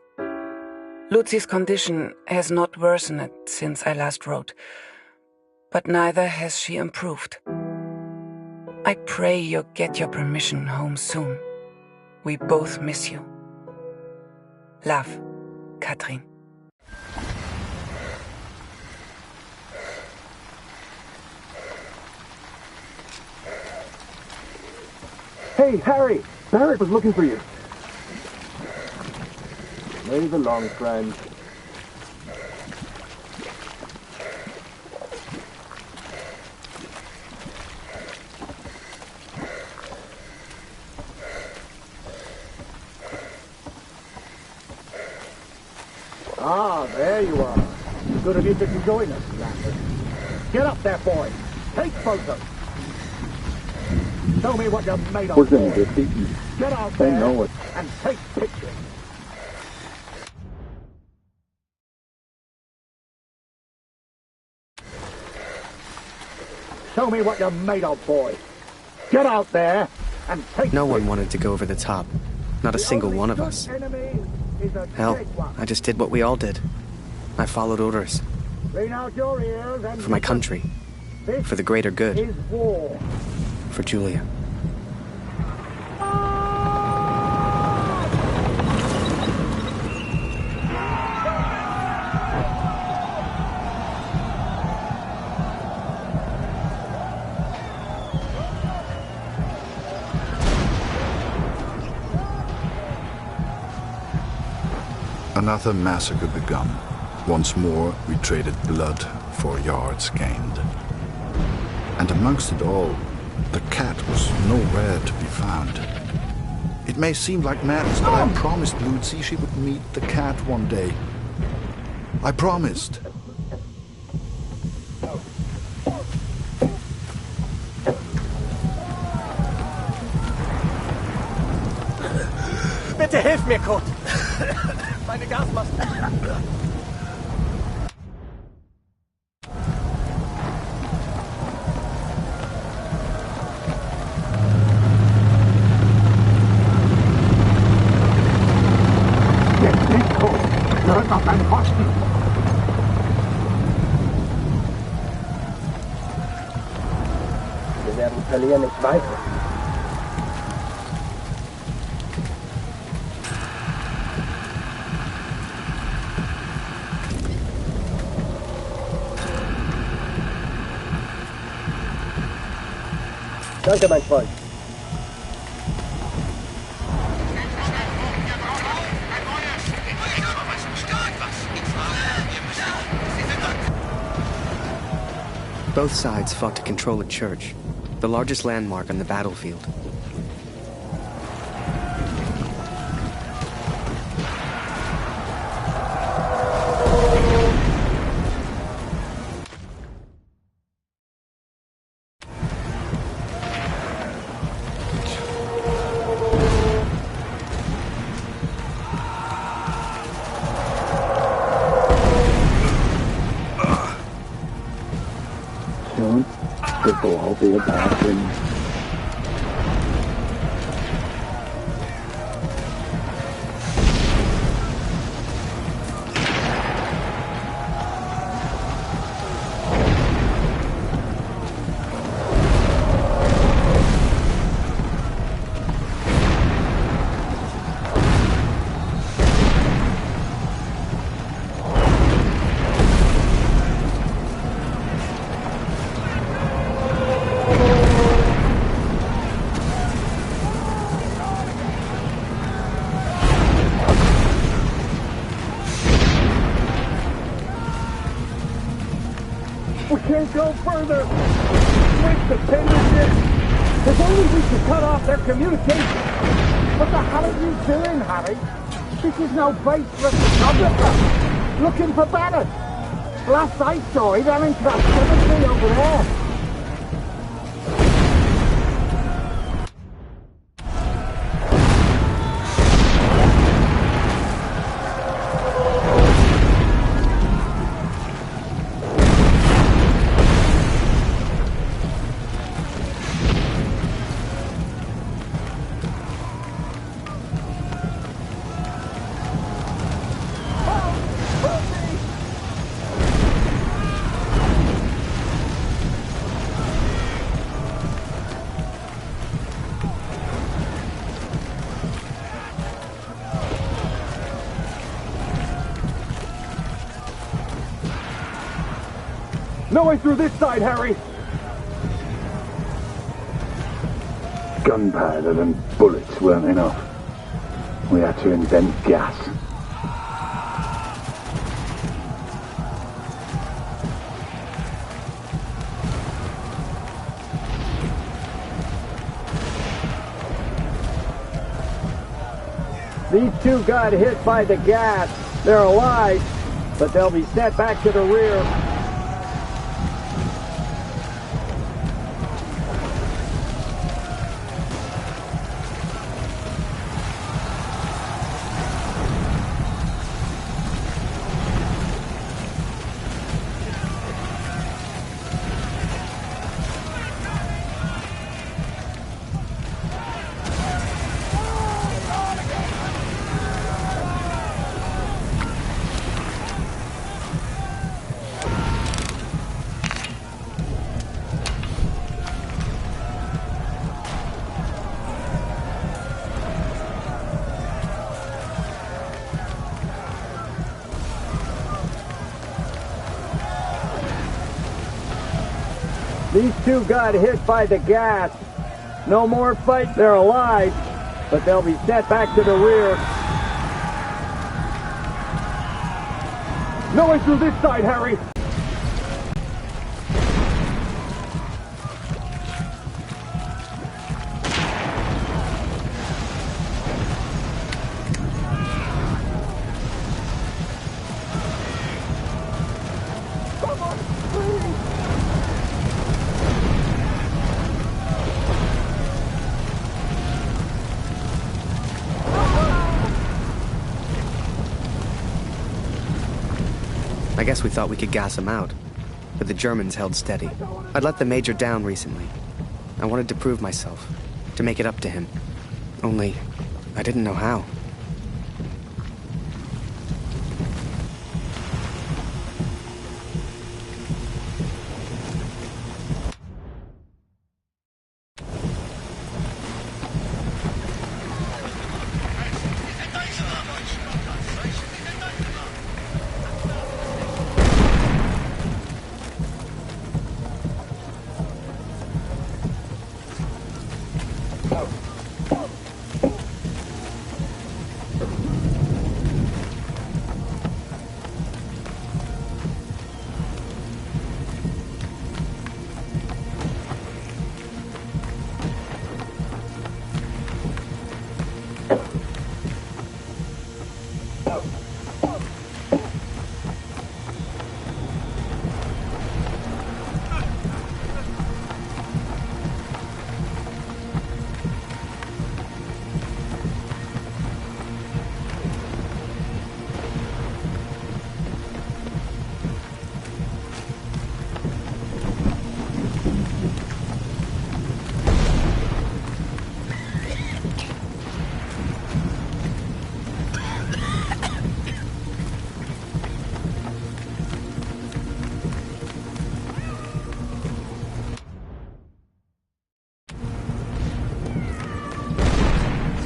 Lucy's condition has not worsened since I last wrote, but neither has she improved. I pray you get your permission home soon. We both miss you. Love, Katrin. Hey, Harry! Barrett was looking for you. Move along, friend. Ah, there you are. Good of you to join us, Lambert. Get up there, boy. Take photos. Show me what you're made of. Get out there and take pictures. Show me what you're made of, boy. Get out there and take No one wanted to go over the top. Not a single one of us. Hell, I just did what we all did. I followed orders. For my country. For the greater good. For Julia. Another massacre begun. Once more, we traded blood for yards gained. And amongst it all, the cat was nowhere to be found. It may seem like madness, but I promised Lucy she would meet the cat one day. I promised. Bitte hilf mir, Kurt! Meine Gasmaske! Jetzt nicht, Kurt. Zurück auf deinen Posten. Wir werden verlieren nicht weiter. Danke, mein Freund. Both sides fought to control a church, the largest landmark on the battlefield. Can't go further. Switch the tendership. If only we could cut off their communication. What the hell are you doing, Harry? This is no base for a photographer. Looking for Barrett. Last I saw, he ran into that cemetery over there. No way through this side, Harry! Gunpowder and bullets weren't enough. We had to invent gas. These two got hit by the gas. They're alive, but they'll be sent back to the rear. These two got hit by the gas. No more fight. They're alive, but they'll be sent back to the rear. No way through this side, Harry! I guess we thought we could gas them out, but the Germans held steady. I'd let the Major down recently. I wanted to prove myself, to make it up to him. Only, I didn't know how.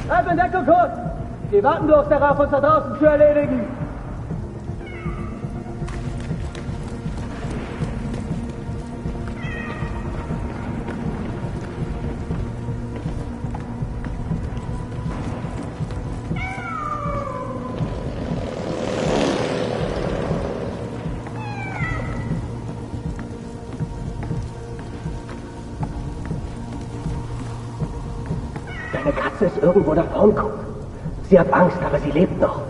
Halt Deckung kurz! Sie warten bloß darauf, uns da draußen zu erledigen! Deine Katze ist irgendwo da vorn, Cook. Sie hat Angst, aber sie lebt noch.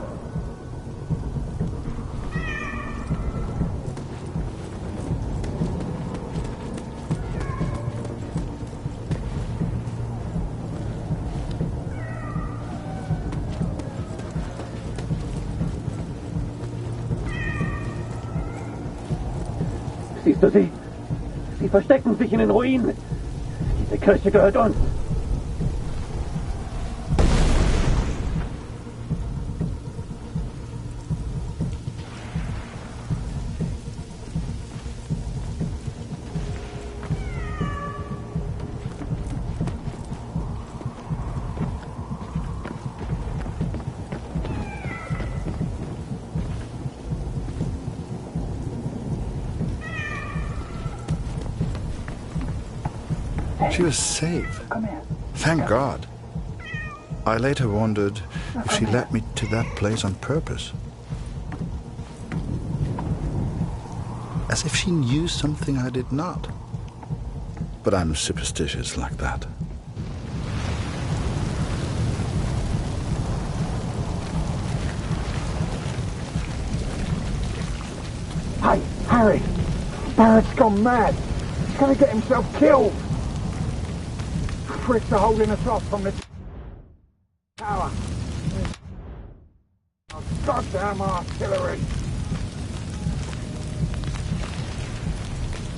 Siehst du sie? Sie verstecken sich in den Ruinen. Diese Kirche gehört uns. She was safe. Thank God. I later wondered if she led me to that place on purpose. As if she knew something I did not. But I'm superstitious like that. Hey, Harry! Barrett's gone mad. He's gonna get himself killed. Pricks are holding us off from the tower. Oh, goddamn artillery!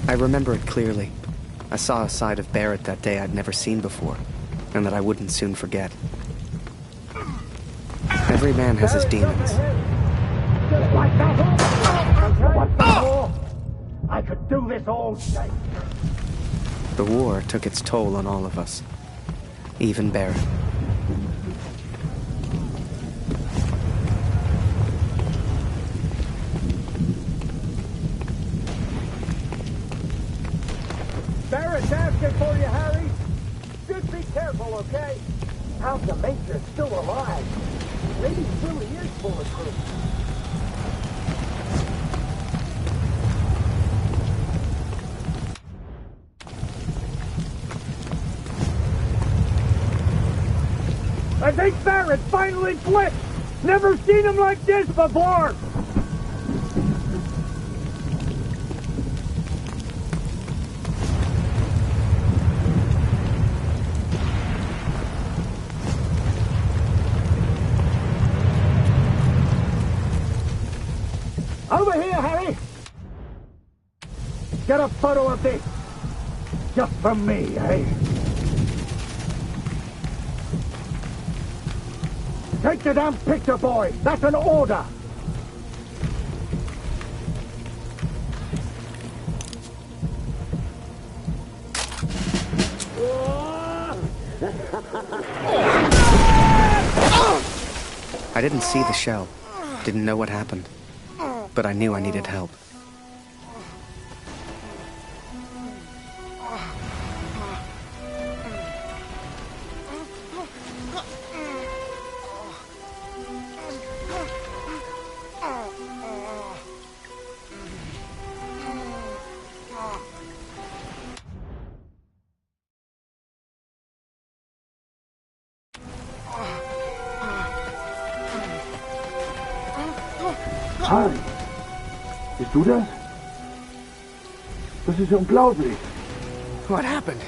I remember it clearly. I saw a side of Barrett that day I'd never seen before, and that I wouldn't soon forget. Every man has his demons. Just like that. What's the war? I could do this all day. The war took its toll on all of us. Even Barrett. Barrett's asking for you, Harry. Just be careful, okay? How's the Major still alive? Maybe he really is bulletproof. I think Barrett finally flipped! Never seen him like this before! Over here, Harry! Get a photo of this! Just for me, eh? Take the damn picture, boy! That's an order! I didn't see the shell, didn't know what happened, but I knew I needed help. Harry, bist du das? Das ist unglaublich. What happened?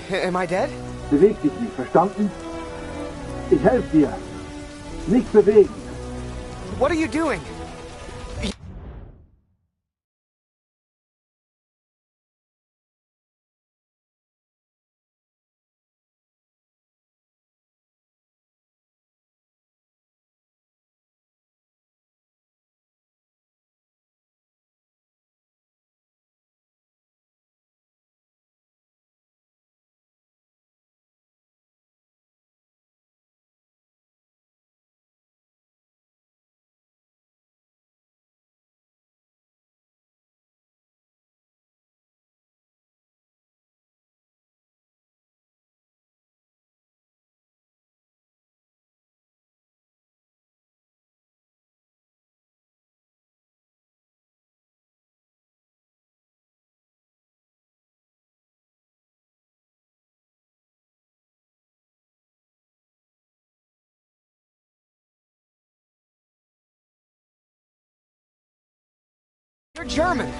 Am I dead? Beweg dich nicht, verstanden? Ich helfe dir. Nicht bewegen. What are you doing? You're German.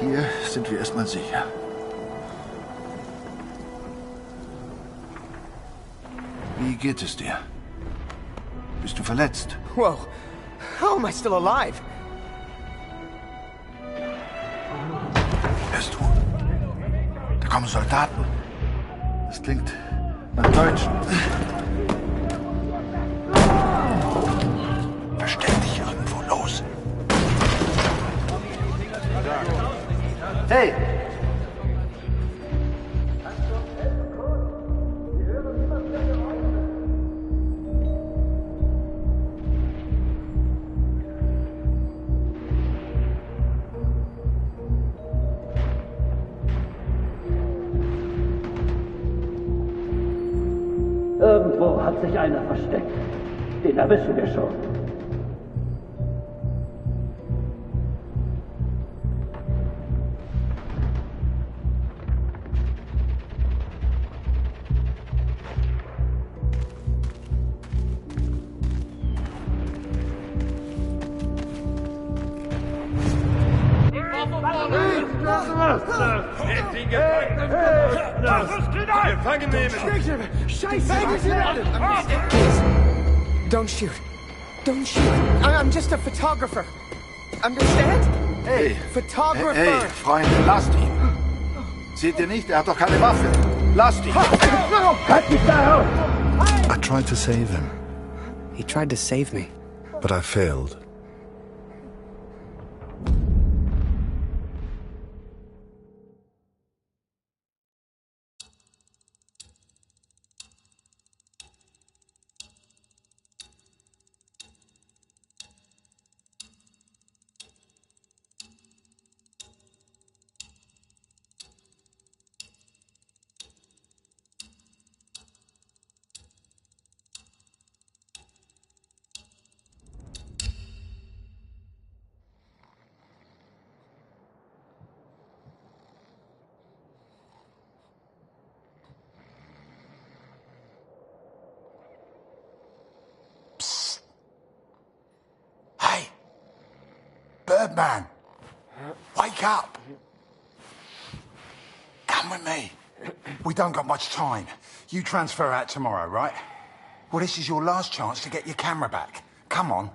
Hier sind wir erstmal sicher. Wie geht es dir? Bist du verletzt? Whoa, How am I still alive? Hörst du? Da kommen Soldaten. Das klingt nach Deutschen. Versteck dich irgendwo los. Hey! Irgendwo hat sich einer versteckt. Den erwischen wir schon. Don't shoot. Don't shoot. I'm just a photographer. Understand? Hey. Photographer. Hey, Freunde, lasst ihn. Seht ihr nicht? Er hat doch keine Waffe. Lasst ihn. I tried to save him. He tried to save me. But I failed. Birdman, wake up. Come with me. We don't got much time. You transfer out tomorrow, right? Well, this is your last chance to get your camera back. Come on.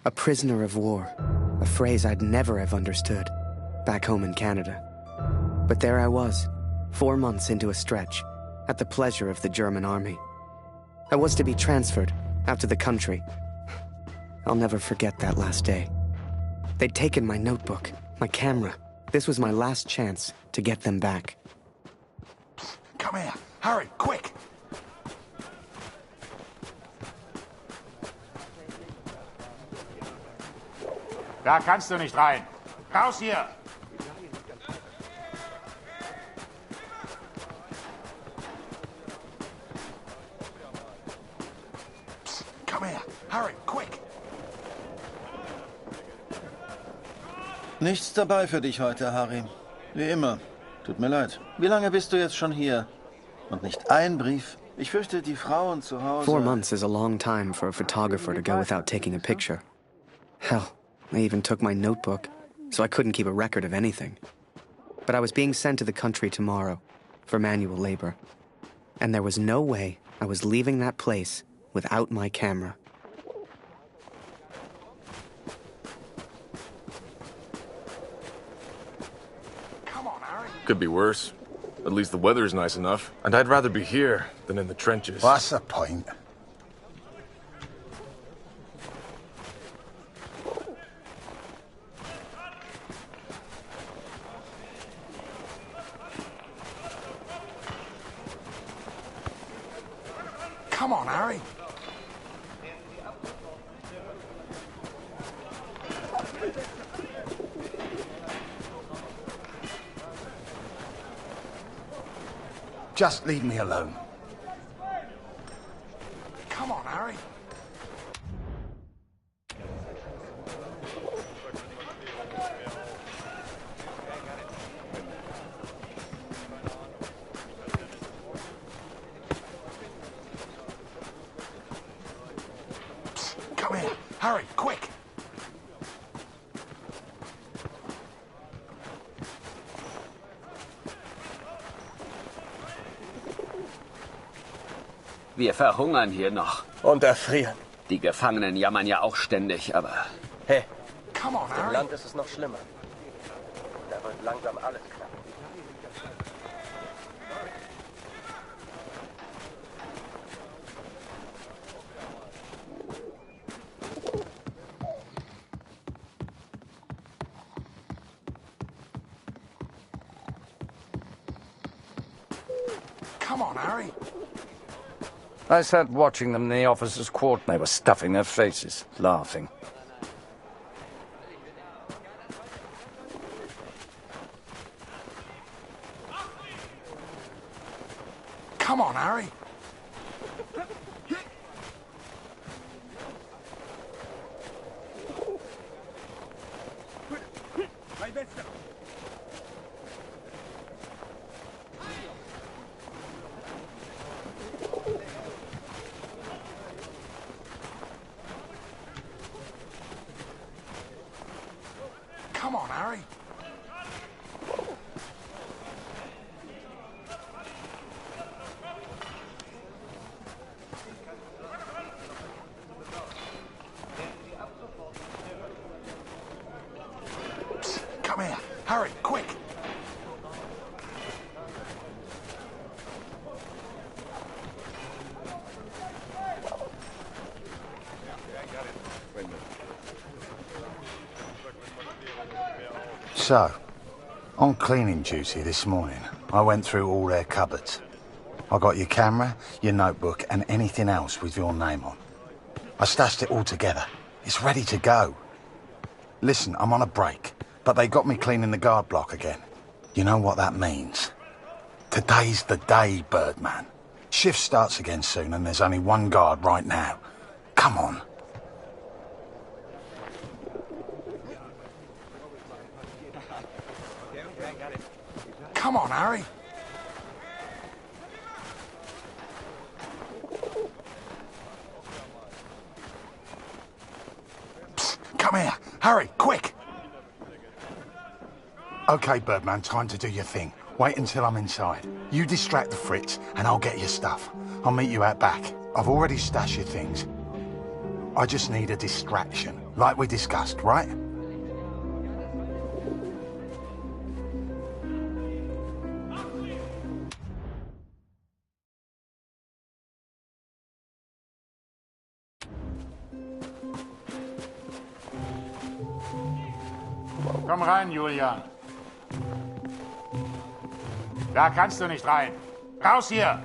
A prisoner of war. A phrase I'd never have understood back home in Canada. But there I was, 4 months into a stretch, at the pleasure of the German army. I was to be transferred out to the country. I'll never forget that last day. They'd taken my notebook, my camera. This was my last chance to get them back. Come here. Hurry, quick. Da kannst du nicht rein. Raus hier! Come here. Hurry, quick. Nichts dabei für dich heute, Harry. Wie immer. Tut mir leid. Wie lange bist du jetzt schon hier? Und nicht ein Brief? Ich fürchte, die Frauen zu Hause... 4 months is a long time for a photographer to go without taking a picture. Hell, they even took my notebook, so I couldn't keep a record of anything. But I was being sent to the country tomorrow for manual labor. And there was no way I was leaving that place without my camera. Could be worse. At least the weather's nice enough. And I'd rather be here than in the trenches. What's the point? Come on, Harry. Just leave me alone. Come on, Harry. Come here. Hurry, quick. Wir verhungern hier noch. Und erfrieren. Die Gefangenen jammern ja auch ständig, aber... Hey, auf dem Land ist es noch schlimmer. Da wird langsam alles knapp. Come on, Harry. I sat watching them in the officers' quarter. They were stuffing their faces, laughing. Come on, Harry. Come on, Harry. Psst, come here. Harry, quick. So, on cleaning duty this morning, I went through all their cupboards. I got your camera, your notebook, and anything else with your name on. I stashed it all together. It's ready to go. Listen, I'm on a break, but they got me cleaning the guard block again. You know what that means? Today's the day, Birdman. Shift starts again soon, and there's only one guard right now. Come on. Come on, Harry. Psst, come here. Harry, quick. Okay, Birdman, time to do your thing. Wait until I'm inside. You distract the Fritz, and I'll get your stuff. I'll meet you out back. I've already stashed your things. I just need a distraction, like we discussed, right? Komm rein, Julian. Da kannst du nicht rein. Raus hier!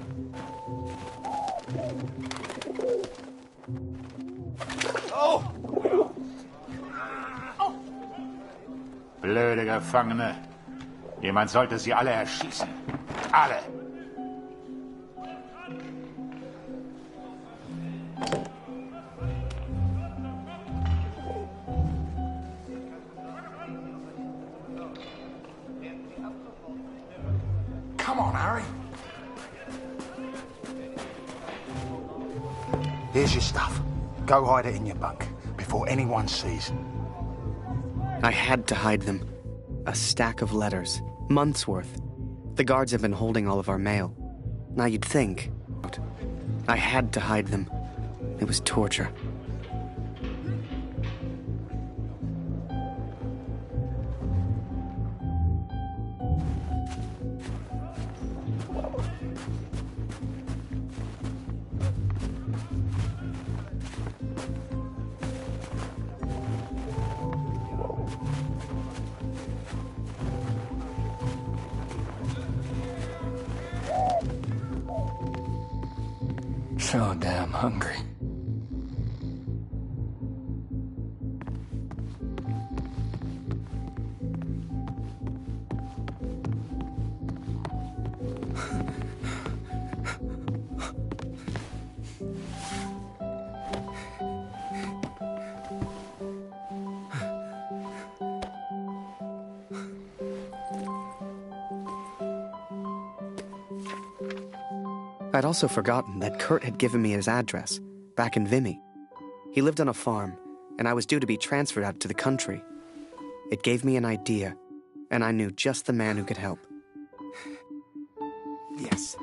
Oh! Blöde Gefangene. Jemand sollte sie alle erschießen. Alle. Come on, Harry. Here's your stuff. Go hide it in your bunk before anyone sees. I had to hide them. A stack of letters. Months' worth. The guards have been holding all of our mail. Now you'd think. I had to hide them. It was torture. So damn hungry. I'd also forgotten that Kurt had given me his address, back in Vimy. He lived on a farm, and I was due to be transferred out to the country. It gave me an idea, and I knew just the man who could help. Yes.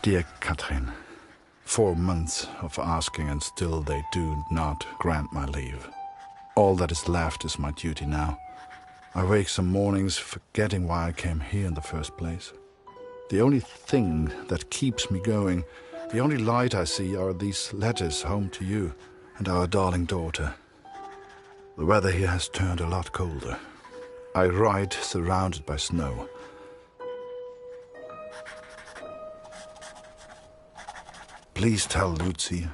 Dear Katrin, 4 months of asking and still they do not grant my leave. All that is left is my duty now. I wake some mornings forgetting why I came here in the first place. The only thing that keeps me going, the only light I see are these letters home to you and our darling daughter. The weather here has turned a lot colder. I ride surrounded by snow. Please tell Lucy.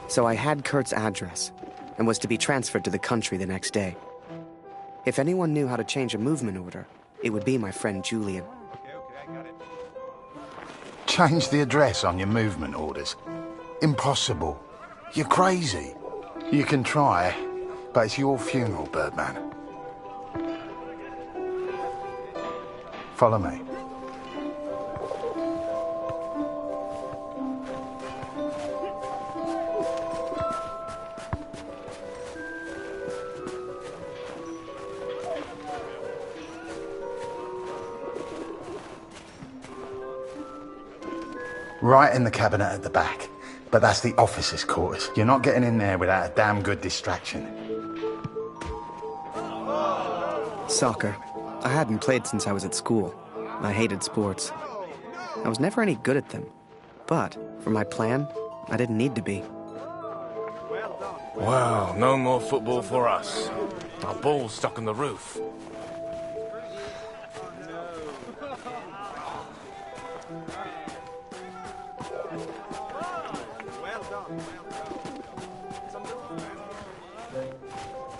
So I had Kurt's address, and was to be transferred to the country the next day. If anyone knew how to change a movement order, it would be my friend Julian. Change the address on your movement orders? Impossible. You're crazy. You can try, but it's your funeral, Birdman. Follow me. Right in the cabinet at the back. But that's the officers' quarters. You're not getting in there without a damn good distraction. Soccer. I hadn't played since I was at school. I hated sports. I was never any good at them. But, for my plan, I didn't need to be. Wow, no more football for us. Our ball's stuck in the roof.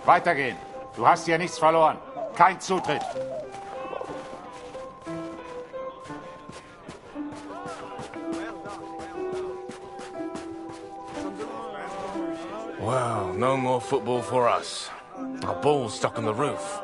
Weitergehen. Du hast hier nichts verloren. Kein Zutritt. Wow, no more football for us. Our ball's stuck on the roof.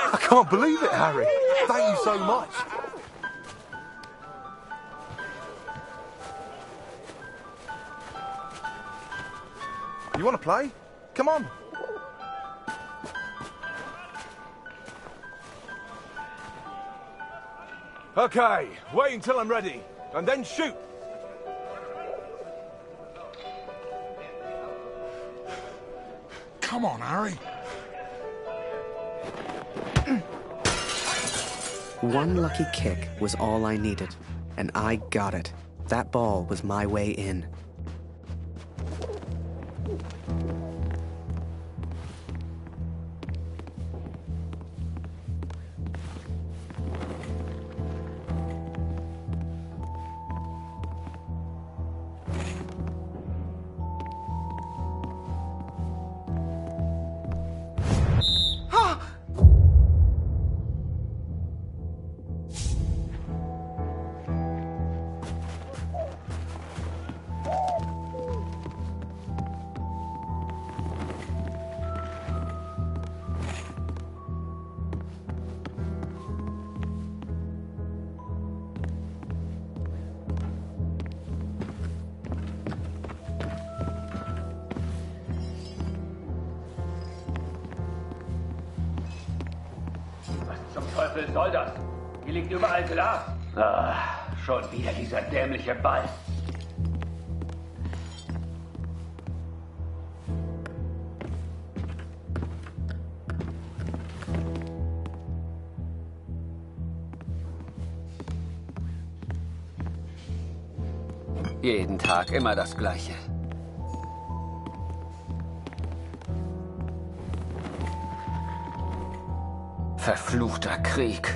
I can't believe it, Harry. Thank you so much. You want to play? Come on. Okay, wait until I'm ready, and then shoot. Come on, Harry. One lucky kick was all I needed, and I got it. That ball was my way in. Was zum Teufel soll das? Hier liegt überall Glas. Ah, schon wieder dieser dämliche Ball. Jeden Tag immer das Gleiche. Verfluchter Krieg.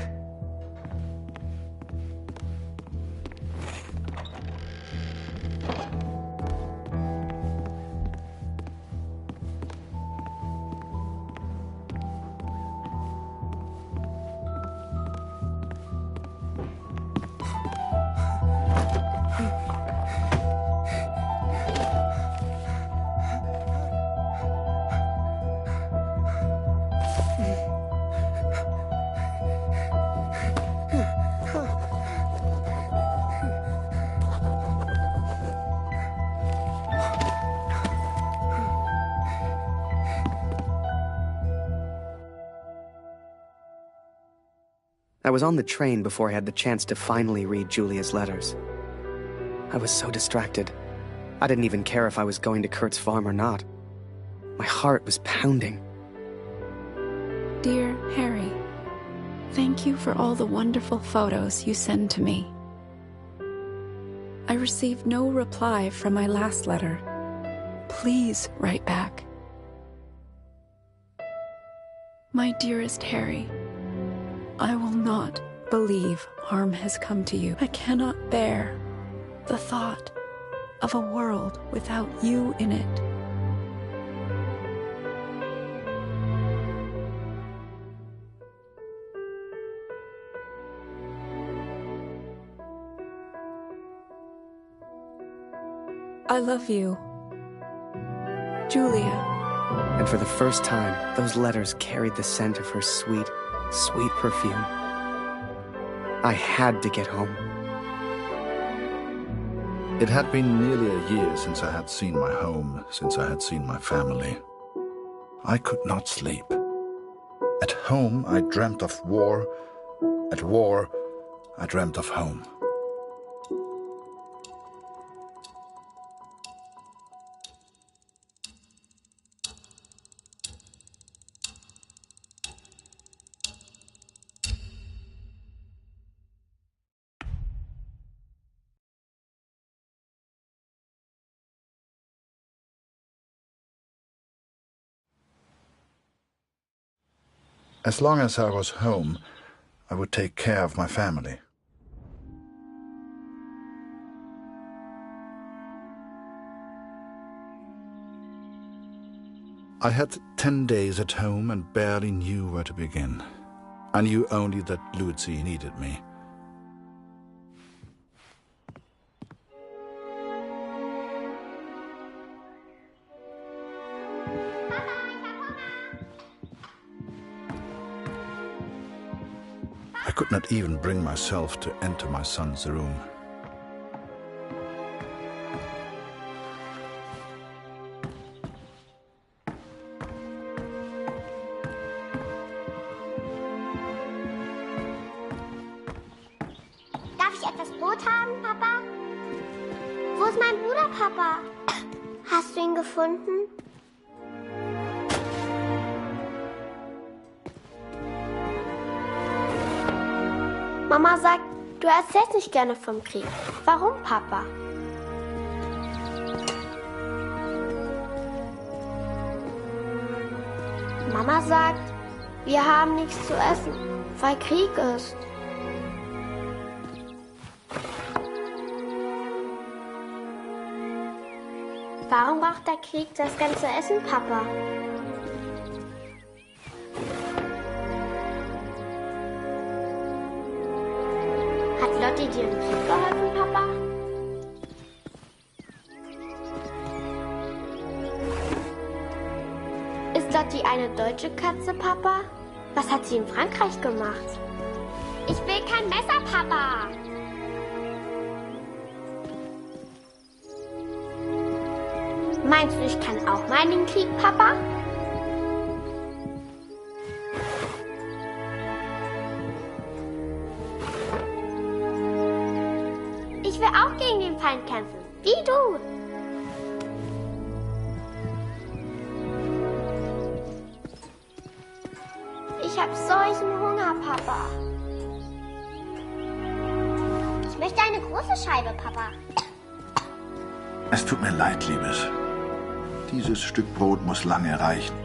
I was on the train before I had the chance to finally read Julia's letters. I was so distracted. I didn't even care if I was going to Kurt's farm or not. My heart was pounding. Dear Harry, thank you for all the wonderful photos you send to me. I received no reply from my last letter. Please write back. My dearest Harry, I will not believe harm has come to you. I cannot bear the thought of a world without you in it. I love you, Julia. And for the first time, those letters carried the scent of her sweet, sweet perfume. I had to get home. It had been nearly a year since I had seen my home, since I had seen my family. I could not sleep. At home, I dreamt of war. At war, I dreamt of home. As long as I was home, I would take care of my family. I had 10 days at home and barely knew where to begin. I knew only that Lucy needed me. I could not even bring myself to enter my son's room. Darf ich etwas Brot haben, Papa? Wo ist mein Bruder, Papa? Hast du ihn gefunden? Mama sagt, du erzählst nicht gerne vom Krieg. Warum, Papa? Mama sagt, wir haben nichts zu essen, weil Krieg ist. Warum braucht der Krieg das ganze Essen, Papa? Hat Lotti dir im Krieg geholfen, Papa? die eine deutsche Katze, Papa? Was hat sie in Frankreich gemacht? Ich will kein Messer, Papa! Meinst du, ich kann auch mal in den Krieg, Papa? Ich will auch gegen den Feind kämpfen, wie du. Ich hab solchen Hunger, Papa. Ich möchte eine große Scheibe, Papa. Es tut mir leid, Liebes. Dieses Stück Brot muss lange reichen.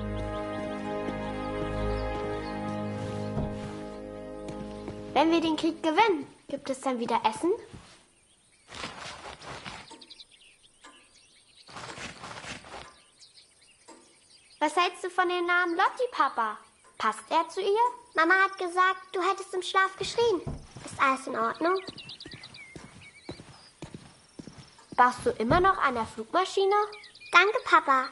Wenn wir den Krieg gewinnen, gibt es dann wieder Essen? Was hältst du von dem Namen Lotti, Papa? Passt er zu ihr? Mama hat gesagt, du hättest im Schlaf geschrien. Ist alles in Ordnung? Baust du immer noch an der Flugmaschine? Danke, Papa.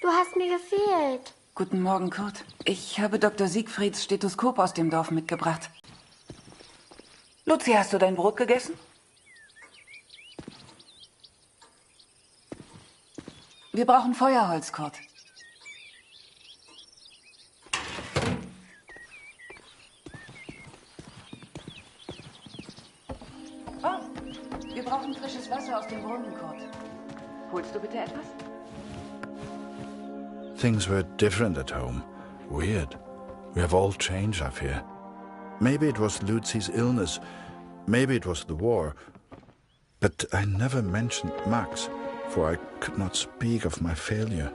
Du hast mir gefehlt. Guten Morgen, Kurt. Ich habe Dr. Siegfrieds Stethoskop aus dem Dorf mitgebracht. Luzi, hast du dein Brot gegessen? Wir brauchen Feuerholz, Kurt. Oh, wir brauchen frisches Wasser aus dem Brunnen, Kurt. Holst du bitte etwas? Things were different at home. Weird. We have all changed, I fear. Maybe it was Lucy's illness. Maybe it was the war. But I never mentioned Max, for I could not speak of my failure.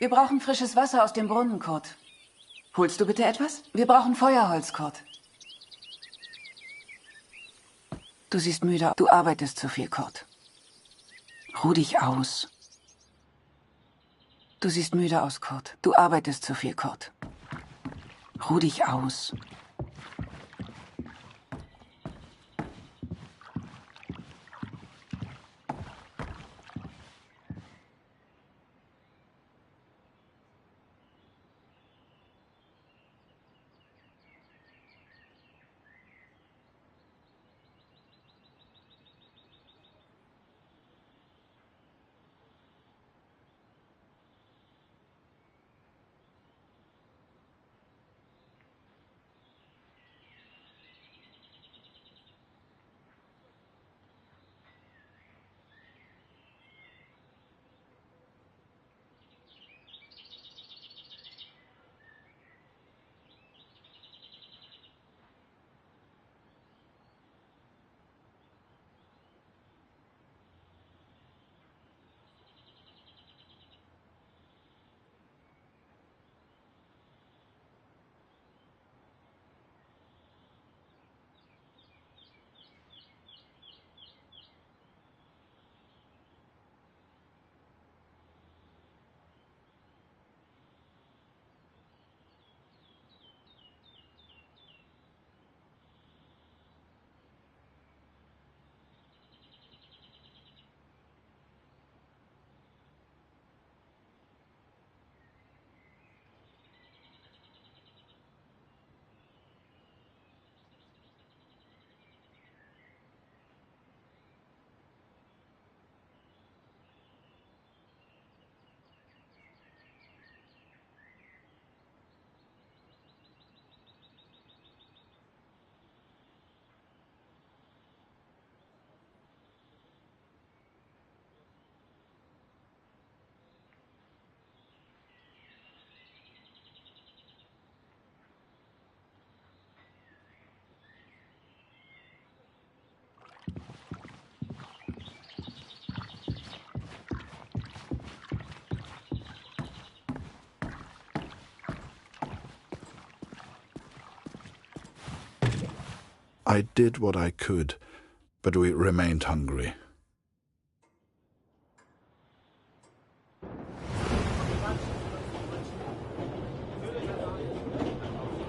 Wir brauchen frisches Wasser aus dem Brunnen, Kurt. Holst du bitte etwas? Wir brauchen Feuerholz, Kurt. Du siehst müde aus. Du arbeitest zu viel, Kurt. Ruh dich aus. Du siehst müde aus, Kurt. Du arbeitest zu viel, Kurt. Ruh dich aus. I did what I could, but we remained hungry.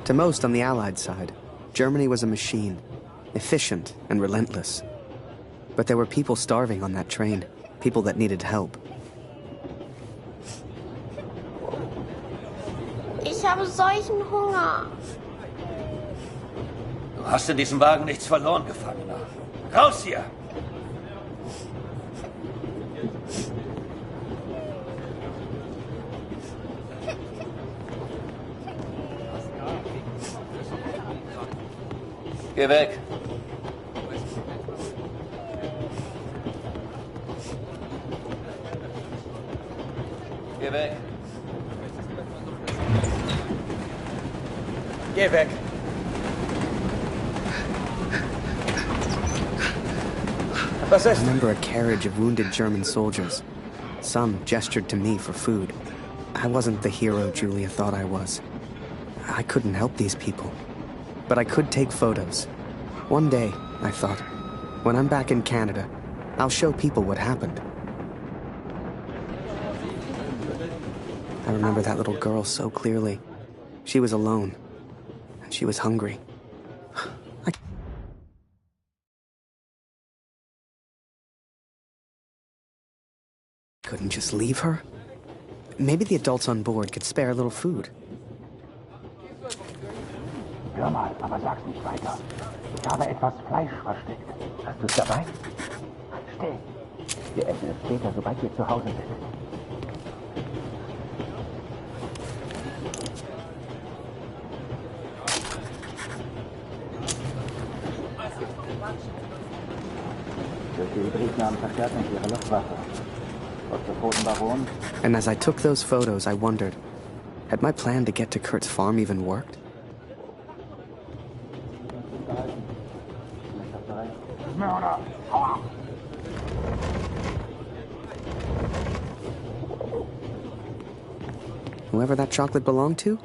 To most on the Allied side, Germany was a machine, efficient and relentless. But there were people starving on that train, people that needed help. Ich habe solchen Hunger. Du hast in diesem Wagen nichts verloren, Gefangener. Raus hier! Geh weg! Geh weg! Geh weg! I remember a carriage of wounded German soldiers. Some gestured to me for food. I wasn't the hero Julia thought I was. I couldn't help these people. But I could take photos. One day, I thought, when I'm back in Canada, I'll show people what happened. I remember that little girl so clearly. She was alone, and she was hungry. I couldn't just leave her. Maybe the adults on board could spare a little food. Hör mal, aber sag's nicht weiter. Ich habe etwas Fleisch versteckt. Hast du's dabei? Still. Wir essen es später, sobald wir zu Hause sind. Durch die Hybridnamen verstärken ihre Luftwaffe. And as I took those photos, I wondered, had my plan to get to Kurt's farm even worked? whoever that chocolate belonged to,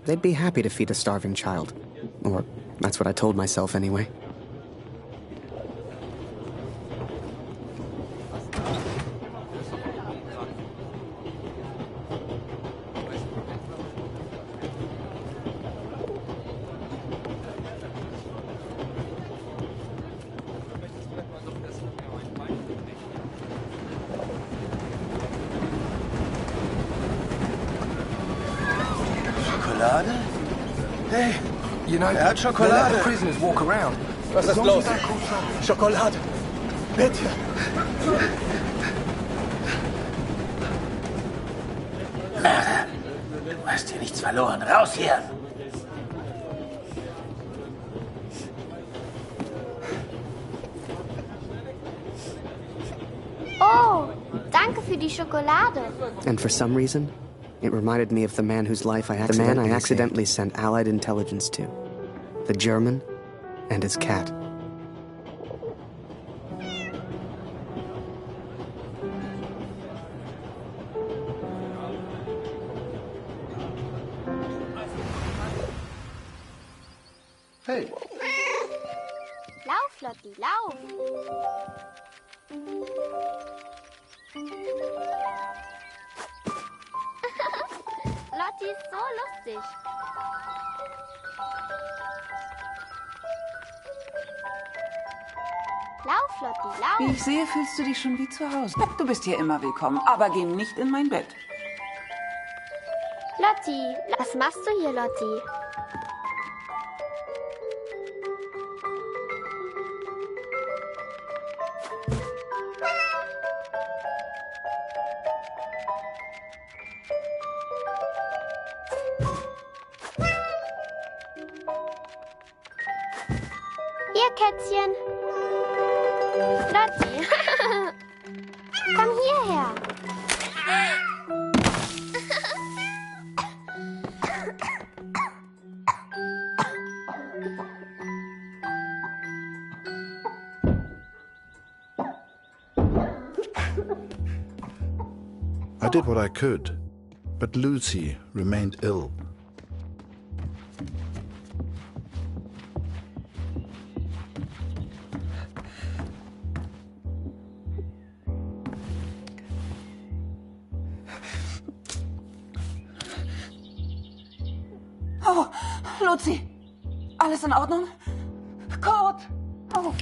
they'd be happy to feed a starving child. Or that's what I told myself anyway. Schokolade? Hey, You know, hat they let Schokolade. the prisoners walk around. Was ist los? Schokolade. Bitte. Mörder, du hast hier nichts verloren. Raus hier! Oh, danke für die Schokolade. And for some reason, it reminded me of the man whose life I accidentally sent Allied intelligence to. The German and his cat. Hey. Lauf, Lotti, lauf. Lotti ist so lustig. Lauf, Lotti, lauf. Wie ich sehe, fühlst du dich schon wie zu Hause. Du bist hier immer willkommen, aber geh nicht in mein Bett. Lotti, was machst du hier, Lotti? Ihr Kätzchen. Lotti. Komm hierher. I did what I could, but Lucy remained ill. Oh, Luzi, alles in Ordnung? Kurt! Oh.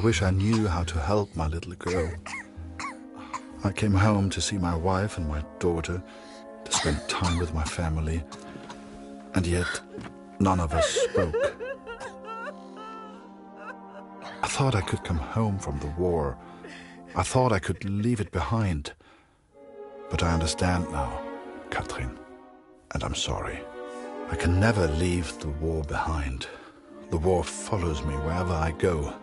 wish I knew how to help my little girl. I came home to see my wife and my daughter, to spend time with my family, and yet none of us spoke. I thought I could come home from the war. I thought I could leave it behind. But I understand now, Katrin, and I'm sorry. I can never leave the war behind. The war follows me wherever I go.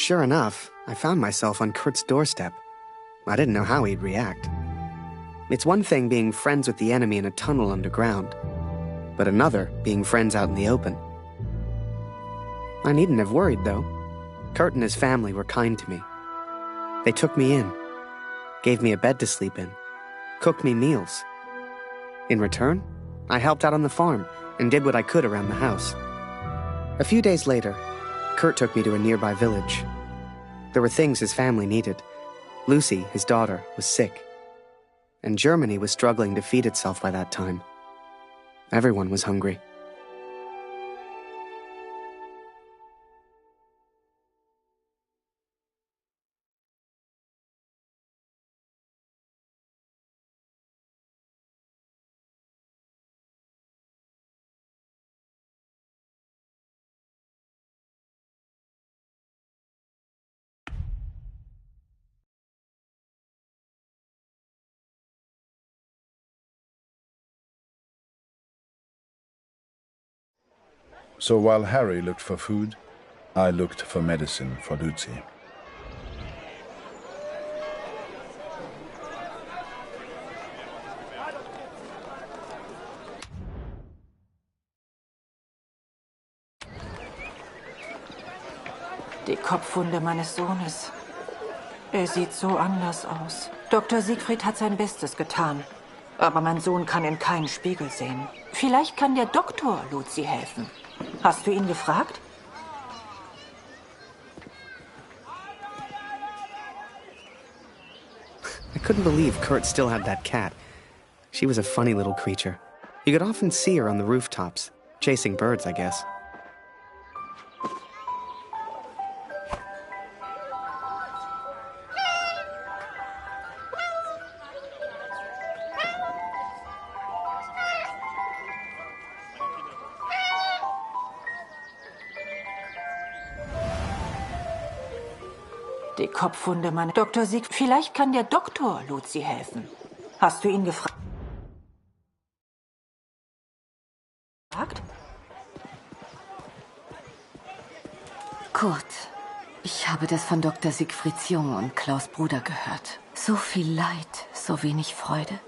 Sure enough, I found myself on Kurt's doorstep. I didn't know how he'd react. It's one thing being friends with the enemy in a tunnel underground, but another being friends out in the open. I needn't have worried, though. Kurt and his family were kind to me. They took me in, gave me a bed to sleep in, cooked me meals. In return, I helped out on the farm and did what I could around the house. A few days later, Kurt took me to a nearby village. There were things his family needed. Lucy, his daughter, was sick. And Germany was struggling to feed itself by that time. Everyone was hungry. So while Harry looked for food, I looked for medicine for Lucy. Die Kopfwunde meines Sohnes. Er sieht so anders aus. Dr. Siegfried hat sein Bestes getan. Aber mein Sohn kann in keinen Spiegel sehen. Vielleicht kann der Doktor Lucy helfen. Hast du ihn gefragt? I couldn't believe Kurt still had that cat. She was a funny little creature. You could often see her on the rooftops, chasing birds, I guess. Die Kopfwunde meiner Dr. Sieg. Vielleicht kann der Doktor Lucy helfen. Hast du ihn gefragt? Kurt, ich habe das von Dr. Siegfrieds Jung und Klaus Bruder gehört. So viel Leid, so wenig Freude.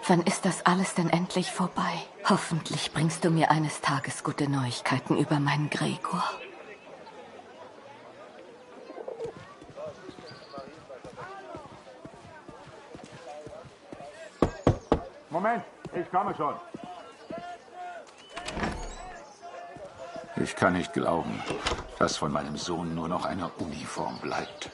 Wann ist das alles denn endlich vorbei? Hoffentlich bringst du mir eines Tages gute Neuigkeiten über meinen Gregor. Moment, ich komme schon. Ich kann nicht glauben, dass von meinem Sohn nur noch eine Uniform bleibt.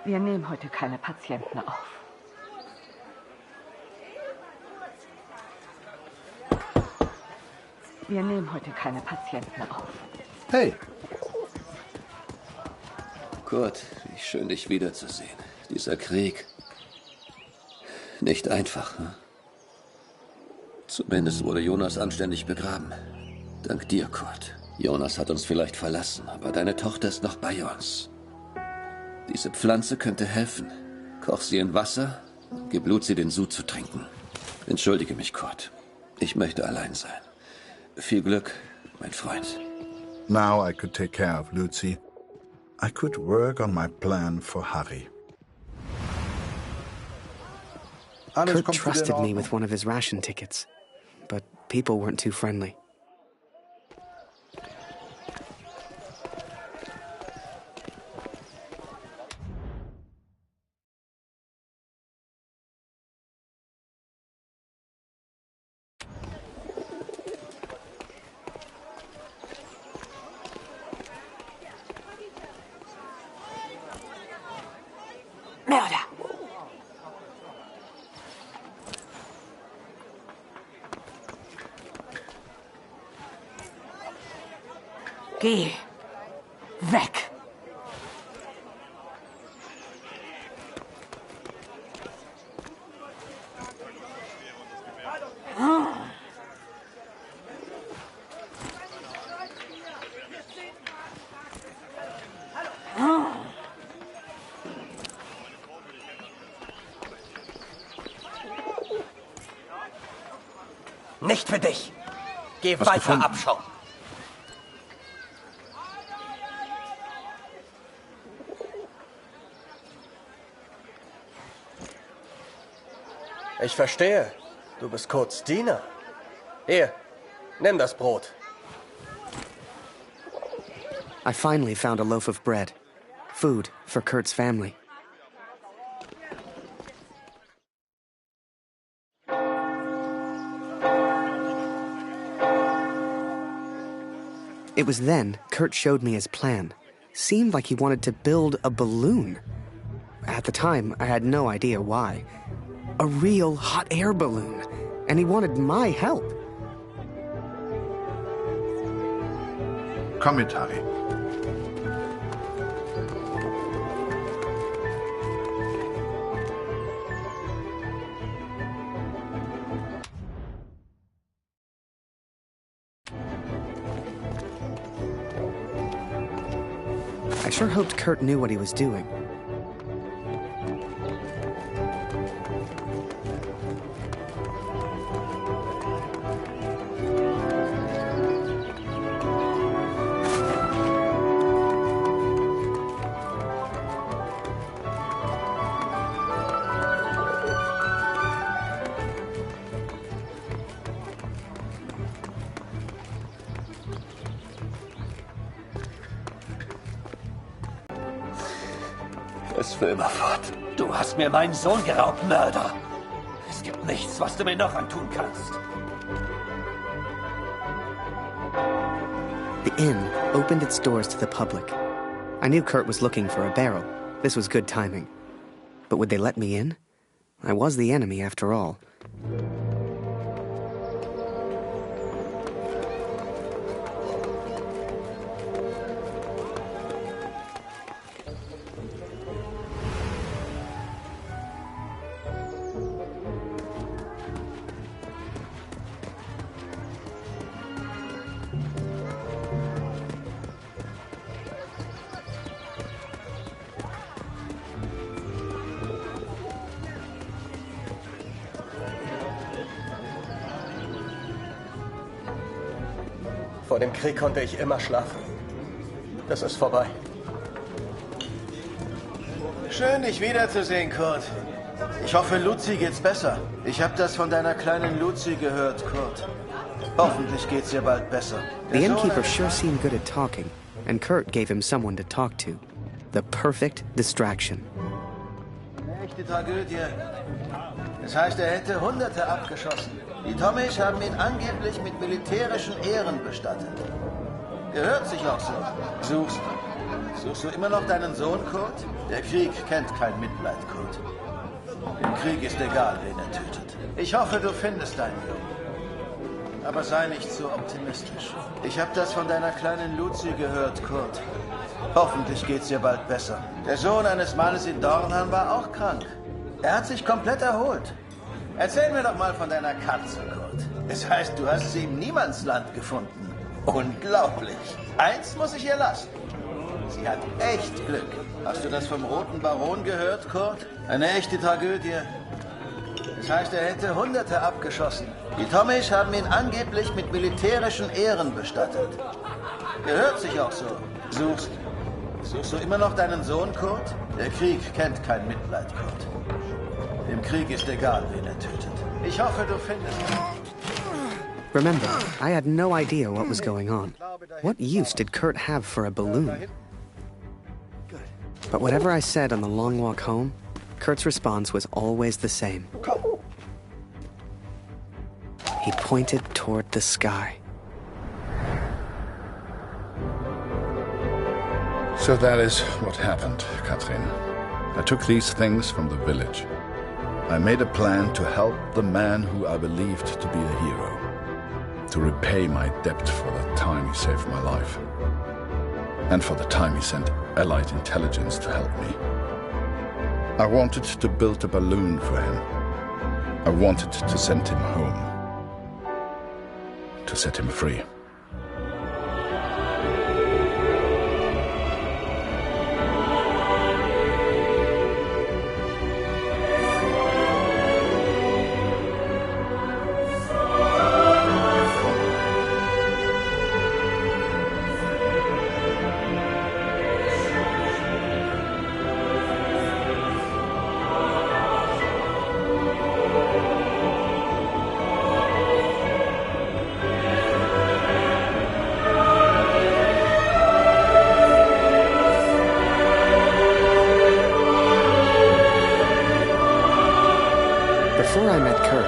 Wir nehmen heute keine Patienten auf. Wir nehmen heute keine Patienten auf. Hey. Kurt, wie schön, dich wiederzusehen. Dieser Krieg. Nicht einfach, hm? Zumindest wurde Jonas anständig begraben. Dank dir, Kurt. Jonas hat uns vielleicht verlassen, aber deine Tochter ist noch bei uns. Diese Pflanze könnte helfen. Koch sie in Wasser und gib Luzi den Sud zu trinken. Entschuldige mich, Kurt. Ich möchte allein sein. Viel Glück, mein Freund. Now I could take care of Luzi. I could work on my plan for Harry. Kurt trusted me with one of his ration tickets, but people weren't too friendly. Mörder! Geh weg! Nicht für dich. Geh Was weiter gefunden? abschauen. Ich verstehe. Du bist Kurts Diener. Hier, nimm das Brot. I finally found a loaf of bread. Food for Kurt's family. It was then Kurt showed me his plan. Seemed like he wanted to build a balloon. At the time, I had no idea why. A real hot air balloon. And he wanted my help. Komm mit, Harry. I sure hoped Kurt knew what he was doing. Es für immer fort. Du hast mir meinen Sohn geraubt, Mörder. Es gibt nichts, was du mir noch antun kannst. The inn opened its doors to the public. I knew Kurt was looking for a barrel. This was good timing. But would they let me in? I was the enemy after all. Vor dem Krieg konnte ich immer schlafen. Das ist vorbei. Schön, dich wiederzusehen, Kurt. Ich hoffe, Luzi geht's besser. Ich habe das von deiner kleinen Luzi gehört, Kurt. Hoffentlich geht's ihr bald besser. The innkeeper sure seemed good at talking, and Kurt gave him someone to talk to. The perfect distraction. Eine echte Tragödie. Das heißt, er hätte Hunderte abgeschossen. Die Tommies haben ihn angeblich mit militärischen Ehren bestattet. Gehört sich auch so. Suchst du. Suchst du immer noch deinen Sohn, Kurt? Der Krieg kennt kein Mitleid, Kurt. Im Krieg ist egal, wen er tötet. Ich hoffe, du findest deinen Jungen. Aber sei nicht so optimistisch. Ich habe das von deiner kleinen Luzi gehört, Kurt. Hoffentlich geht's ihr bald besser. Der Sohn eines Mannes in Dornheim war auch krank. Er hat sich komplett erholt. Erzähl mir doch mal von deiner Katze, Kurt. Es heißt, du hast sie im Niemandsland gefunden. Unglaublich. Eins muss ich ihr lassen. Sie hat echt Glück. Hast du das vom Roten Baron gehört, Kurt? Eine echte Tragödie. Das heißt, er hätte Hunderte abgeschossen. Die Tommies haben ihn angeblich mit militärischen Ehren bestattet. Gehört sich auch so. Suchst du immer noch deinen Sohn, Kurt? Der Krieg kennt kein Mitleid, Kurt. Im Krieg ist egal, wen er tötet. Ich hoffe, du findest ihn. Remember, I had no idea what was going on. What use did Kurt have for a balloon? But whatever I said on the long walk home, Kurt's response was always the same. He pointed toward the sky. So that is what happened, Katrin. I took these things from the village. I made a plan to help the man who I believed to be a hero. To repay my debt for the time he saved my life. And for the time he sent Allied intelligence to help me. I wanted to build a balloon for him. I wanted to send him home. To set him free. Before I met Kurt,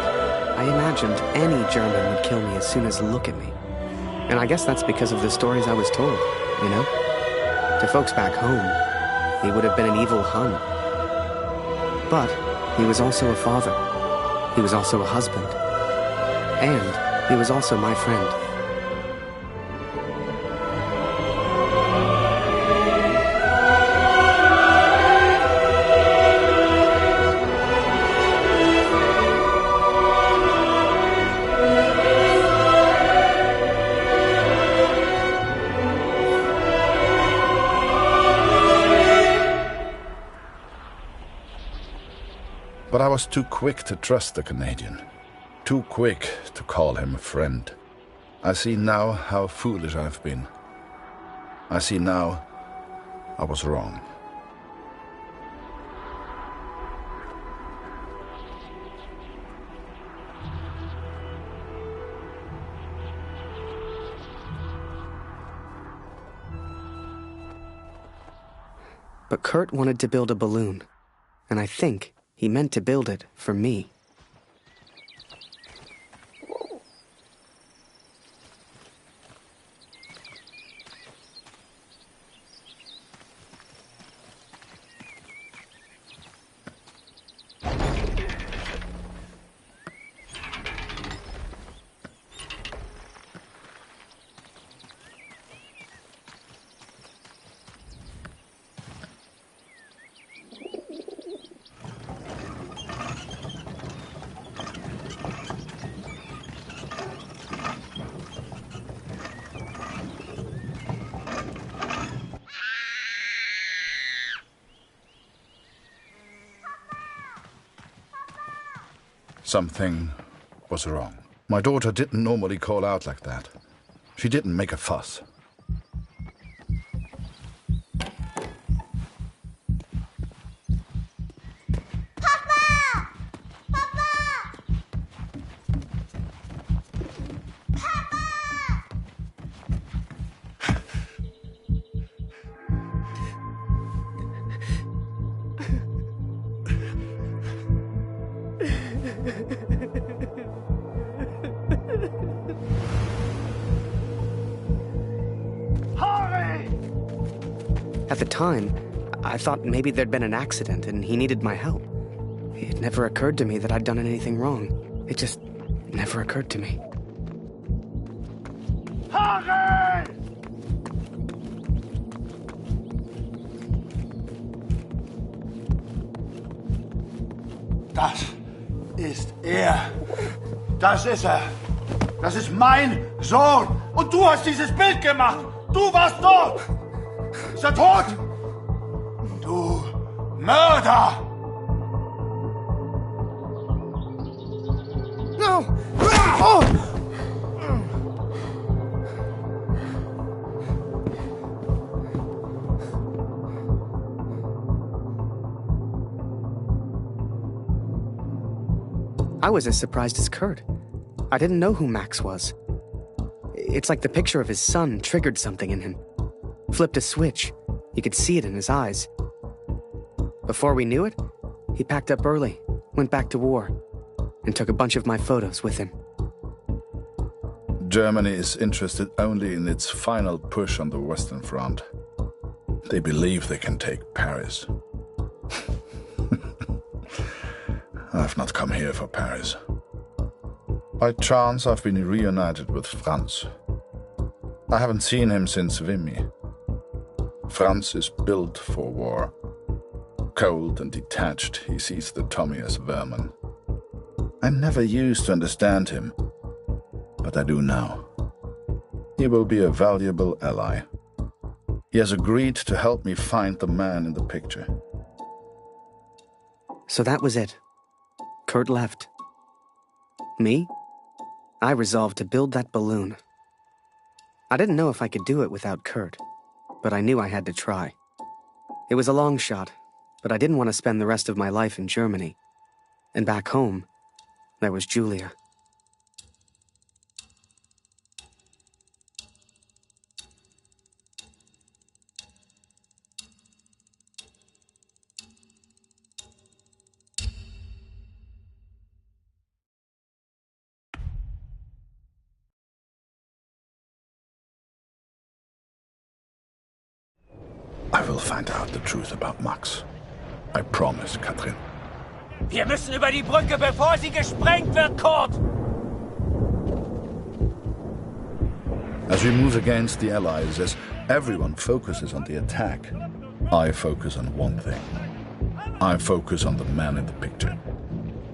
I imagined any German would kill me as soon as look at me. And I guess that's because of the stories I was told, you know? To folks back home, he would have been an evil Hun. But he was also a father. He was also a husband. And he was also my friend. But I was too quick to trust the Canadian. Too quick to call him a friend. I see now how foolish I've been. I see now I was wrong. But Kurt wanted to build a balloon, and I think he meant to build it for me. Something was wrong. My daughter didn't normally call out like that. She didn't make a fuss. At the time, I thought maybe there'd been an accident and he needed my help. It never occurred to me that I'd done anything wrong. It just never occurred to me. Harry! Das ist er. Das ist er. Das ist mein Sohn. Und du hast dieses Bild gemacht. Du warst dort. Ist er tot? Du Mörder! No! Oh! I was as surprised as Kurt. I didn't know who Max was. It's like the picture of his son triggered something in him. Flipped a switch. You could see it in his eyes. Before we knew it, he packed up early, went back to war, and took a bunch of my photos with him. Germany is interested only in its final push on the Western Front. They believe they can take Paris. I've not come here for Paris. By chance, I've been reunited with Franz. I haven't seen him since Vimy. Franz is built for war. Cold and detached, he sees the Tommy as vermin. I never used to understand him, but I do now. He will be a valuable ally. He has agreed to help me find the man in the picture. So that was it. Kurt left. Me? I resolved to build that balloon. I didn't know if I could do it without Kurt, but I knew I had to try. It was a long shot, but I didn't want to spend the rest of my life in Germany. And back home, there was Julia. I will find out the truth about Max. I promise, Katrin. Wir müssen über die Brücke, bevor sie gesprengt wird, Kurt! As we move against the Allies, as everyone focuses on the attack, I focus on one thing. I focus on the man in the picture.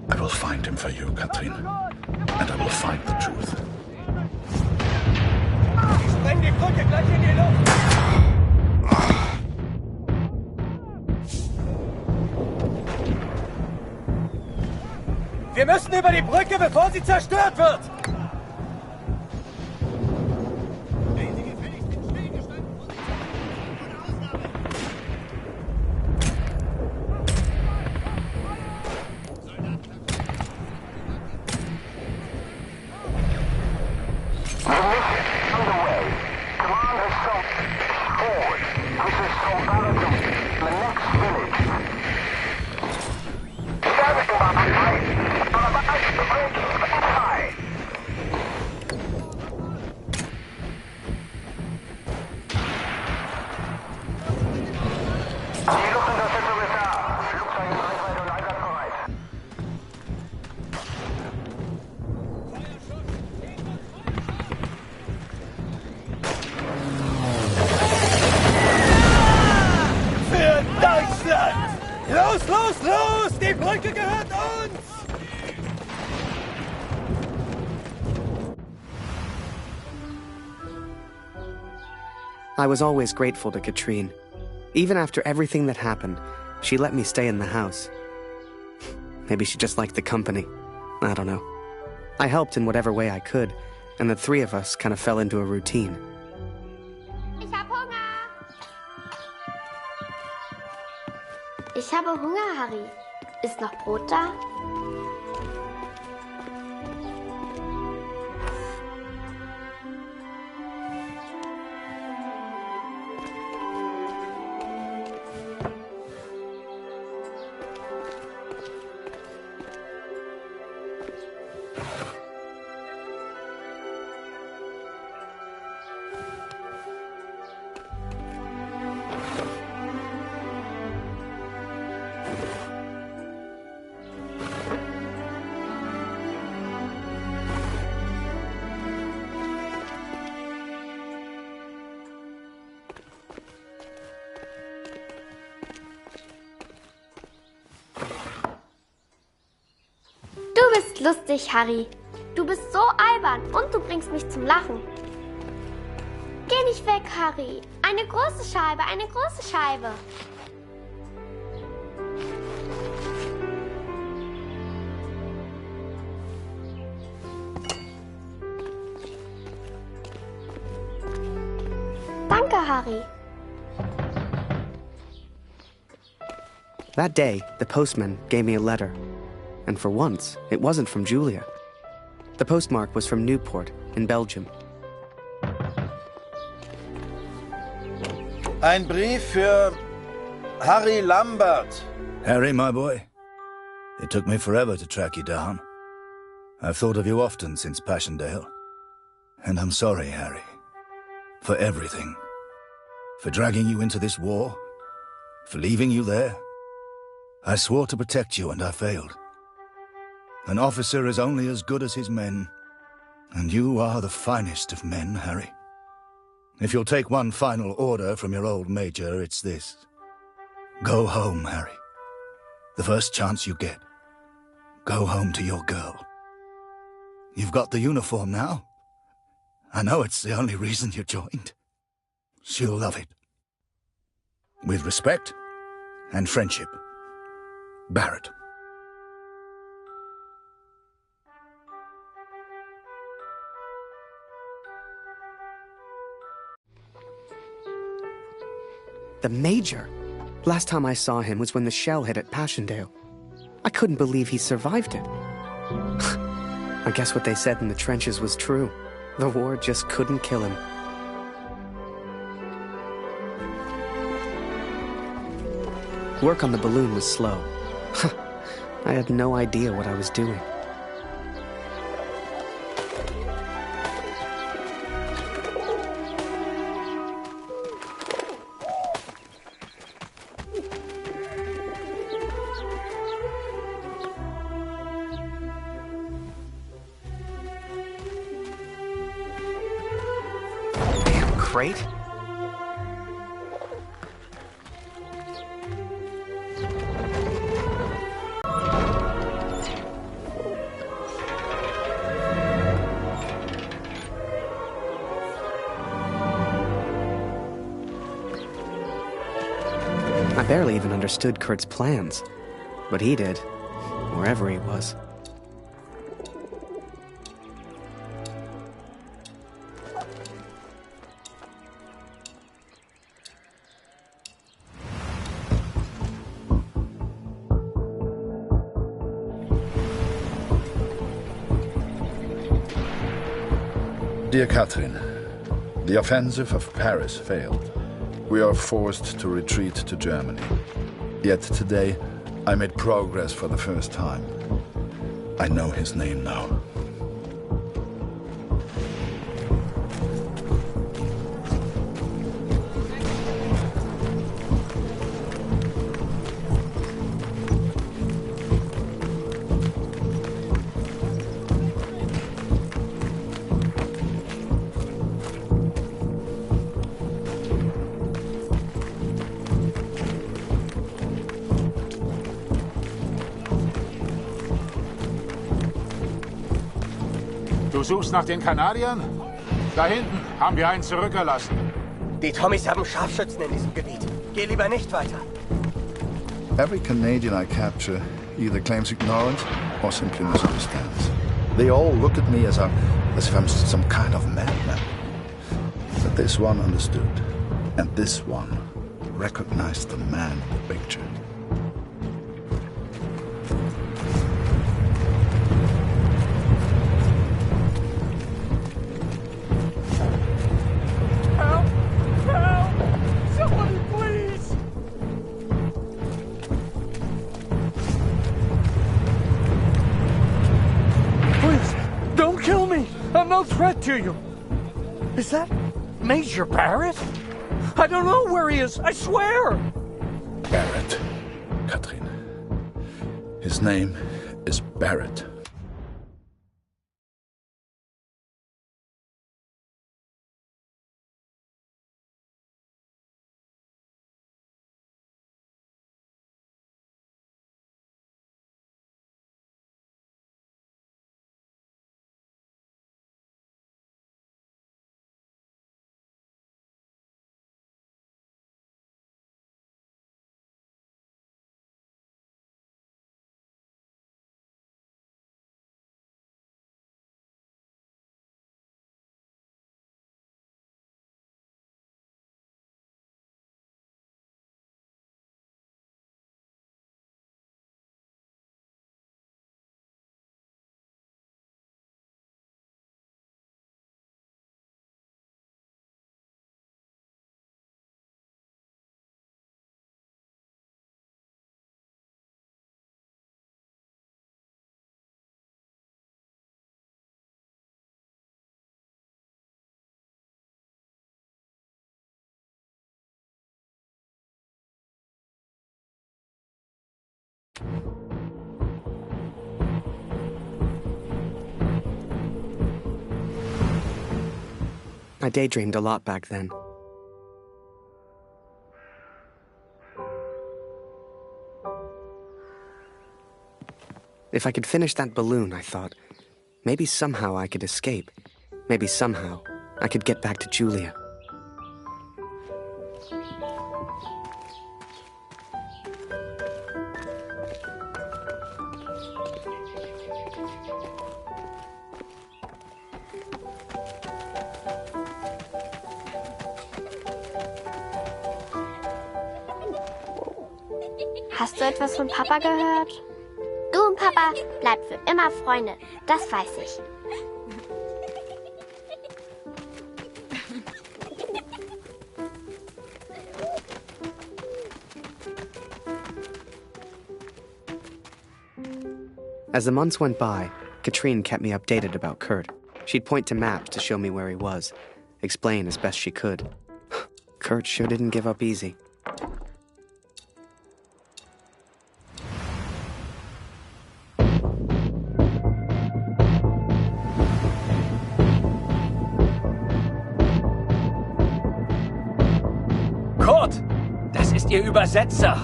I will find him for you, Katrin. And I will find the truth. Spreng die Brücke gleich in die Luft! Wir müssen über die Brücke, bevor sie zerstört wird! Los, los, los! Die Brücke gehört uns! I was always grateful to Katrine. Even after everything that happened, she let me stay in the house. Maybe she just liked the company. I don't know. I helped in whatever way I could, and the three of us kind of fell into a routine. Ich hab Hunger! Ich habe Hunger, Harry. Ist noch Brot da? lustig, Harry. Du bist so albern und du bringst mich zum Lachen. Geh nicht weg, Harry. Eine große Scheibe, eine große Scheibe. Danke, Harry. That day, the postman gave me a letter. And for once, it wasn't from Julia. The postmark was from Newport in Belgium. Ein Brief für Harry Lambert. Harry, my boy. It took me forever to track you down. I've thought of you often since Passchendaele. And I'm sorry, Harry. For everything. For dragging you into this war. For leaving you there. I swore to protect you and I failed. An officer is only as good as his men. And you are the finest of men, Harry. If you'll take one final order from your old major, it's this. Go home, Harry. The first chance you get. Go home to your girl. You've got the uniform now. I know it's the only reason you joined. She'll love it. With respect and friendship. Barrett. The Major? Last time I saw him was when the shell hit at Passchendaele. I couldn't believe he survived it. I guess what they said in the trenches was true. The war just couldn't kill him. Work on the balloon was slow. I had no idea what I was doing. Damn crate. I barely even understood Kurt's plans, but he did, wherever he was. Dear Catherine, the offensive of Paris failed. We are forced to retreat to Germany. Yet today, I made progress for the first time. I know his name now. Du suchst nach den Kanadiern? Da hinten haben wir einen zurückgelassen. Die Tommies haben Scharfschützen in diesem Gebiet. Geh lieber nicht weiter. Every Canadian I capture either claims ignorance or simply misunderstands. They all look at me as if I'm some kind of madman. But this one understood, and this one recognized the man in the picture. No threat to you. Is that Major Barrett? I don't know where he is, I swear. Barrett, Catherine. His name is Barrett. I daydreamed a lot back then. If I could finish that balloon, I thought, maybe somehow I could escape. Maybe somehow I could get back to Julia. Hast du etwas von Papa gehört? Du und Papa bleibt für immer Freunde, das weiß ich. As the months went by, Katrine kept me updated about Kurt. She'd point to maps to show me where he was, explain as best she could. Kurt sure didn't give up easy. Kurt, das ist Ihr Übersetzer.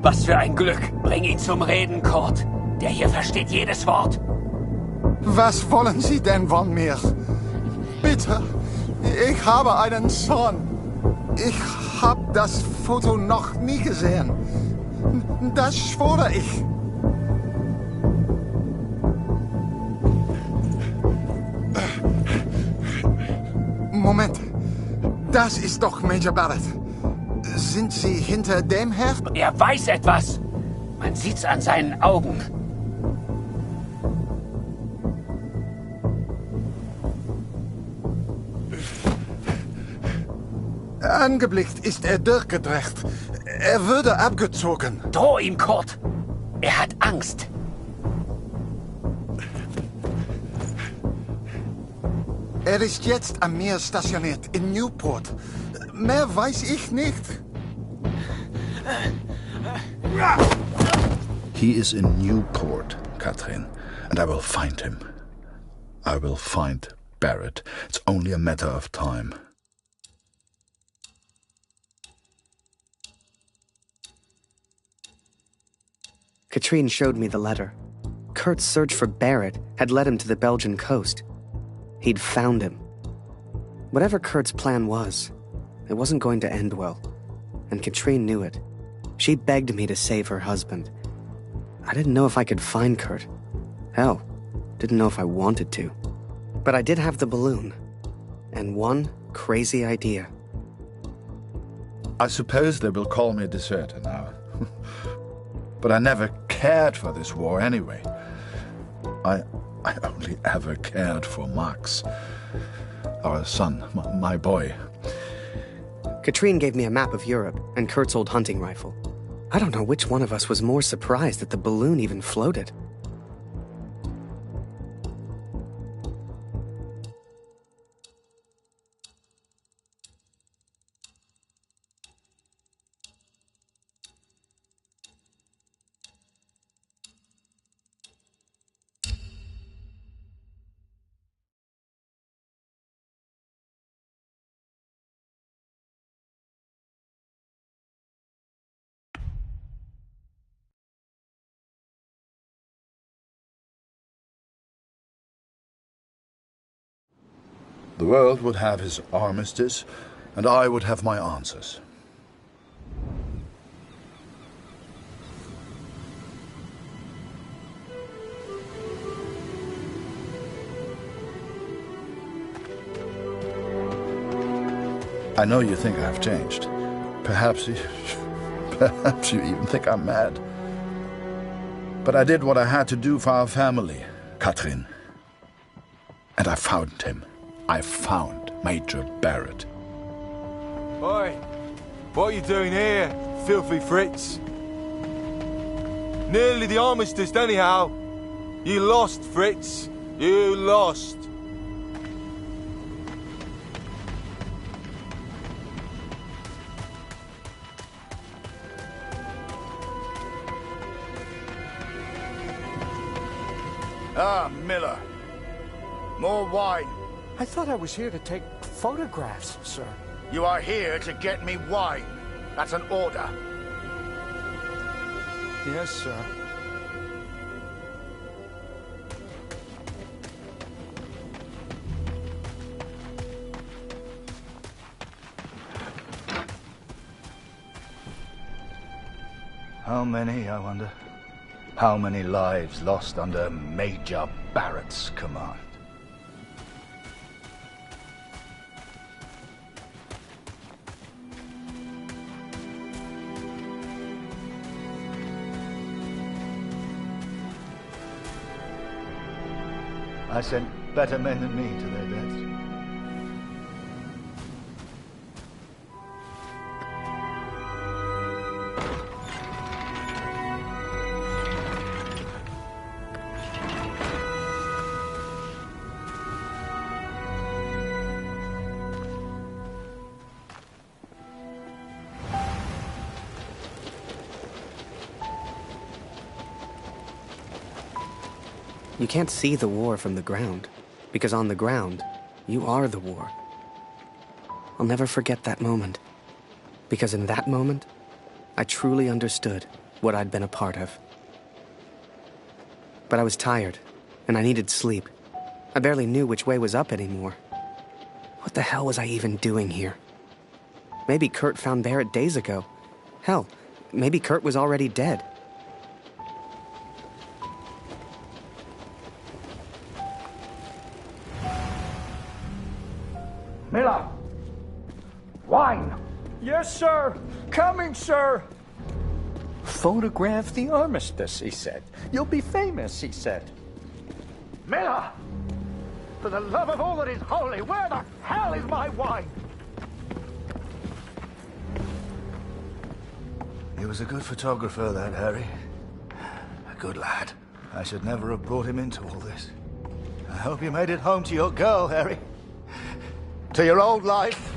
Was für ein Glück. Bring ihn zum Reden, Kurt. Der hier versteht jedes Wort. Was wollen Sie denn von mir? Bitte, ich habe einen Sohn. Ich habe das Foto noch nie gesehen. Das schwöre ich. Moment, das ist doch Major Barrett. Sind Sie hinter dem her? Er weiß etwas. Man sieht's an seinen Augen. Angeblickt ist er durchgedreht. Er würde abgezogen. Droh ihm, Kurt. Er hat Angst. Er ist jetzt am Meer stationiert, in Newport. Mehr weiß ich nicht. He is in Newport, Katrin, and I will find him. I will find Barrett. It's only a matter of time. Katrine showed me the letter. Kurt's search for Barrett had led him to the Belgian coast. He'd found him. Whatever Kurt's plan was, it wasn't going to end well. And Katrine knew it. She begged me to save her husband. I didn't know if I could find Kurt. Hell, didn't know if I wanted to. But I did have the balloon. And one crazy idea. I suppose they will call me a deserter now. But I never cared for this war anyway. I only ever cared for Max. Our son, my boy. Katrine gave me a map of Europe and Kurt's old hunting rifle. I don't know which one of us was more surprised that the balloon even floated. The world would have his armistice, and I would have my answers. I know you think I've changed. Perhaps you even think I'm mad. But I did what I had to do for our family, Katrin. And I found him. I found Major Barrett. Oi, what are you doing here, filthy Fritz? Nearly the armistice anyhow. You lost, Fritz. You lost. Ah, Miller. More wine. I thought I was here to take photographs, sir. You are here to get me wine. That's an order. Yes, sir. How many, I wonder? How many lives lost under Major Barrett's command? I sent better men than me to their deaths. You can't see the war from the ground, because on the ground, you are the war. I'll never forget that moment, because in that moment, I truly understood what I'd been a part of. But I was tired, and I needed sleep. I barely knew which way was up anymore. What the hell was I even doing here? Maybe Kurt found Barrett days ago. Hell, maybe Kurt was already dead. Miller! Wine! Yes, sir! Coming, sir! Photograph the armistice, he said. You'll be famous, he said. Miller! For the love of all that is holy, where the hell is my wine? He was a good photographer, that Harry. A good lad. I should never have brought him into all this. I hope you made it home to your girl, Harry. To your old life.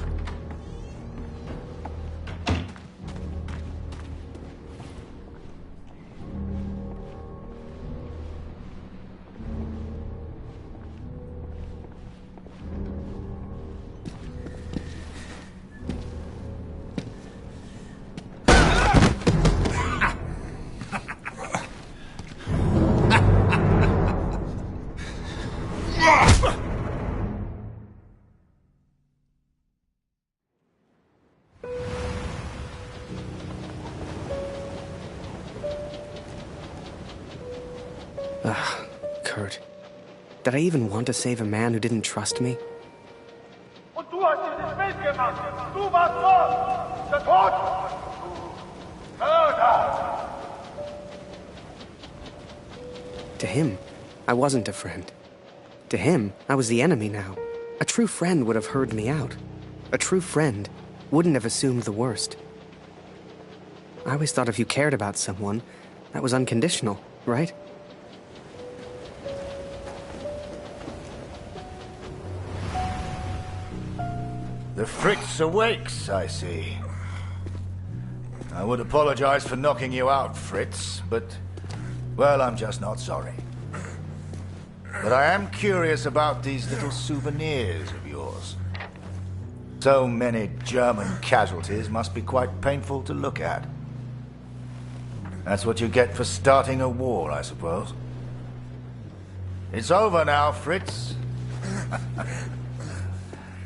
Ugh, Kurt. Did I even want to save a man who didn't trust me? Und du hast dieses Bild gemacht! Du warst dort! Der Tod! Mörder! To him, I wasn't a friend. To him, I was the enemy now. A true friend would have heard me out. A true friend wouldn't have assumed the worst. I always thought if you cared about someone, that was unconditional, right? The Fritz awakes, I see. I would apologize for knocking you out, Fritz, but, well, I'm just not sorry. But I am curious about these little souvenirs of yours. So many German casualties must be quite painful to look at. That's what you get for starting a war, I suppose. It's over now, Fritz.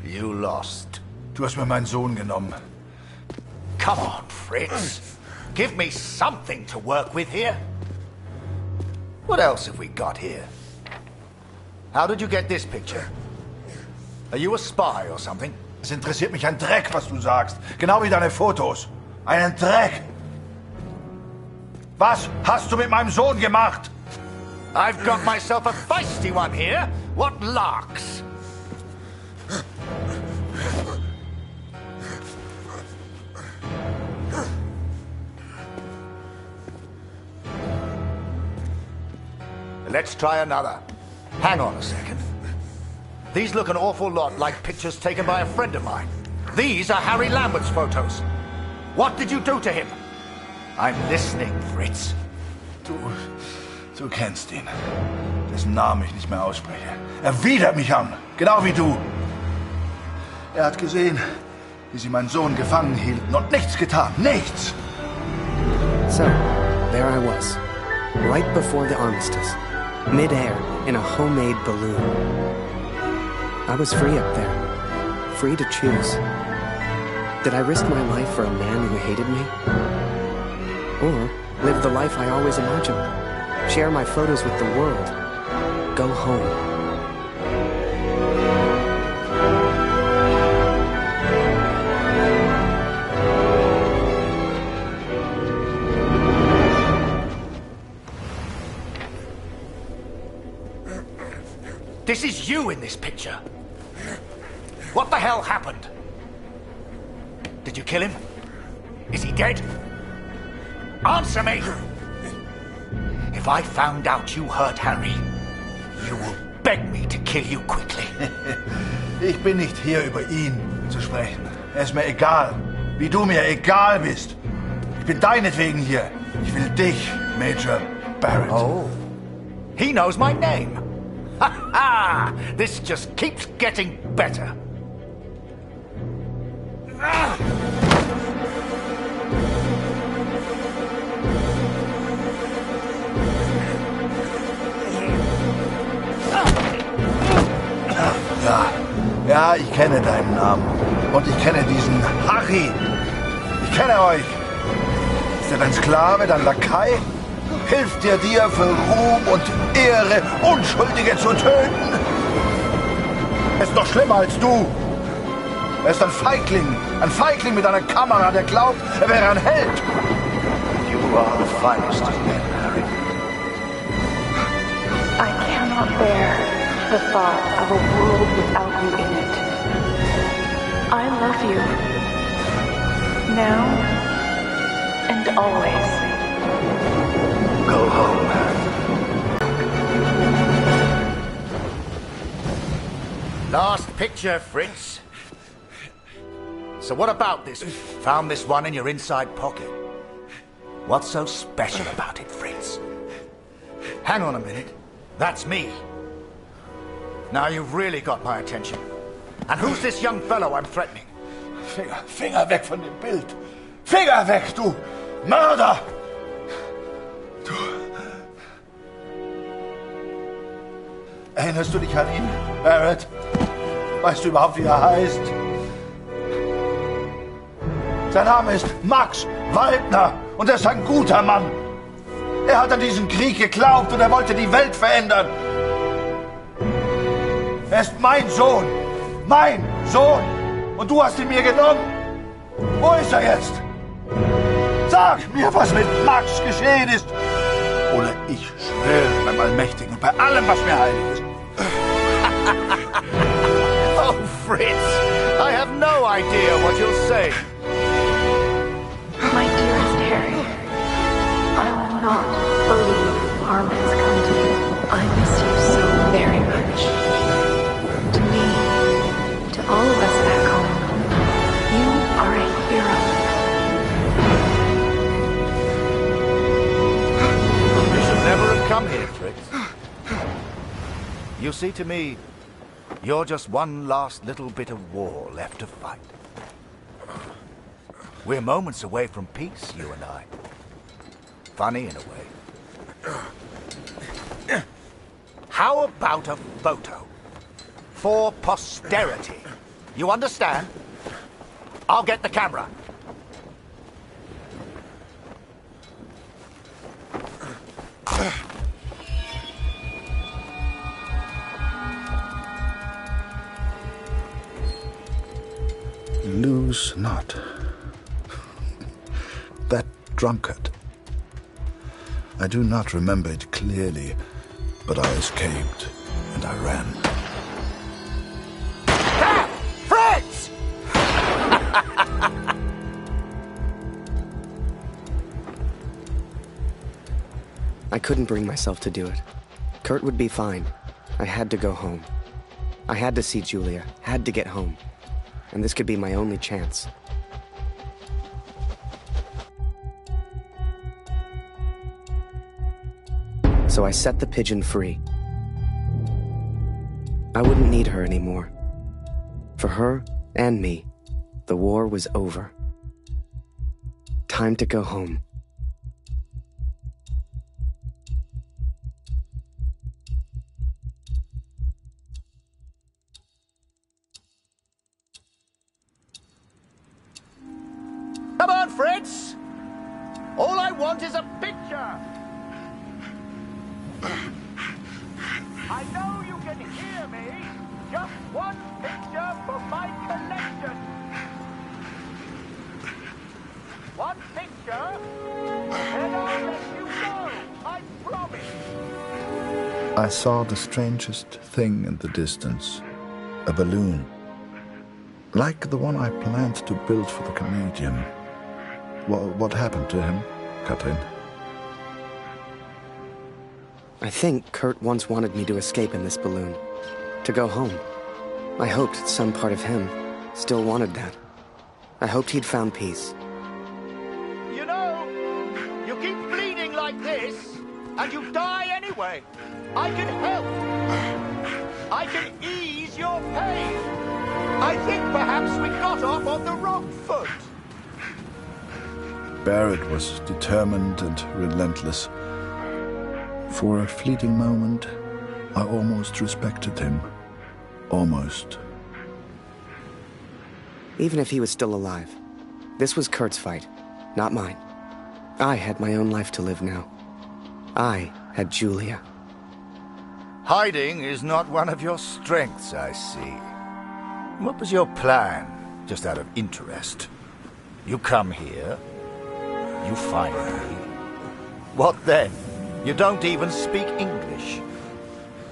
You lost. Du hast mir meinen Sohn genommen. Come on, Fritz. Give me something to work with here. What else have we got here? How did you get this picture? Are you a spy or something? Es interessiert mich ein Dreck, was du sagst. Genau wie deine Fotos. Einen Dreck. Was hast du mit meinem Sohn gemacht? I've got myself a feisty one here. What larks? Let's try another. Hang on a second. These look an awful lot like pictures taken by a friend of mine. These are Harry Lambert's photos. What did you do to him? I'm listening, Fritz. Du kennst ihn. Dessen Namen ich nicht mehr ausspreche. Er widert mich an. Genau wie du. Er hat gesehen, wie sie meinen Sohn gefangen hielten und nichts getan. Nichts! So, there I was, right before the armistice, mid-air in a homemade balloon. I was free up there, free to choose. Did I risk my life for a man who hated me? Or live the life I always imagined? Share my photos with the world? Go home? This is you in this picture. What the hell happened? Did you kill him? Is he dead? Answer me! If I found out you hurt Harry, you will beg me to kill you quickly. Ich bin nicht hier, über ihn zu sprechen. Es ist mir egal, wie du mir egal bist. Ich bin deinetwegen hier. Ich will dich, Major Barrett. Oh, he knows my name. Ha ha! This just keeps getting better. Ja, ich kenne deinen Namen. Und ich kenne diesen Harry. Ich kenne euch. Ist er dein Sklave, dein Lakai? Hilft er dir für Ruhm und Ehre, Unschuldige zu töten? Er ist noch schlimmer als du. Er ist ein Feigling mit einer Kamera, der glaubt, er wäre ein Held. You are the finest of men, Harry. I cannot bear the thought of a world without you in it. I love you. Now and always. Go home. Last picture, Fritz. So what about this? Found this one in your inside pocket. What's so special about it, Fritz? Hang on a minute. That's me. Now you've really got my attention. And who's this young fellow I'm threatening? Finger weg von dem Bild. Finger weg, du Mörder! Du... Erinnerst du dich an ihn, Barrett? Weißt du überhaupt, wie er heißt? Sein Name ist Max Waldner und er ist ein guter Mann. Er hat an diesen Krieg geglaubt und er wollte die Welt verändern. Er ist mein Sohn. Mein Sohn. Und du hast ihn mir genommen. Wo ist er jetzt? Sag mir, was mit Max geschehen ist. Oder ich schwöre beim Allmächtigen und bei allem, was mir heilig ist. Oh, Fritz, I have no idea what you'll say. My dearest Harry, I will not believe harm has come to you. I miss you so very much. To me, to all of us back home, you are a hero. We should never have come here, Fritz. You see, to me, you're just one last little bit of war left to fight. We're moments away from peace, you and I. Funny in a way. How about a photo? For posterity. You understand? I'll get the camera. Lose not. That drunkard. I do not remember it clearly, but I escaped and I ran. Ah! Fritz! I couldn't bring myself to do it. Kurt would be fine. I had to go home. I had to see Julia, had to get home. And this could be my only chance. So I set the pigeon free. I wouldn't need her anymore. For her, and me, the war was over. Time to go home. Come on, Fritz! All I want is a picture! I know you can hear me! Just one picture for my collection! One picture, and I'll let you go! I promise! I saw the strangest thing in the distance. A balloon. Like the one I planned to build for the comedian. What happened to him, Katrin? I think Kurt once wanted me to escape in this balloon. To go home. I hoped some part of him still wanted that. I hoped he'd found peace. You know, you keep bleeding like this, and you die anyway. I can help. I can ease your pain. I think perhaps we got off on the wrong foot. Barrett was determined and relentless. For a fleeting moment, I almost respected him. Almost. Even if he was still alive, this was Kurt's fight, not mine. I had my own life to live now. I had Julia. Hiding is not one of your strengths, I see. What was your plan, just out of interest? You come here, you find me. What then? You don't even speak English.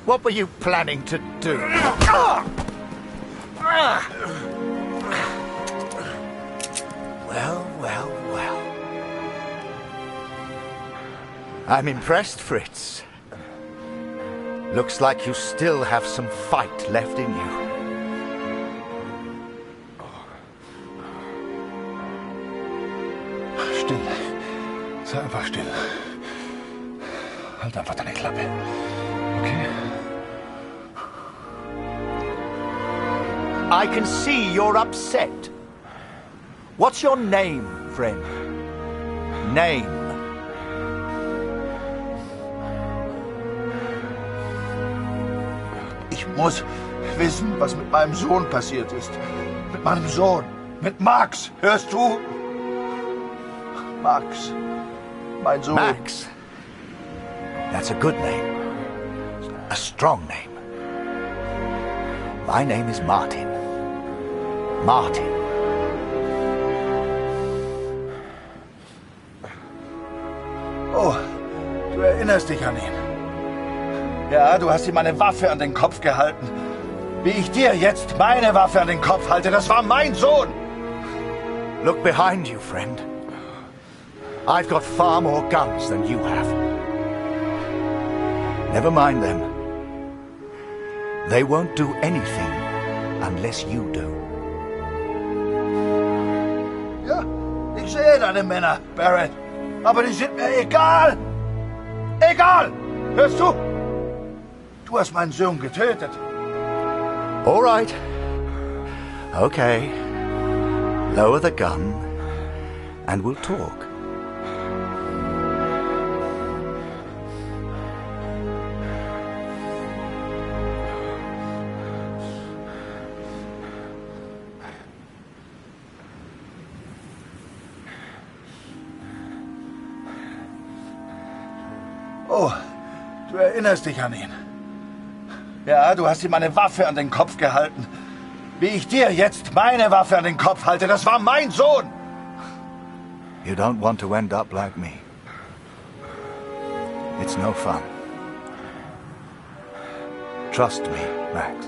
What were you planning to do? Well, well, well. I'm impressed, Fritz. Looks like you still have some fight left in you. Still. Sei einfach still. Halt einfach deine Klappe. Okay? I can see you're upset. What's your name, friend? Name. Ich muss wissen, was mit meinem Sohn passiert ist. Mit meinem Sohn. Mit Max. Hörst du? Max. Mein Sohn. Max. That's a good name. A strong name. My name is Martin. Martin. Oh, du erinnerst dich an ihn. Ja, du hast ihm eine Waffe an den Kopf gehalten. Wie ich dir jetzt meine Waffe an den Kopf halte, das war mein Sohn. Look behind you, friend. I've got far more guns than you have. Never mind them. They won't do anything unless you do. Ja, ich sehe deine Männer, Barrett. Aber die sind mir egal. Egal! Hörst du? Du hast meinen Sohn getötet. All right. Okay. Lower the gun and we'll talk. Oh, du erinnerst dich an ihn. Ja, du hast ihm eine Waffe an den Kopf gehalten. Wie ich dir jetzt meine Waffe an den Kopf halte, das war mein Sohn. You don't want to end up like me. It's no fun. Trust me, Max.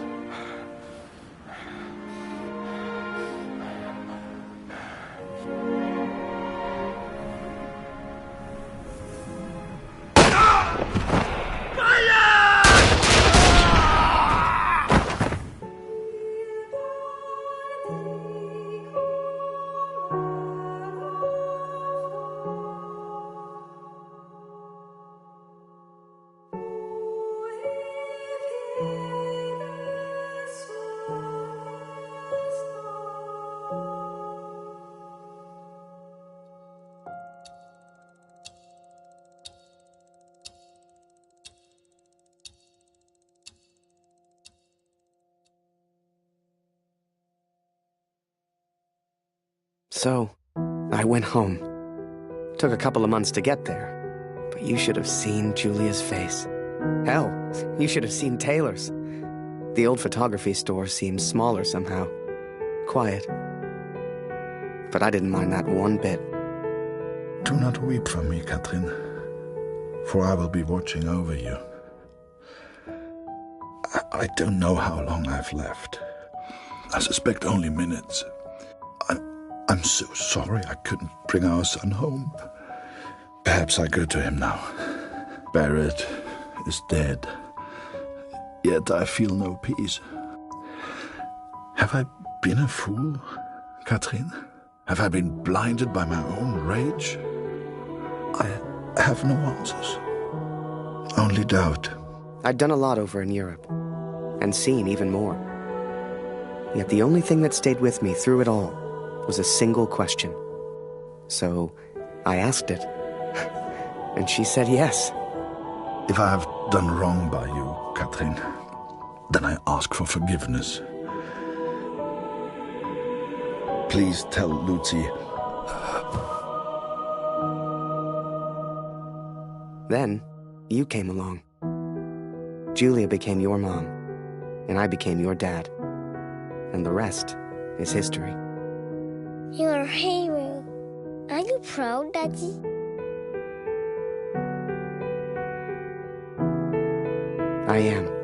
So, I went home. Took a couple of months to get there, but you should have seen Julia's face. Hell, you should have seen Taylor's. The old photography store seemed smaller somehow. Quiet. But I didn't mind that one bit. Do not weep for me, Catherine, for I will be watching over you. I don't know how long I've left. I suspect only minutes. I'm so sorry I couldn't bring our son home. Perhaps I go to him now. Barrett is dead. Yet I feel no peace. Have I been a fool, Catherine? Have I been blinded by my own rage? I have no answers. Only doubt. I'd done a lot over in Europe, and seen even more. Yet the only thing that stayed with me through it all was a single question. So I asked it, and she said yes. If I have done wrong by you, Catherine, then I ask for forgiveness. Please tell Lucy. Then, you came along. Julia became your mom, and I became your dad. And the rest is history. You're a hero. Are you proud, Daddy? I am.